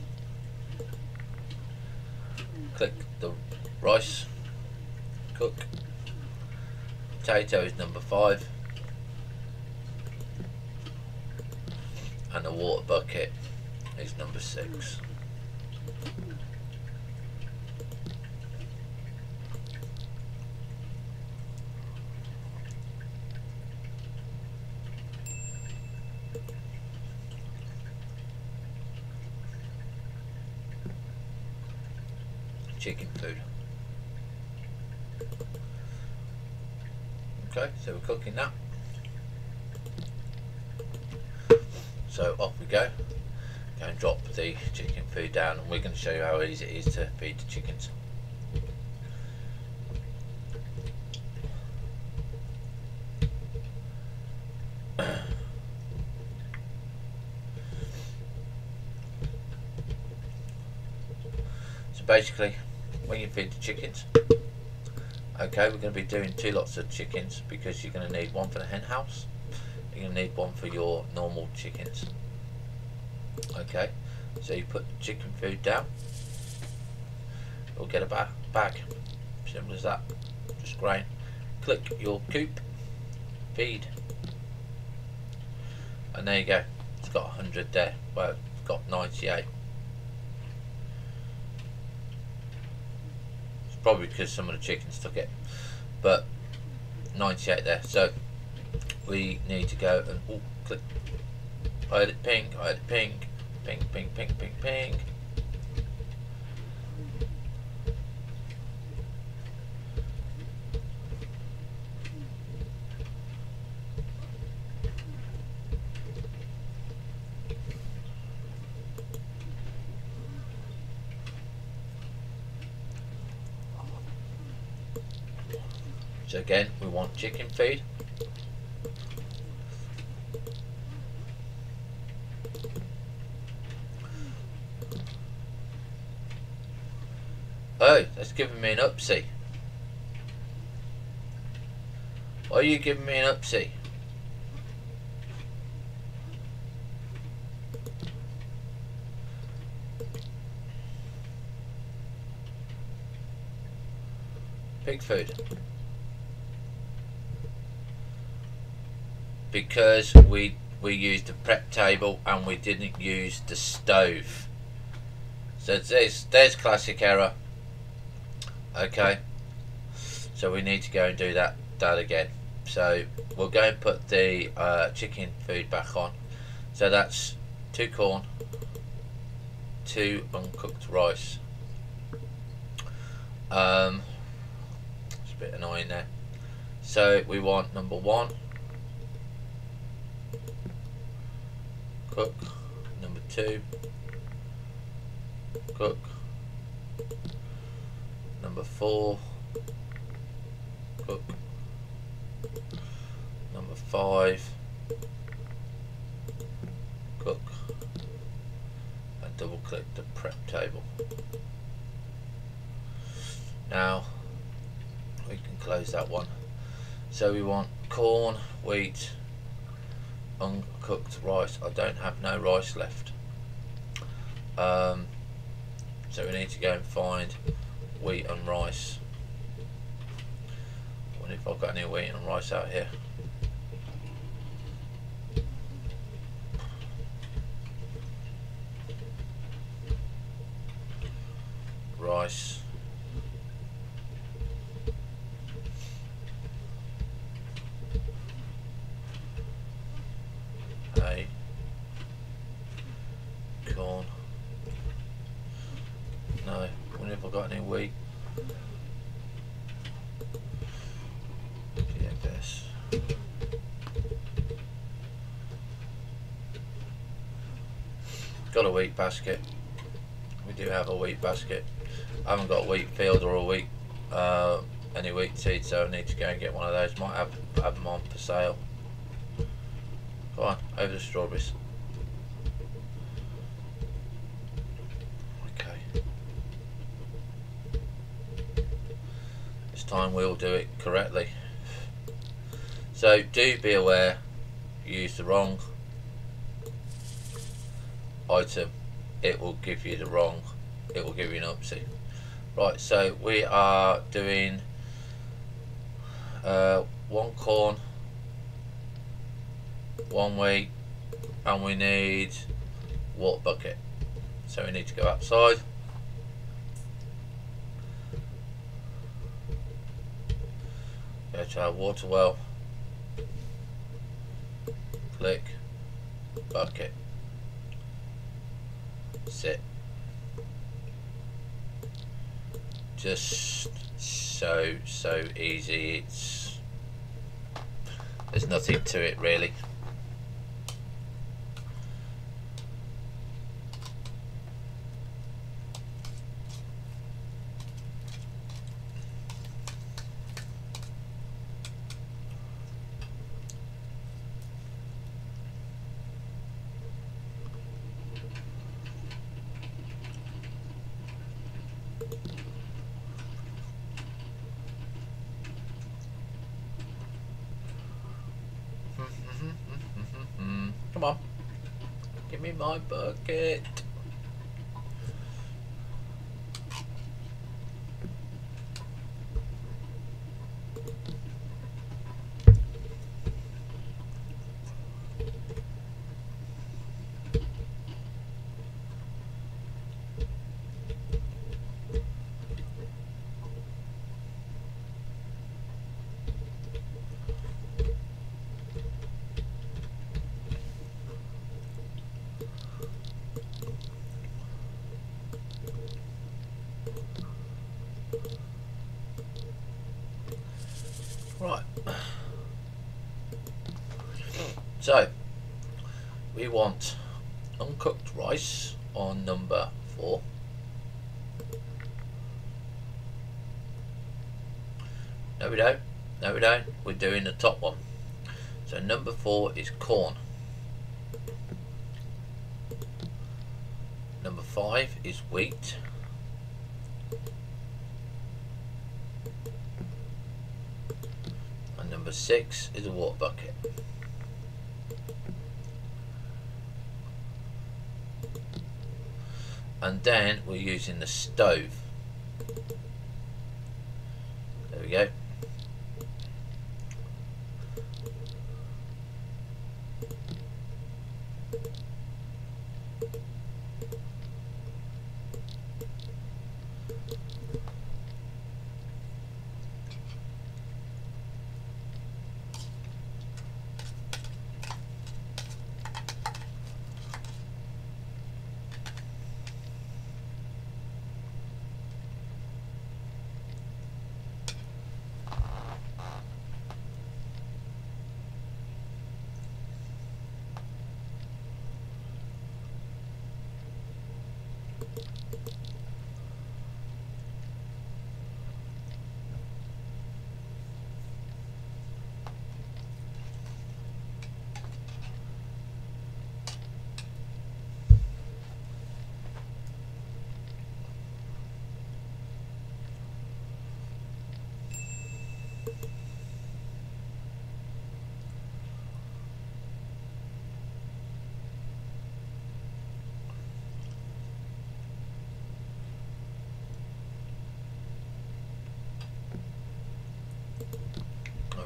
click the rice, cook. Potato is number 5, and the water bucket is number 6. Chicken food. Okay, so we're cooking that. So off we go. Go and drop the chicken food down, and we're going to show you how easy it is to feed the chickens. So basically, when you feed the chickens, okay, we're going to be doing 2 lots of chickens, because you're going to need one for the hen house, you're going to need one for your normal chickens. Okay, so you put the chicken food down, you'll get a bag, simple as that, just grain. Click your coop, feed, and there you go, it's got 100 there, well, it's got 98. Probably because some of the chickens took it, but 98 there. So we need to go and click. I had it pink, I had it pink, pink, pink, pink, pink, pink. So again, we want chicken feed. Oh, that's giving me an upsie. Why are you giving me an upsie? Pig food. Because we used the prep table and we didn't use the stove. So there's classic error. Okay, so we need to go and do that again. So we'll go and put the chicken food back on. So that's 2 corn, 2 uncooked rice. It's a bit annoying there. So we want number 1, cook, number 2, cook, number 4, cook, number 5, cook, and double click the prep table. Now we can close that one. So we want corn, wheat, uncooked rice. I don't have no rice left, so we need to go and find wheat and rice. I wonder if I've got any wheat and rice out here. Rice. Corn. No, I wonder if I've got any wheat. Yeah, this. Got a wheat basket. We do have a wheat basket. I haven't got a wheat field or a wheat any wheat seeds, so I need to go and get one of those. Might have them on for sale. Go on, over the strawberries. time we'll do it correctly. So do be aware, if you use the wrong item, it will give you an upsie. Right, so we are doing 1 corn, 1 wheat, and we need water bucket. So we need to go outside. Go to our water well. Click bucket. Sit. Just so easy. There's nothing to it really. Come on, give me my bucket. Right, so we want uncooked rice on number 4. No we don't, no we don't, we're doing the top one. So number 4 is corn. Number 5 is wheat. Number 6 is a water bucket. And then we're using the stove. There we go.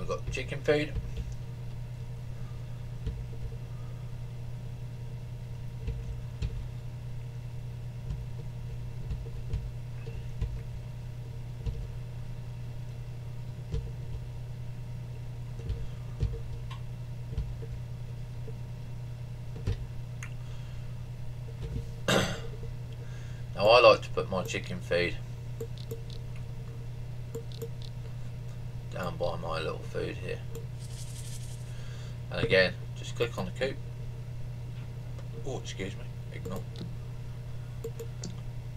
We've got chicken food. Now I like to put my chicken feed down by my little food here, and again just click on the coop. Oh, excuse me, ignore.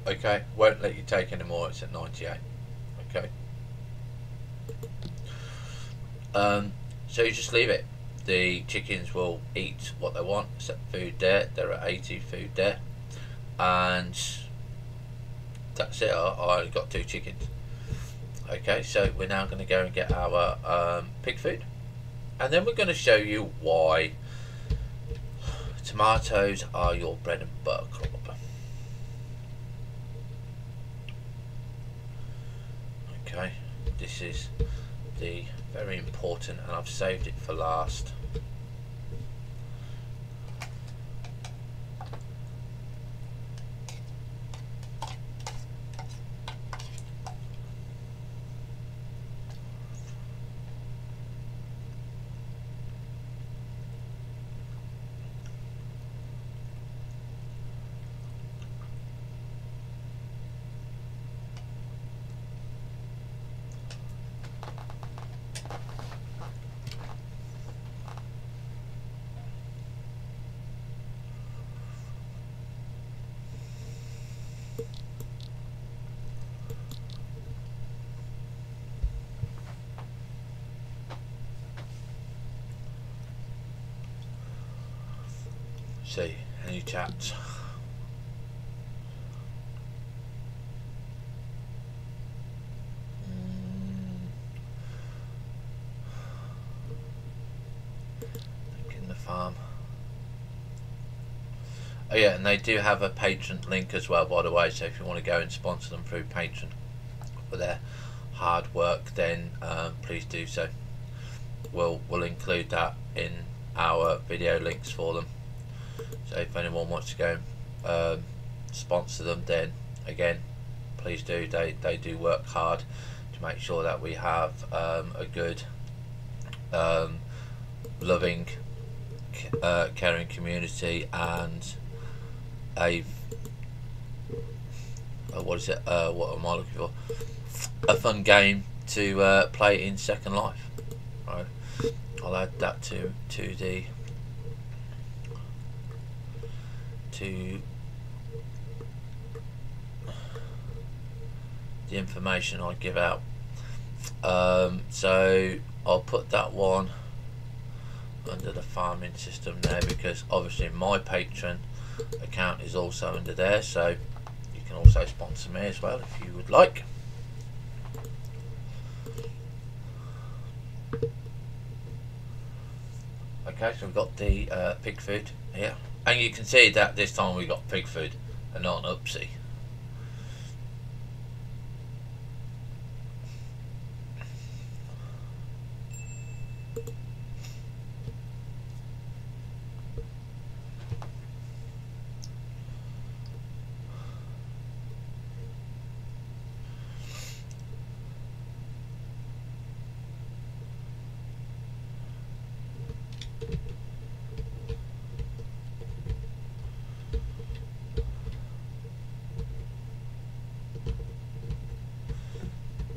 Okay, won't let you take any more, it's at 98. Okay, so you just leave it. The chickens will eat what they want. Set food there, they're at 80, food there, and that's it. I only got 2 chickens. Okay, so we're now going to go and get our pig food, and then we're going to show you why tomatoes are your bread and butter crop. Okay, this is the very important, and I've saved it for last. See, any chats? In the farm. Oh yeah, and they do have a Patreon link as well, by the way, so if you want to go and sponsor them through Patreon for their hard work, then please do so. We'll include that in our video links for them. So if anyone wants to go sponsor them, then again, please do. They do work hard to make sure that we have a good, loving, caring community, and a what is it? What am I looking for? A fun game to play in Second Life. Right, I'll add that to the information I give out. So I'll put that one under the farming system there, because obviously my Patreon account is also under there, so you can also sponsor me as well if you would like. Okay, so we've got the pig food here, and you can see that this time we got pig food and not an upsie.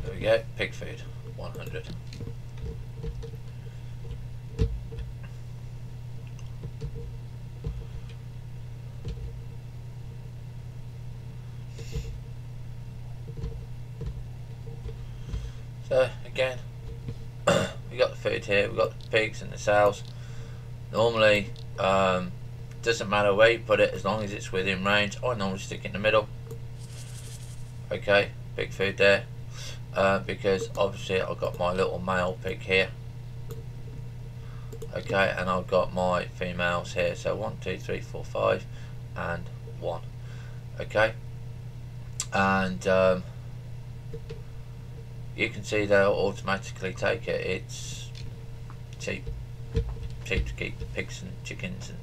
There we go, pig food, 100. So again, we got the food here, we've got the pigs and the sows. Normally, doesn't matter where you put it as long as it's within range. I normally stick it in the middle. Okay, pig food there. Because obviously I've got my little male pig here, okay, and I've got my females here, so 1 2 3 4 5 and 1, okay, and you can see they'll automatically take it. It's cheap to keep pigs and chickens and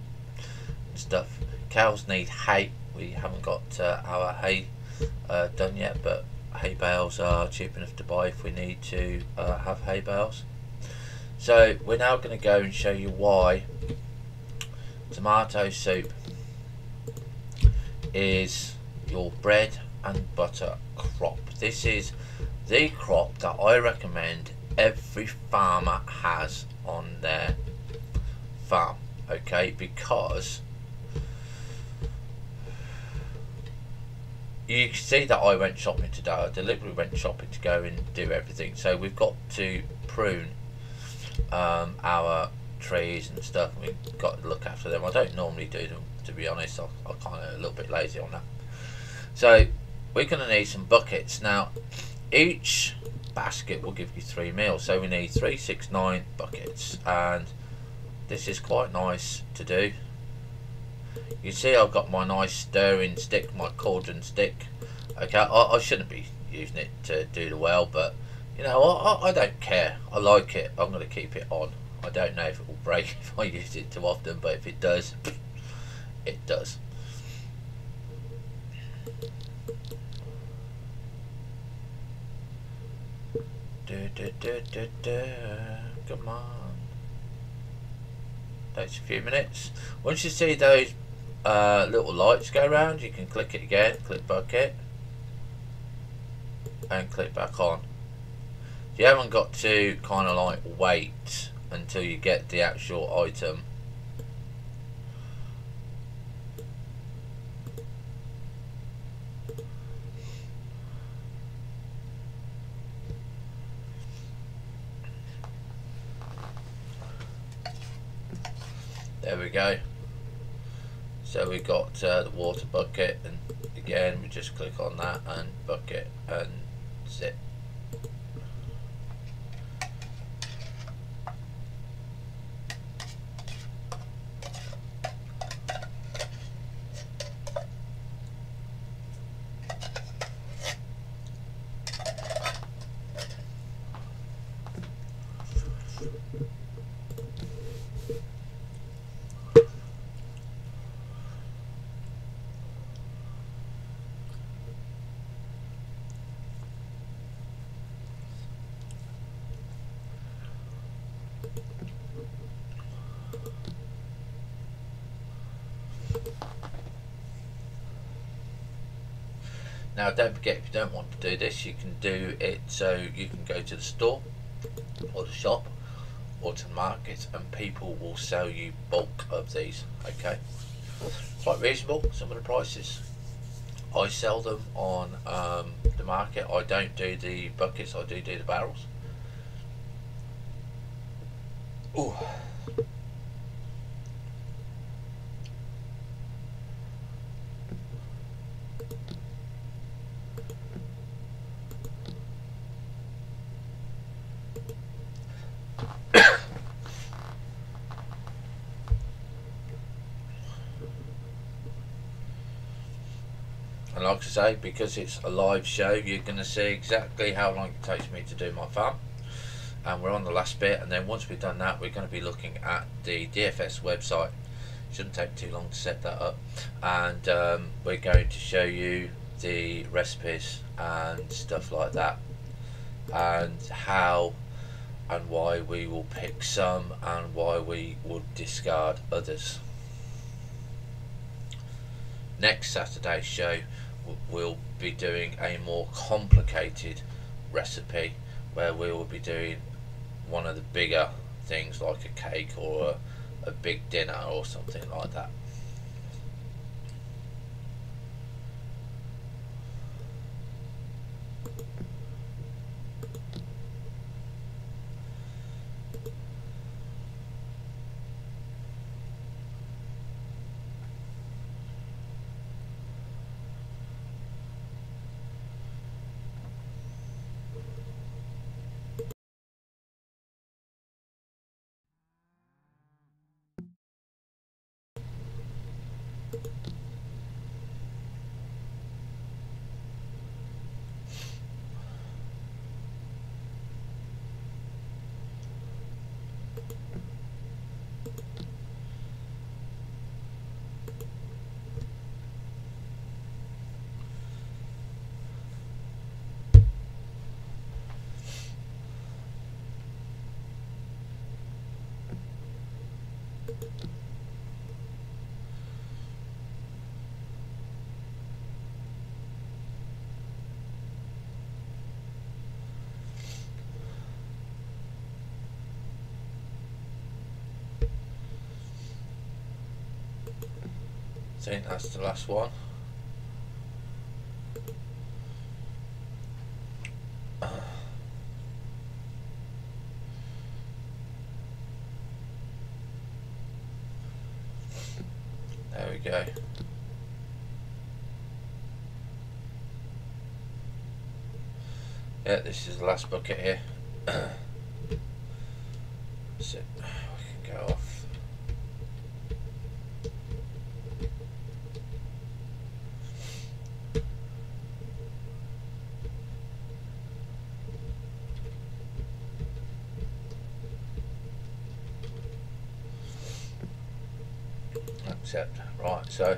stuff. Cows need hay. We haven't got our hay done yet, but hay bales are cheap enough to buy if we need to have hay bales. So we're now going to go and show you why tomato soup is your bread and butter crop. This is the crop that I recommend every farmer has on their farm, okay, because you can see that I went shopping today. I deliberately went shopping to go and do everything. So we've got to prune our trees and stuff. We've got to look after them. I don't normally do them, to be honest. I'm kind of a little bit lazy on that. So we're going to need some buckets. Now, each basket will give you 3 mil. So we need 3, 6, 9 buckets, and this is quite nice to do. You see I've got my nice stirring stick, my cauldron stick. Okay, I shouldn't be using it to do the well, but you know, I don't care. I like it. I'm going to keep it on. I don't know if it will break if I use it too often, but if it does, it does. Come on. Takes a few minutes. Once you see those little lights go around, you can click it again, click bucket, and click back on. You haven't got to kind of like wait until you get the actual item. There we go. So we got the water bucket, and again we just click on that and bucket and zip. Now don't forget, if you don't want to do this, you can do it so you can go to the store or the shop or to the market, and people will sell you bulk of these. Okay, quite reasonable, some of the prices. I sell them on the market. I don't do the buckets, I do the barrels. Ooh. And like I say, because it's a live show, you're going to see exactly how long it takes me to do my farm. And we're on the last bit, and then once we've done that, we're going to be looking at the DFS website. Shouldn't take too long to set that up. And we're going to show you the recipes and stuff like that, and how and why we will pick some and why we would discard others. Next Saturday's show we'll be doing a more complicated recipe where we will be doing one of the bigger things like a cake or a big dinner or something like that. I think that's the last one. There we go. Yeah, this is the last bucket here. So we can go off. Accept. Right, so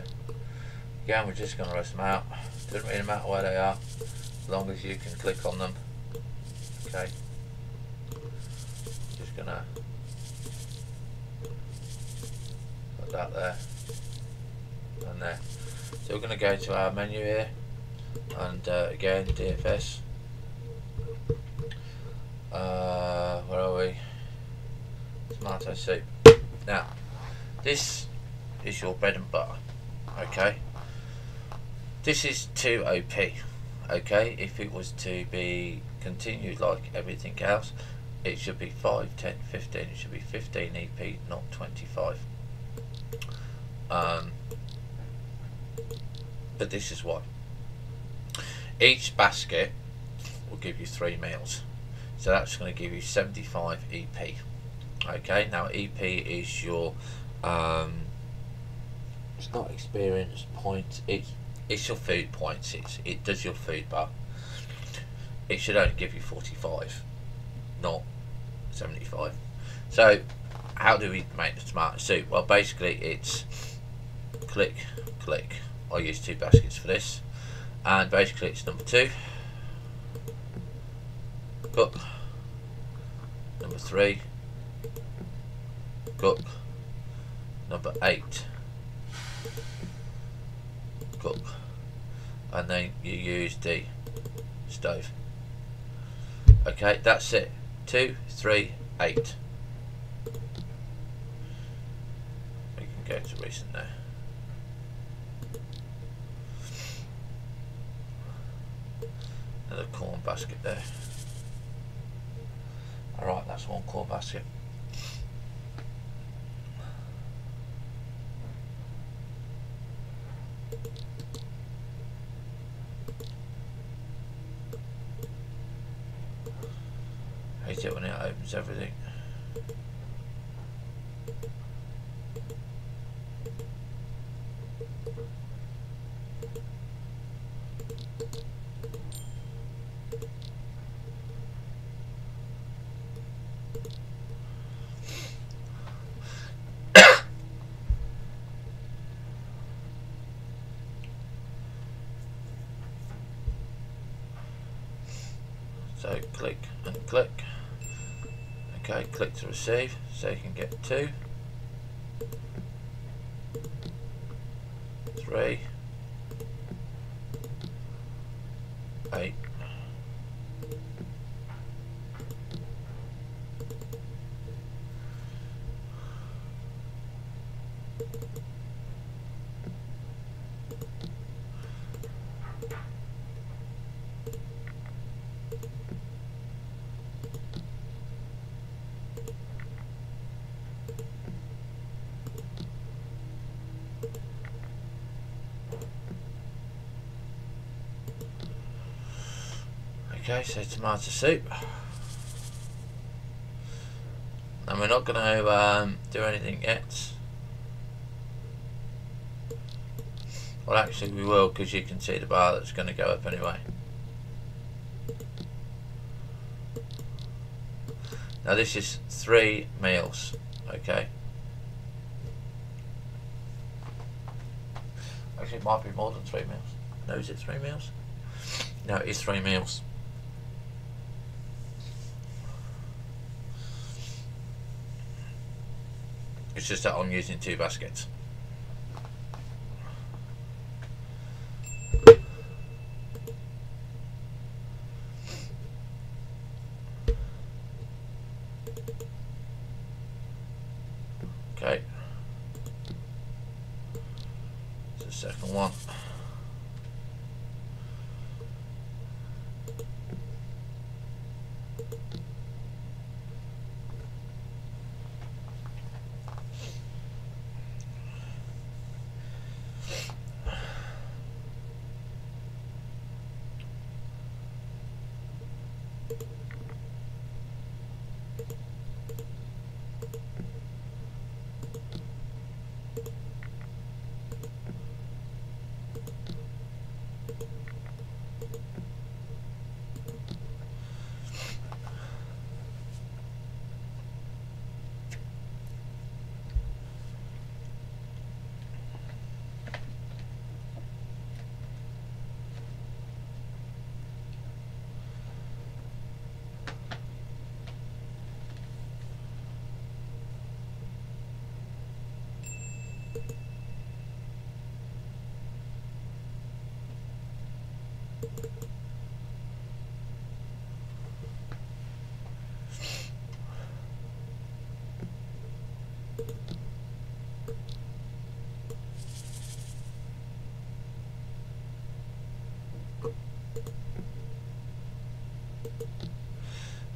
again we're just going to rest them out. Doesn't really matter where they are, as long as you can click on them. Okay. Just going to put that there and there. So we're going to go to our menu here, and again DFS. Where are we? Tomato soup. Now, this is your bread and butter. Okay. This is too OP. Okay. If it was to be continued like everything else, it should be 5, 10, 15. It should be 15 EP, not 25. But this is why. Each basket will give you 3 meals. So that's going to give you 75 EP. Okay, now EP is your it's not experience points, it's your food points. It does your food bar. It should only give you 45, not 75. So how do we make the tomato soup? Well, basically it's click, click. I use 2 baskets for this, and basically it's number 2, cook, number 3, cook, number 8, cook, and then you use the stove. Okay, that's it. 2, 3, 8. We can go to recent now. Another corn basket there. Alright, that's one corn basket. I hate it when it opens everything. So click and click. Okay, click to receive, so you can get 2, 3, 8. Okay, so tomato soup, and we're not going to do anything yet. Well, actually we will, because you can see the bar that's going to go up anyway. Now this is 3 meals, okay. Actually it might be more than 3 meals. No, is it 3 meals? No, it is 3 meals. It's just that I'm using 2 baskets. Okay. It's the second one.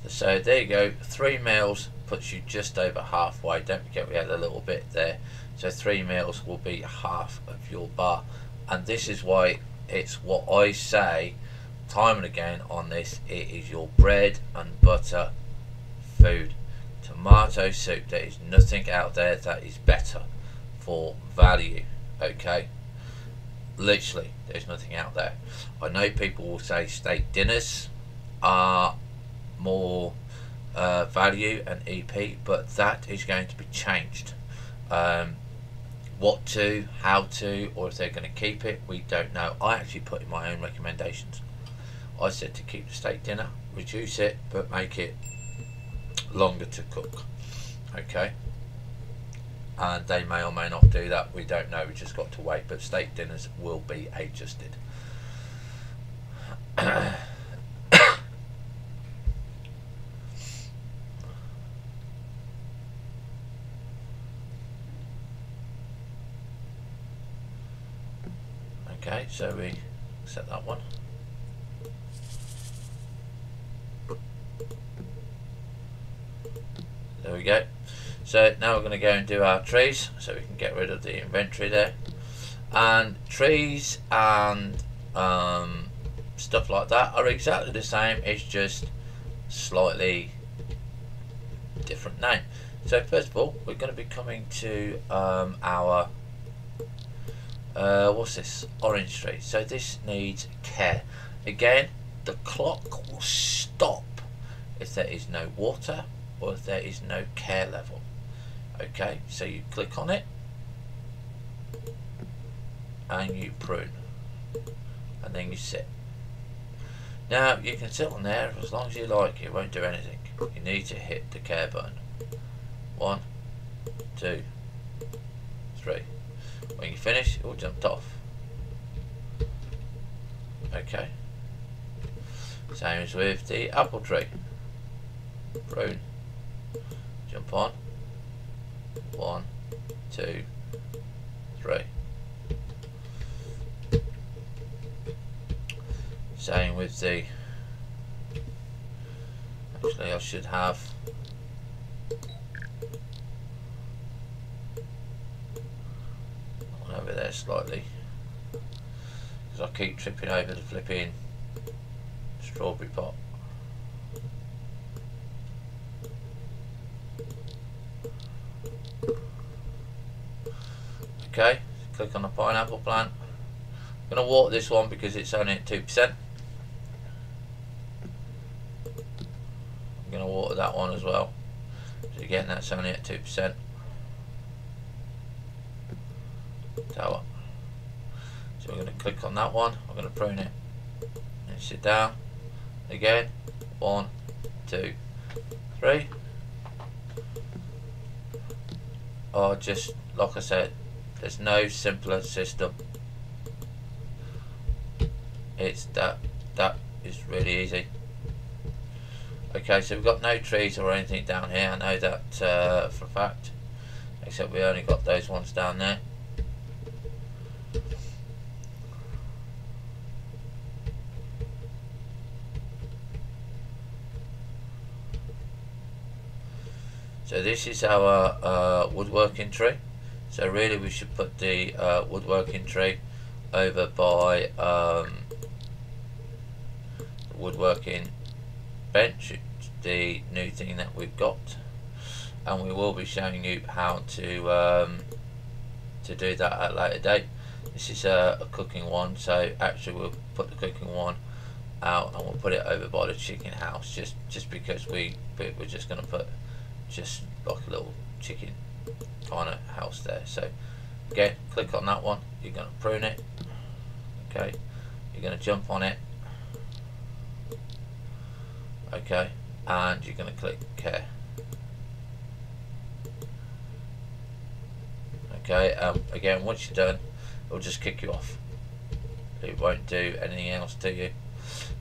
So there you go, 3 meals puts you just over halfway. Don't forget we had a little bit there. So 3 meals will be half of your bar. And this is why it's what I say time and again on this. It is your bread and butter food. Tomato soup, there is nothing out there that is better for value. Okay, literally there's nothing out there. I know people will say steak dinners are more value and EP, but that is going to be changed. What to, how to, or if they're going to keep it, we don't know. I actually put in my own recommendations. I said to keep the steak dinner, reduce it, but make it longer to cook. Okay, and they may or may not do that, we don't know, we just got to wait. But steak dinners will be adjusted. Okay, so we set that one. There we go. So now we're going to go and do our trees, so we can get rid of the inventory there. And trees and stuff like that are exactly the same, it's just slightly different name. So first of all, we're going to be coming to our what's this? Orange tree. So this needs care. Again, the clock will stop if there is no water or if there is no care level. Okay, so you click on it and you prune, and then you sit. Now you can sit on there as long as you like, it won't do anything. You need to hit the care button. 1, 2, 3. When you finish, it will jump off. Okay. Same as with the apple tree. Prune. Jump on. 1, 2, 3. Same with the. Actually, I should have. Over there slightly, because I keep tripping over the flipping strawberry pot. Okay, click on the pineapple plant. I'm going to water this one because it's only at 2%. I'm going to water that one as well. So again, that's only at 2%. Tower. So we're going to click on that one. I'm going to prune it and sit down again. 1, 2, 3. Oh, just like I said, there's no simpler system. It's that is really easy. Okay, so we've got no trees or anything down here. I know that for a fact, except we only got those ones down there. So this is our woodworking tree. So really we should put the woodworking tree over by the woodworking bench, the new thing that we've got, and we will be showing you how to do that at a later date. This is a cooking one, so actually we'll put the cooking one out and we'll put it over by the chicken house, just because we're just going to put just like a little chicken kind of house there. So again, click on that one, you're going to prune it. Okay, you're going to jump on it. Okay, and you're going to click care. Okay, again, once you're done, it'll just kick you off. It won't do anything else to you.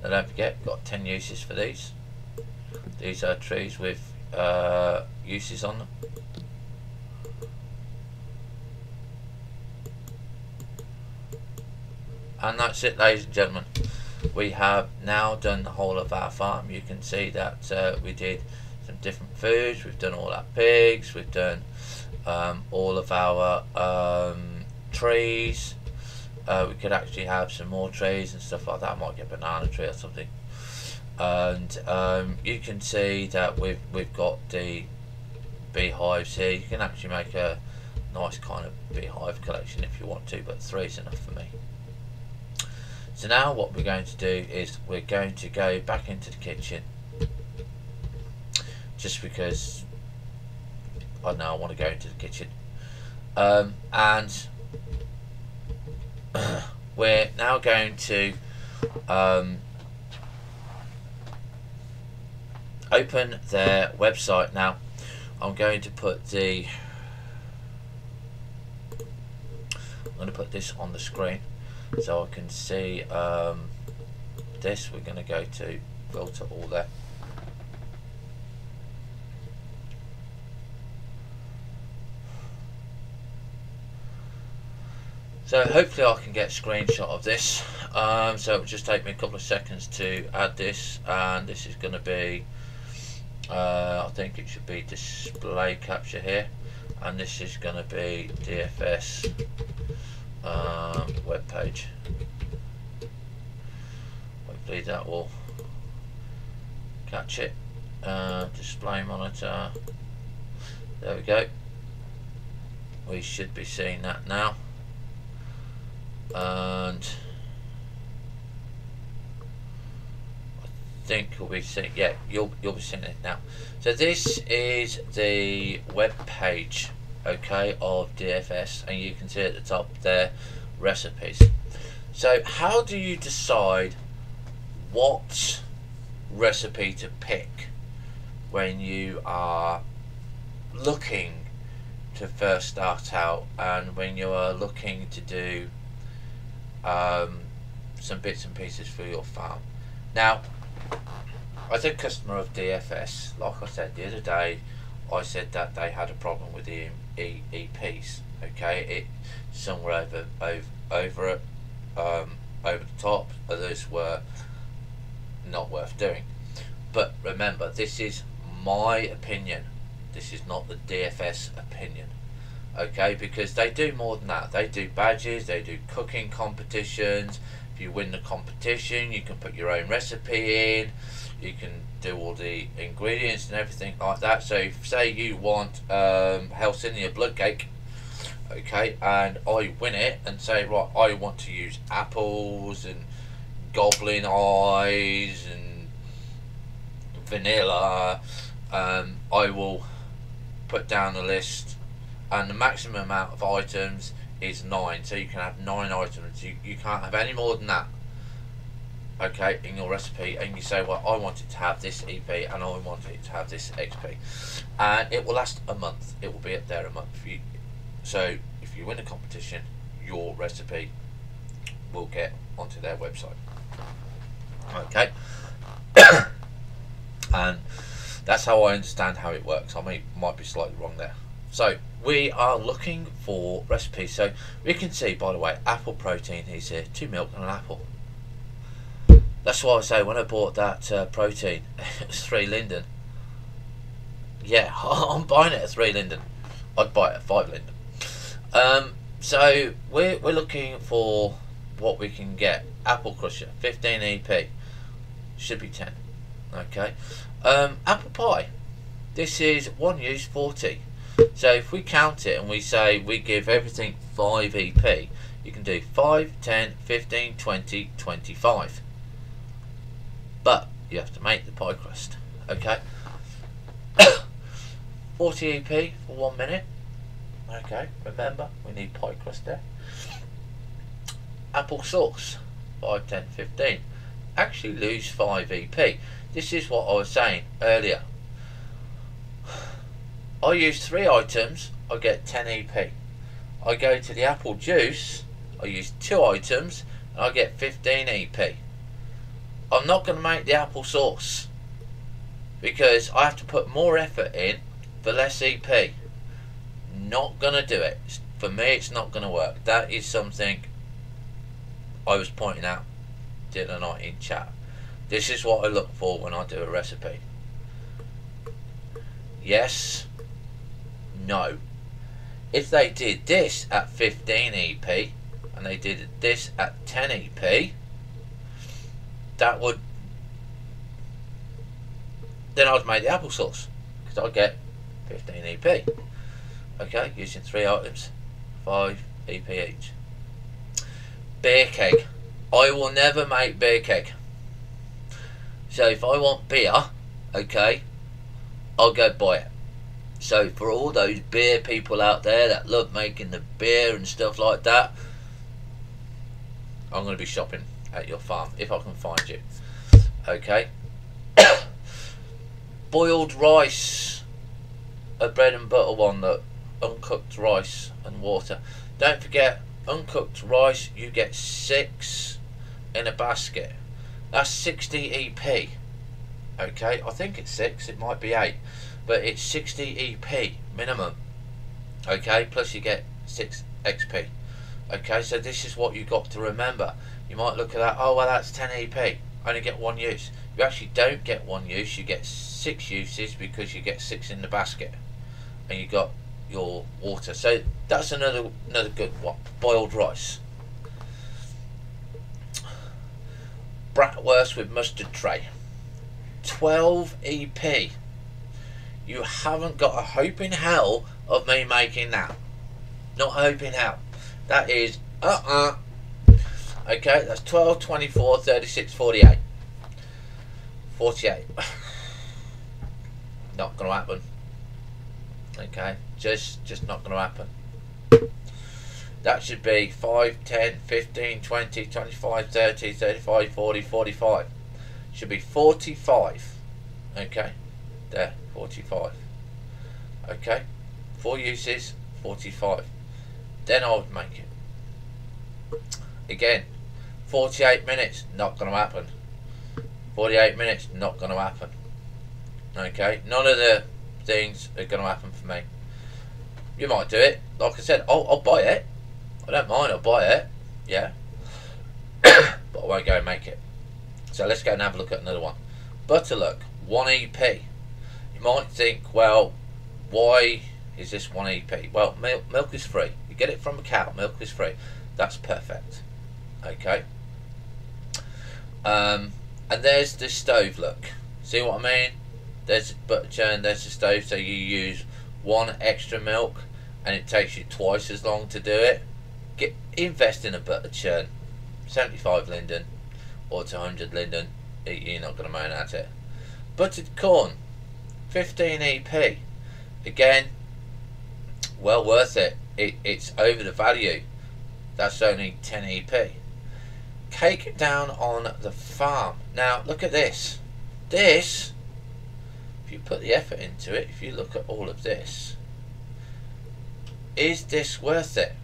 Now don't forget, we've got 10 uses for these. These are trees with uses on them. And that's it, ladies and gentlemen. We have now done the whole of our farm. You can see that we did some different foods. We've done all our pigs. We've done all of our trees. We could actually have some more trees and stuff like that. I might get a banana tree or something. And you can see that we've got the beehives here. You can actually make a nice kind of beehive collection if you want to, but 3 is enough for me. So now what we're going to do is we're going to go back into the kitchen, just because I know I want to go into the kitchen, and we're now going to open their website. Now I'm going to put this on the screen so I can see this. We're going to go to filter all there. So hopefully I can get a screenshot of this. So it'll just take me a couple of seconds to add this, and this is going to be I think it should be display capture here, and this is going to be DFS web page. Hopefully that will catch it. Display monitor, there we go. We should be seeing that now, and I think you'll be seeing, yeah, you'll be seeing it now. So this is the web page, okay, of DFS, and you can see at the top there recipes. So how do you decide what recipe to pick when you are looking to first start out, and when you are looking to do some bits and pieces for your farm? Now, as a customer of DFS, like I said the other day, I said that they had a problem with the EPs. Okay, some were over the top, others were not worth doing. But remember, this is my opinion. This is not the DFS opinion. Okay, because they do more than that. They do badges, they do cooking competitions. If you win the competition, you can put your own recipe in. You can do all the ingredients and everything like that. So if, say you want Hellssina blood cake, okay, and I win it and say, right, I want to use apples and goblin eyes and vanilla, I will put down a list, and the maximum amount of items is 9, so you can have 9 items. You can't have any more than that, okay, in your recipe. And you say, well, I want it to have this EP and I want it to have this XP, and it will last a month. It will be up there a month for you. So if you win a competition, your recipe will get onto their website, okay. And that's how I understand how it works. I might be slightly wrong there. So we are looking for recipes. So we can see, by the way, apple protein is here, 2 milk and an apple. That's why I say when I bought that protein, it was 3 linden. Yeah, I'm buying it at 3 linden. I'd buy it at 5 linden. So we're looking for what we can get. Apple crusher, 15 EP, should be 10. Okay. Apple pie, this is 1 use 40. So if we count it and we say we give everything 5 EP, you can do 5, 10, 15, 20, 25. But you have to make the pie crust, okay. 40 EP for 1 minute. Okay, remember, we need pie crust there. Apple sauce, 5, 10, 15. Actually lose 5 EP. This is what I was saying earlier. I use 3 items, I get 10 EP. I go to the apple juice, I use 2 items, and I get 15 EP. I'm not going to make the apple sauce because I have to put more effort in for less EP. Not going to do it. For me, it's not going to work. That is something I was pointing out the other night in chat. This is what I look for when I do a recipe. Yes, no. If they did this at 15 EP and they did this at 10 EP, that would, then I'd make the applesauce because I'd get 15 EP. Okay, using 3 items, 5 EP each. Beer keg. I will never make beer keg. So if I want beer, okay, I'll go buy it. So for all those beer people out there that love making the beer and stuff like that, I'm going to be shopping at your farm if I can find you. Okay. Boiled rice, a bread and butter one, that uncooked rice and water. Don't forget, uncooked rice, you get 6 in a basket. That's 60 EP. Okay, I think it's 6, it might be 8, but it's 60 EP minimum. Okay, plus you get 6 XP. Okay, so this is what you got to remember. You might look at that, oh well, that's 10 EP, I only get 1 use. You actually don't get 1 use, you get 6 uses because you get 6 in the basket, and you got your water. So that's another good one. Boiled rice. Bratwurst with mustard tray, 12 EP. You haven't got a hope in hell of me making that. Not a hope in hell. That is okay, that's 12, 24, 36, 48. 48. Not gonna happen. Okay, just not gonna happen. That should be 5, 10, 15, 20, 25, 30, 35, 40, 45. Should be 45. Okay, there, 45. Okay, 4 uses, 45. Then I would make it. Again, 48 minutes, not going to happen. 48 minutes, not going to happen. Okay, none of the things are going to happen for me. You might do it. Like I said, I'll buy it. I don't mind, I'll buy it. Yeah. But I won't go and make it. So let's go and have a look at another one. Butterluck, 1 EP. You might think, well, why is this 1 EP? Well, milk is free. You get it from a cow, milk is free. That's perfect. Okay. And there's the stove look. See what I mean? There's the butter churn, there's the stove, so you use 1 extra milk and it takes you twice as long to do it. Invest in a butter churn. 75 linden or 200 linden, you're not going to moan at it. Buttered corn, 15 EP. Again, well worth it. It's over the value. That's only 10 EP. Cake down on the farm. Now look at this. This, if you put the effort into it, if you look at all of this, is this worth it?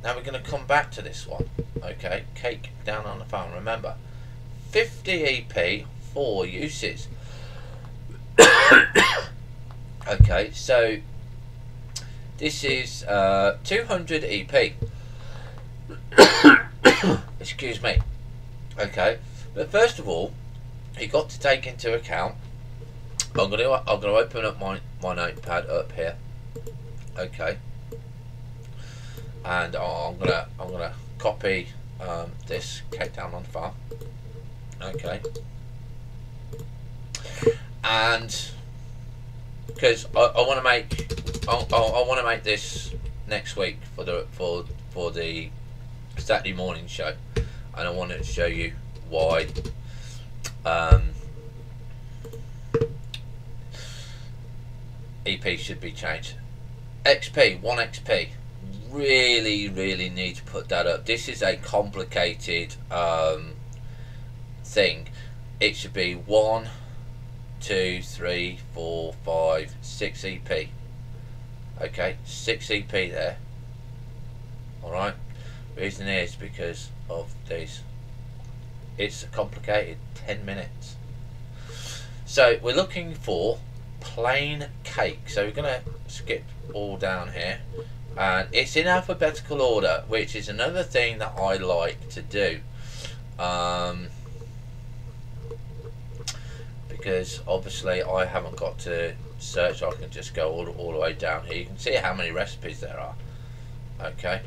Now we're going to come back to this one. Okay, cake down on the farm. Remember, 50 EP, 4 uses. Okay, so this is 200 EP. Excuse me. Okay, but first of all, you got to take into account. I'm going to open up my notepad up here. Okay. And I'm gonna copy this cake down on the farm. Okay. And because I want to make this next week for the Saturday morning show, and I wanted to show you why EP should be changed. XP, 1 XP. Really need to put that up. This is a complicated thing. It should be 1, 2, 3, 4, 5, 6 EP. Okay, 6 EP there. Alright, reason is because of these. It's a complicated 10 minutes. So we're looking for plain cake. So we're going to skip all down here. And it's in alphabetical order, which is another thing that I like to do. Because obviously I haven't got to search, I can just go all the way down here. You can see how many recipes there are. Okay.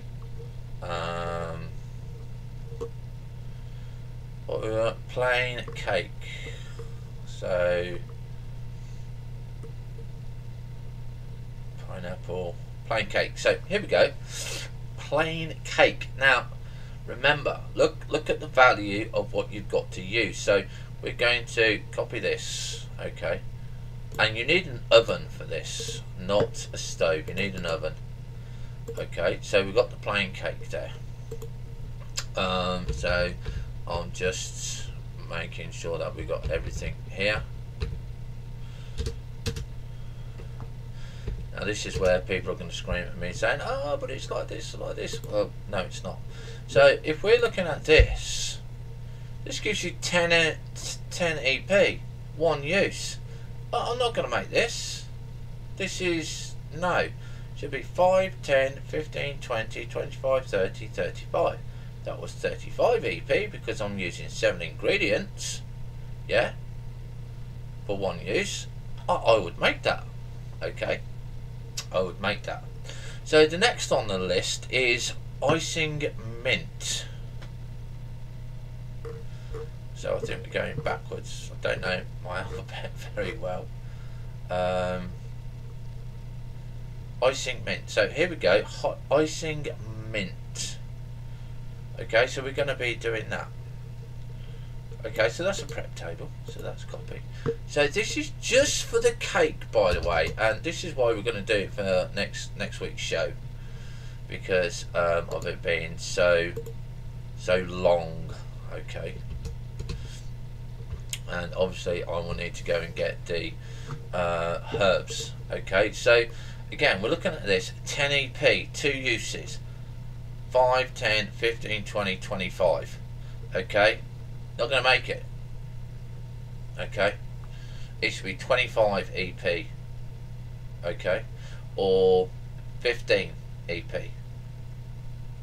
Plain cake. So pineapple, plain cake. So here we go. Plain cake. Now remember, look at the value of what you've got to use. So we're going to copy this, okay, and you need an oven for this, not a stove. You need an oven. Okay, so we've got the plain cake there. So I'm just making sure that we got everything here. Now this is where people are going to scream at me saying, oh, but it's like this, like this. Well, no, it's not. So if we're looking at this, this gives you 10 EP, one use. I'm not going to make this. This is, no. Should be 5, 10, 15, 20, 25, 30, 35. That was 35 EP because I'm using 7 ingredients. Yeah. For one use. I would make that. Okay. I would make that. So the next on the list is icing mint. So I think we're going backwards. I don't know my alphabet very well. Icing mint. So here we go. Hot icing mint. Okay, so we're going to be doing that. Okay, so that's a prep table. So that's copy. So this is just for the cake, by the way, and this is why we're going to do it for next week's show, because of it being so long. Okay. And obviously I will need to go and get the herbs. Okay, so again we're looking at this 10 EP, 2 uses, 5, 10, 15, 20, 25. Okay, not going to make it. Okay, it should be 25 EP. Okay, or 15 EP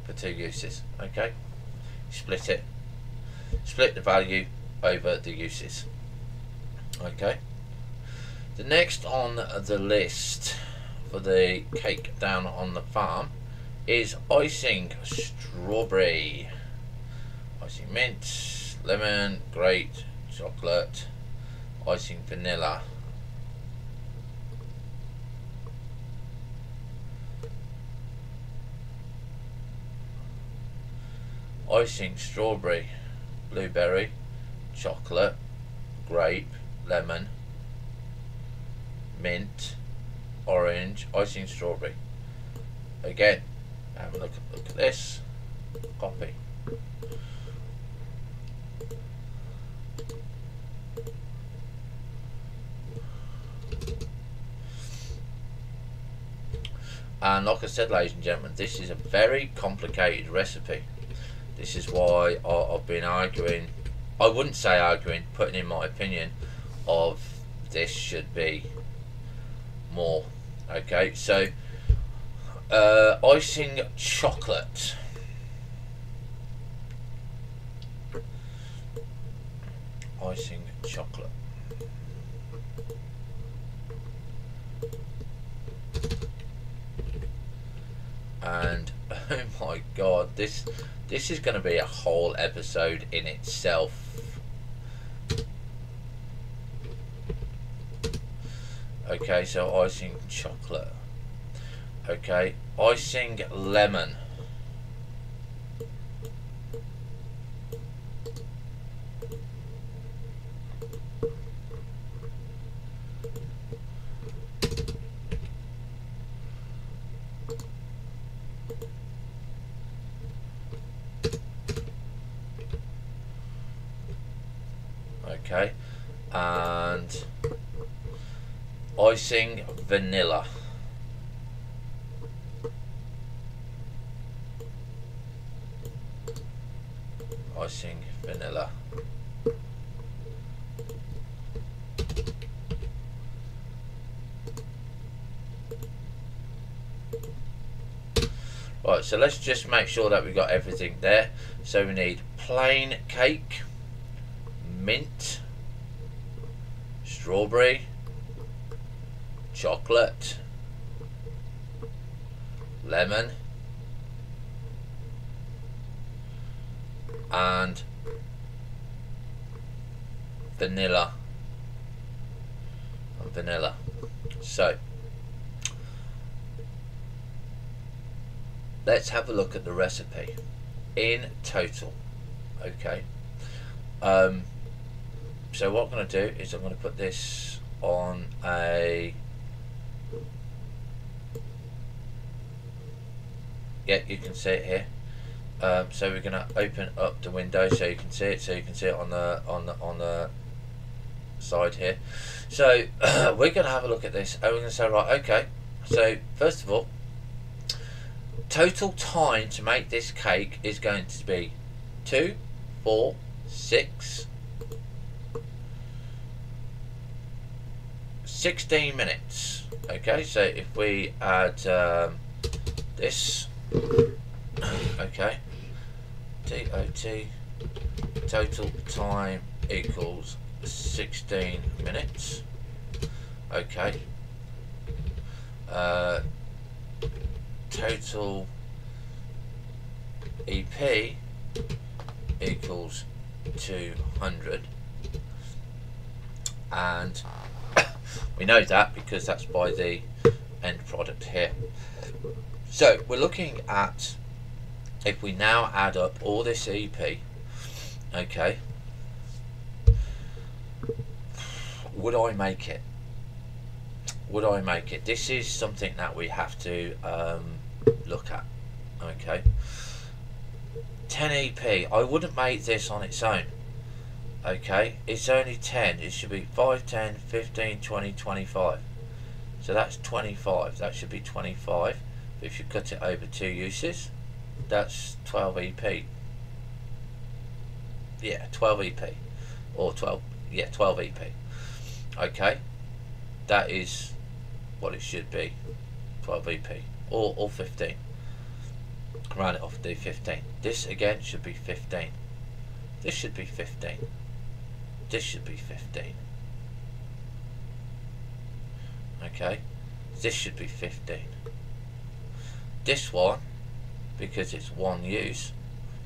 for 2 uses. Okay, split it, split the value over the uses. Okay, the next on the list for the cake down on the farm is icing strawberry, icing mint, lemon, grape, chocolate, icing vanilla. Icing strawberry, blueberry, chocolate, grape, lemon, mint, orange, icing strawberry. Again, have a look at this. Copy. And like I said, ladies and gentlemen, this is a very complicated recipe. This is why I've been arguing, I wouldn't say arguing, putting in my opinion of this should be more. Okay, so icing chocolate. Icing chocolate. And oh my god, this is going to be a whole episode in itself. Okay, so icing chocolate. Okay, icing lemon. Okay, and icing vanilla. icing vanilla. Right, so let's just make sure that we've got everything there. So we need plain cake, mint, strawberry, chocolate, lemon, and vanilla. So let's have a look at the recipe in total. Okay, so what I'm going to do is I'm going to put this on a, yeah, you can see it here. So we're going to open up the window so you can see it. So you can see it on the side here. So we're going to have a look at this, and we're going to say, right, okay. So first of all, total time to make this cake is going to be 2, 4, 6, 16 minutes. Okay, so if we add this, okay, TOT, total time equals 16 minutes. Okay, total EP equals 200, and we know that because that's by the end product here. So we're looking at, if we now add up all this EP, okay, would I make it? Would I make it? This is something that we have to look at. Okay, 10 EP. I wouldn't make this on its own. Okay, it's only 10. It should be 5, 10, 15, 20, 25. So that's 25. That should be 25. But if you cut it over 2 uses, that's 12 EP. Yeah, 12 EP. Or 12. Yeah, 12 EP. Okay, that is what it should be. 12 EP. Or 15. Round it off, do 15. This again should be 15. This should be 15. This should be 15. Okay, this should be 15. This one, because it's one use,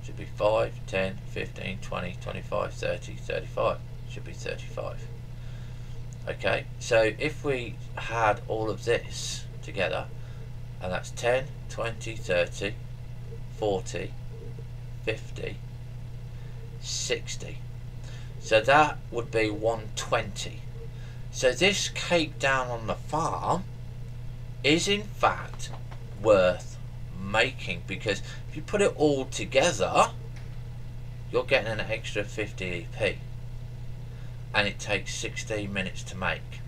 should be 5, 10, 15, 20, 25, 30, 35. Should be 35. Okay, so if we had all of this together, and that's 10, 20, 30, 40, 50, 60. So that would be 120. So this cake down on the farm is in fact worth making, because if you put it all together, you're getting an extra 50 EP, and it takes 16 minutes to make.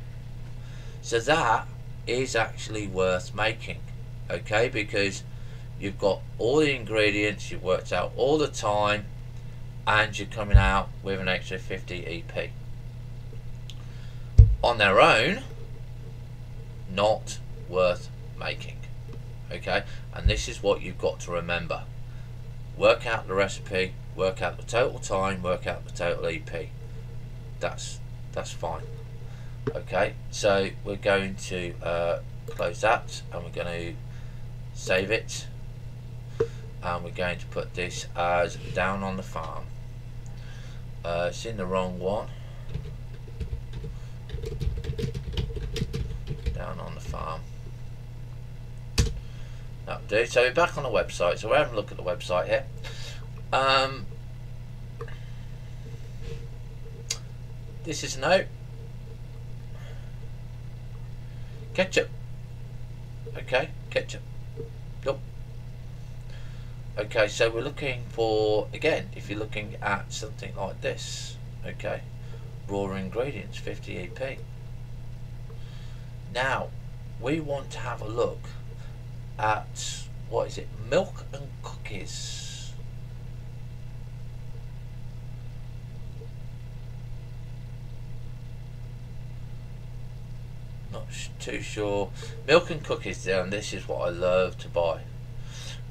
So that is actually worth making, okay, because you've got all the ingredients, you've worked out all the time, and you're coming out with an extra 50 EP. On their own, not worth making. Okay, and this is what you've got to remember. Work out the recipe, work out the total time, work out the total EP. That's fine. Okay, so we're going to close that, and we're going to save it, and we're going to put this as down on the farm. It's in the wrong one. Down on the farm. That'll do. So we're back on the website. So we're having a look at the website here. This is a note. Ketchup. Okay, ketchup. Nope. Okay, so we're looking for, again, if you're looking at something like this, okay, raw ingredients, 50 EP. Now, we want to have a look at, what is it, milk and cookies. too sure. Milk and cookies down. This is what I love to buy.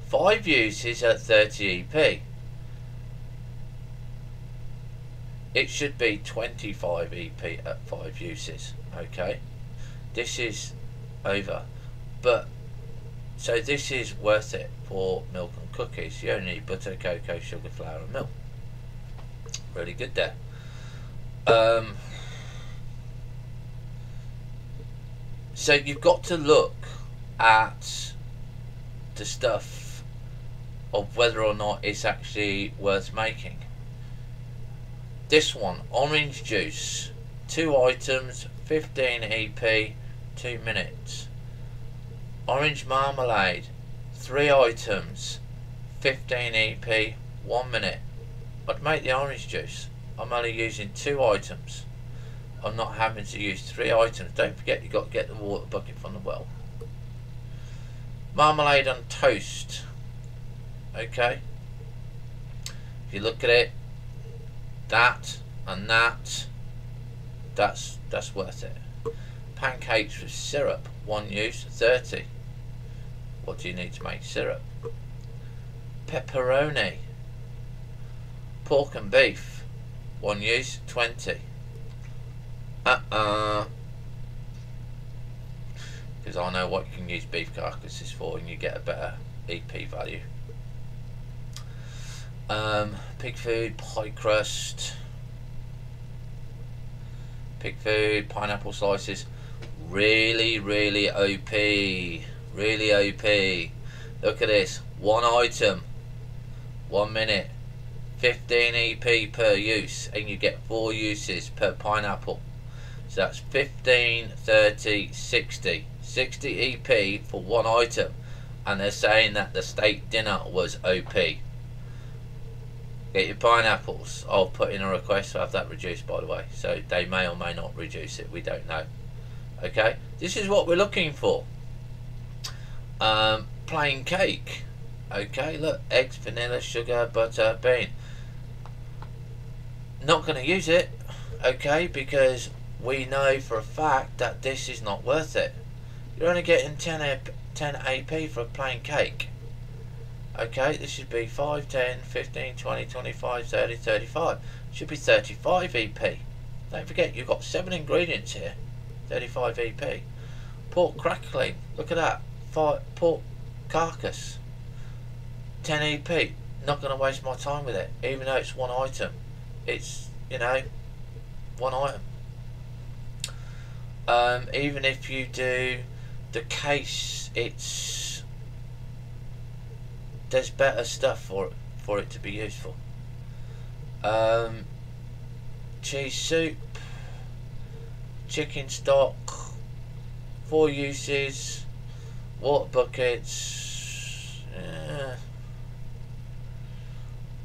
5 uses at 30 EP. It should be 25 EP at 5 uses. Okay, this is over, but so this is worth it for milk and cookies. You only need butter, cocoa, sugar, flour, and milk. Really good there. So you've got to look at the stuff of whether or not it's actually worth making. This one, orange juice, 2 items, 15 EP, 2 minutes. Orange marmalade, 3 items, 15 EP, 1 minute. I'd make the orange juice. I'm only using 2 items. I'm not having to use 3 items. Don't forget, you've got to get the water bucket from the well. Marmalade on toast. Okay. If you look at it, that and that, that's worth it. Pancakes with syrup, 1 use, 30. What do you need to make syrup? Pepperoni, pork and beef, 1 use, 20. Because I know what you can use beef carcasses for, and you get a better EP value. Pig food, pie crust, pig food, pineapple slices. Really OP. Really OP. Look at this. 1 item, 1 minute, 15 EP per use, and you get 4 uses per pineapple. So that's 15, 30, 60. 60 EP for 1 item. And they're saying that the steak dinner was OP. Get your pineapples. I'll put in a request to have that reduced, by the way. So they may or may not reduce it. We don't know. Okay. This is what we're looking for. Plain cake. Okay. Look. Eggs, vanilla, sugar, butter, bean. Not going to use it. Okay. Because we know for a fact that this is not worth it. You're only getting 10 AP for a plain cake. Okay, this should be 5, 10, 15, 20, 25, 30, 35. Should be 35 EP. Don't forget, you've got 7 ingredients here. 35 EP. Pork crackling. Look at that. Pork carcass. 10 EP. Not going to waste my time with it. Even though it's 1 item. It's, you know, 1 item. Even if you do the case, there's better stuff for it to be useful. Cheese soup, chicken stock, 4 uses, water buckets,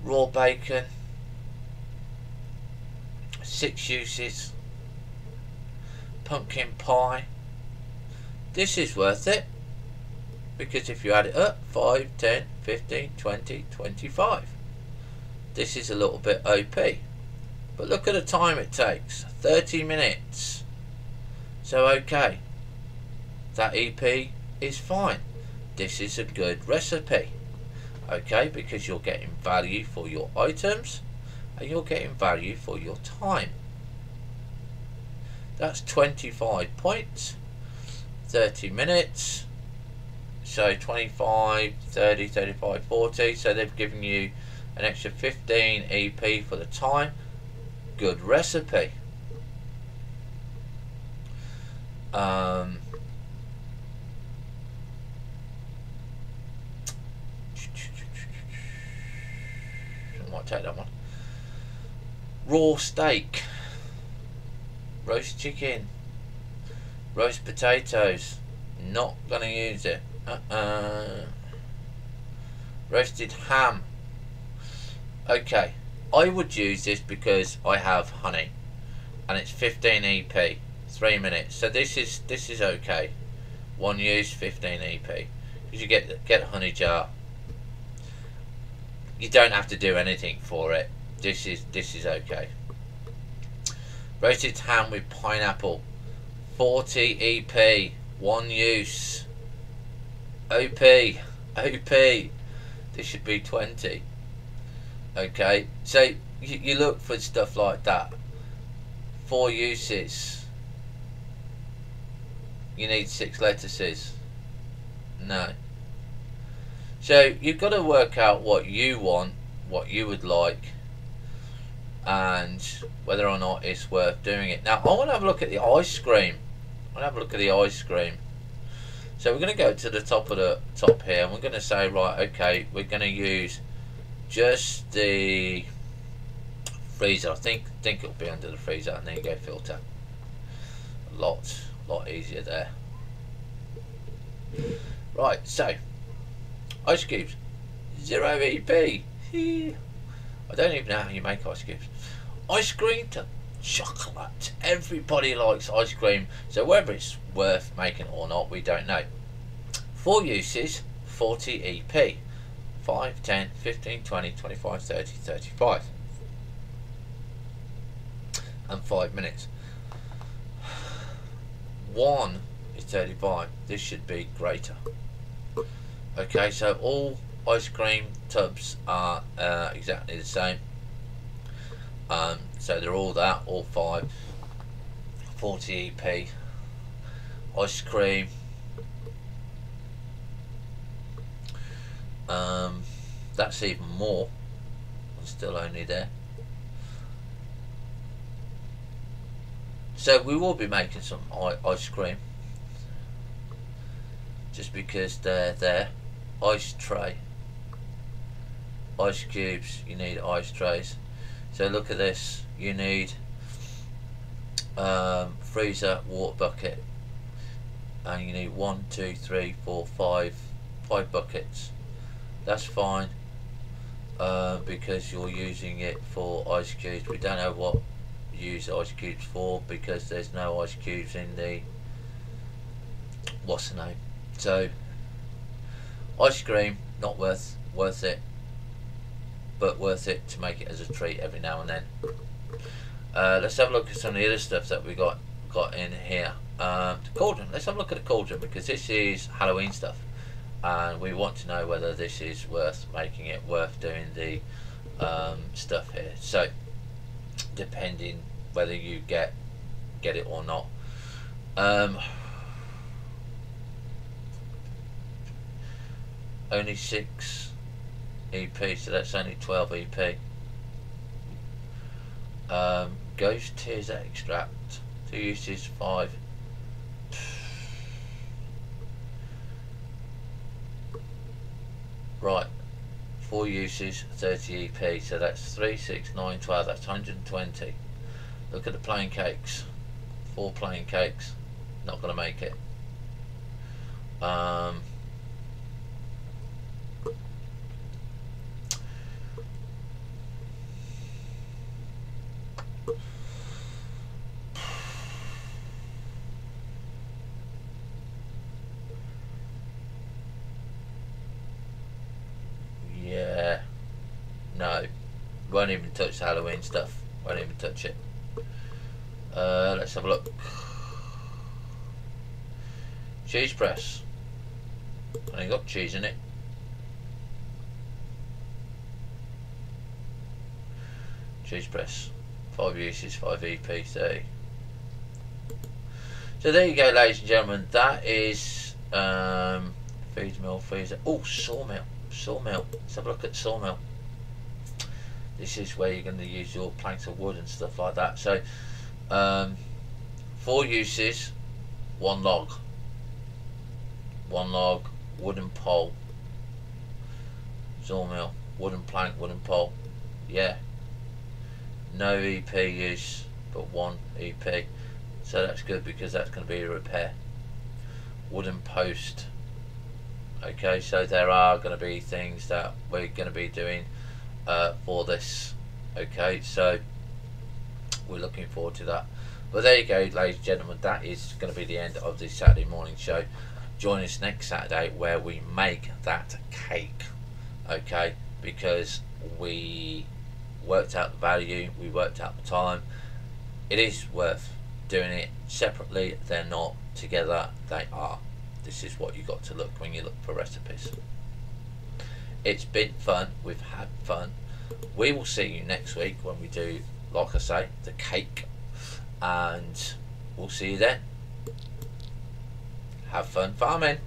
raw bacon, 6 uses, pumpkin pie. This is worth it, because if you add it up, 5, 10, 15, 20, 25. This is a little bit OP. But look at the time it takes. 30 minutes. So okay. That EP is fine. This is a good recipe. Okay, because you're getting value for your items and you're getting value for your time. That's 25 points. 30 minutes. So 25, 30, 35, 40. So they've given you an extra 15 EP for the time. Good recipe. I might take that one. Raw steak, roast chicken, roast potatoes. Not gonna use it. Roasted ham. Okay, I would use this because I have honey, and it's 15 EP, 3 minutes. So this is okay. 1 use, 15 EP. Because you get a honey jar. You don't have to do anything for it. This is okay. Roasted ham with pineapple, 40 EP, one use. OP, OP. This should be 20. Okay, so you look for stuff like that. 4 uses. You need 6 lettuces. No. So you've got to work out what you want, what you would like, and whether or not it's worth doing it. Now I want to have a look at the ice cream. I want to have a look at the ice cream. So we're going to go to the top here, and we're going to say, right, okay, we're going to use just the freezer. I think it'll be under the freezer, and there you go, filter. A lot easier there. Right, so ice cubes, 0 EP. I don't even know how you make ice cubes. Ice cream to chocolate. Everybody likes ice cream, so whether it's worth making or not, we don't know. 4 uses, 40 EP. 5, 10, 15, 20, 25, 30, 35. And 5 minutes. 1 is 35. This should be greater. Okay, so all ice cream tubs are exactly the same. So they're all that, all 5. 40 EP. Ice cream. That's even more. It's still only there. So we will be making some ice cream, just because they're there. Ice tray. Ice cubes, you need ice trays. So look at this, you need freezer, water bucket, and you need 1, 2, 3, 4, 5 buckets. That's fine, because you're using it for ice cubes. We don't know what you use ice cubes for, because there's no ice cubes in the what's the name. So ice cream, not worth it, but worth it to make it as a treat every now and then. Let's have a look at some of the other stuff that we got in here. The cauldron. Let's have a look at the cauldron, because this is Halloween stuff, and we want to know whether this is worth making it, worth doing the stuff here. So depending whether you get it or not. Only 6 EP, so that's only 12 EP. Ghost tears extract, 2 uses, 5. Right, 4 uses, 30 EP, so that's 3, 6, 9, 12, that's 120. Look at the plain cakes. 4 plain cakes, not going to make it. Yeah, no, won't even touch the Halloween stuff, won't even touch it. Let's have a look. Cheese press, only got cheese in it. Cheese press, 5 uses, 5 EP, 30. So there you go, ladies and gentlemen. That is feed mill, freezer. Oh, sawmill. Let's have a look at sawmill. This is where you're going to use your planks of wood and stuff like that. So 4 uses, 1 log. 1 log, wooden pole. Sawmill, wooden plank, wooden pole. Yeah. No EP use, but 1 EP. So that's good, because that's going to be a repair. Wooden post. Okay, so there are going to be things that we're going to be doing for this. Okay, so we're looking forward to that. But there you go, ladies and gentlemen, that is going to be the end of this Saturday morning show. Join us next Saturday where we make that cake. Okay, because we worked out the value, we worked out the time. It is worth doing it separately, they're not. Together, they are. This is what you got to look when you look for recipes. It's been fun. We've had fun. We will see you next week when we do, like I say, the cake, and we'll see you then. Have fun farming.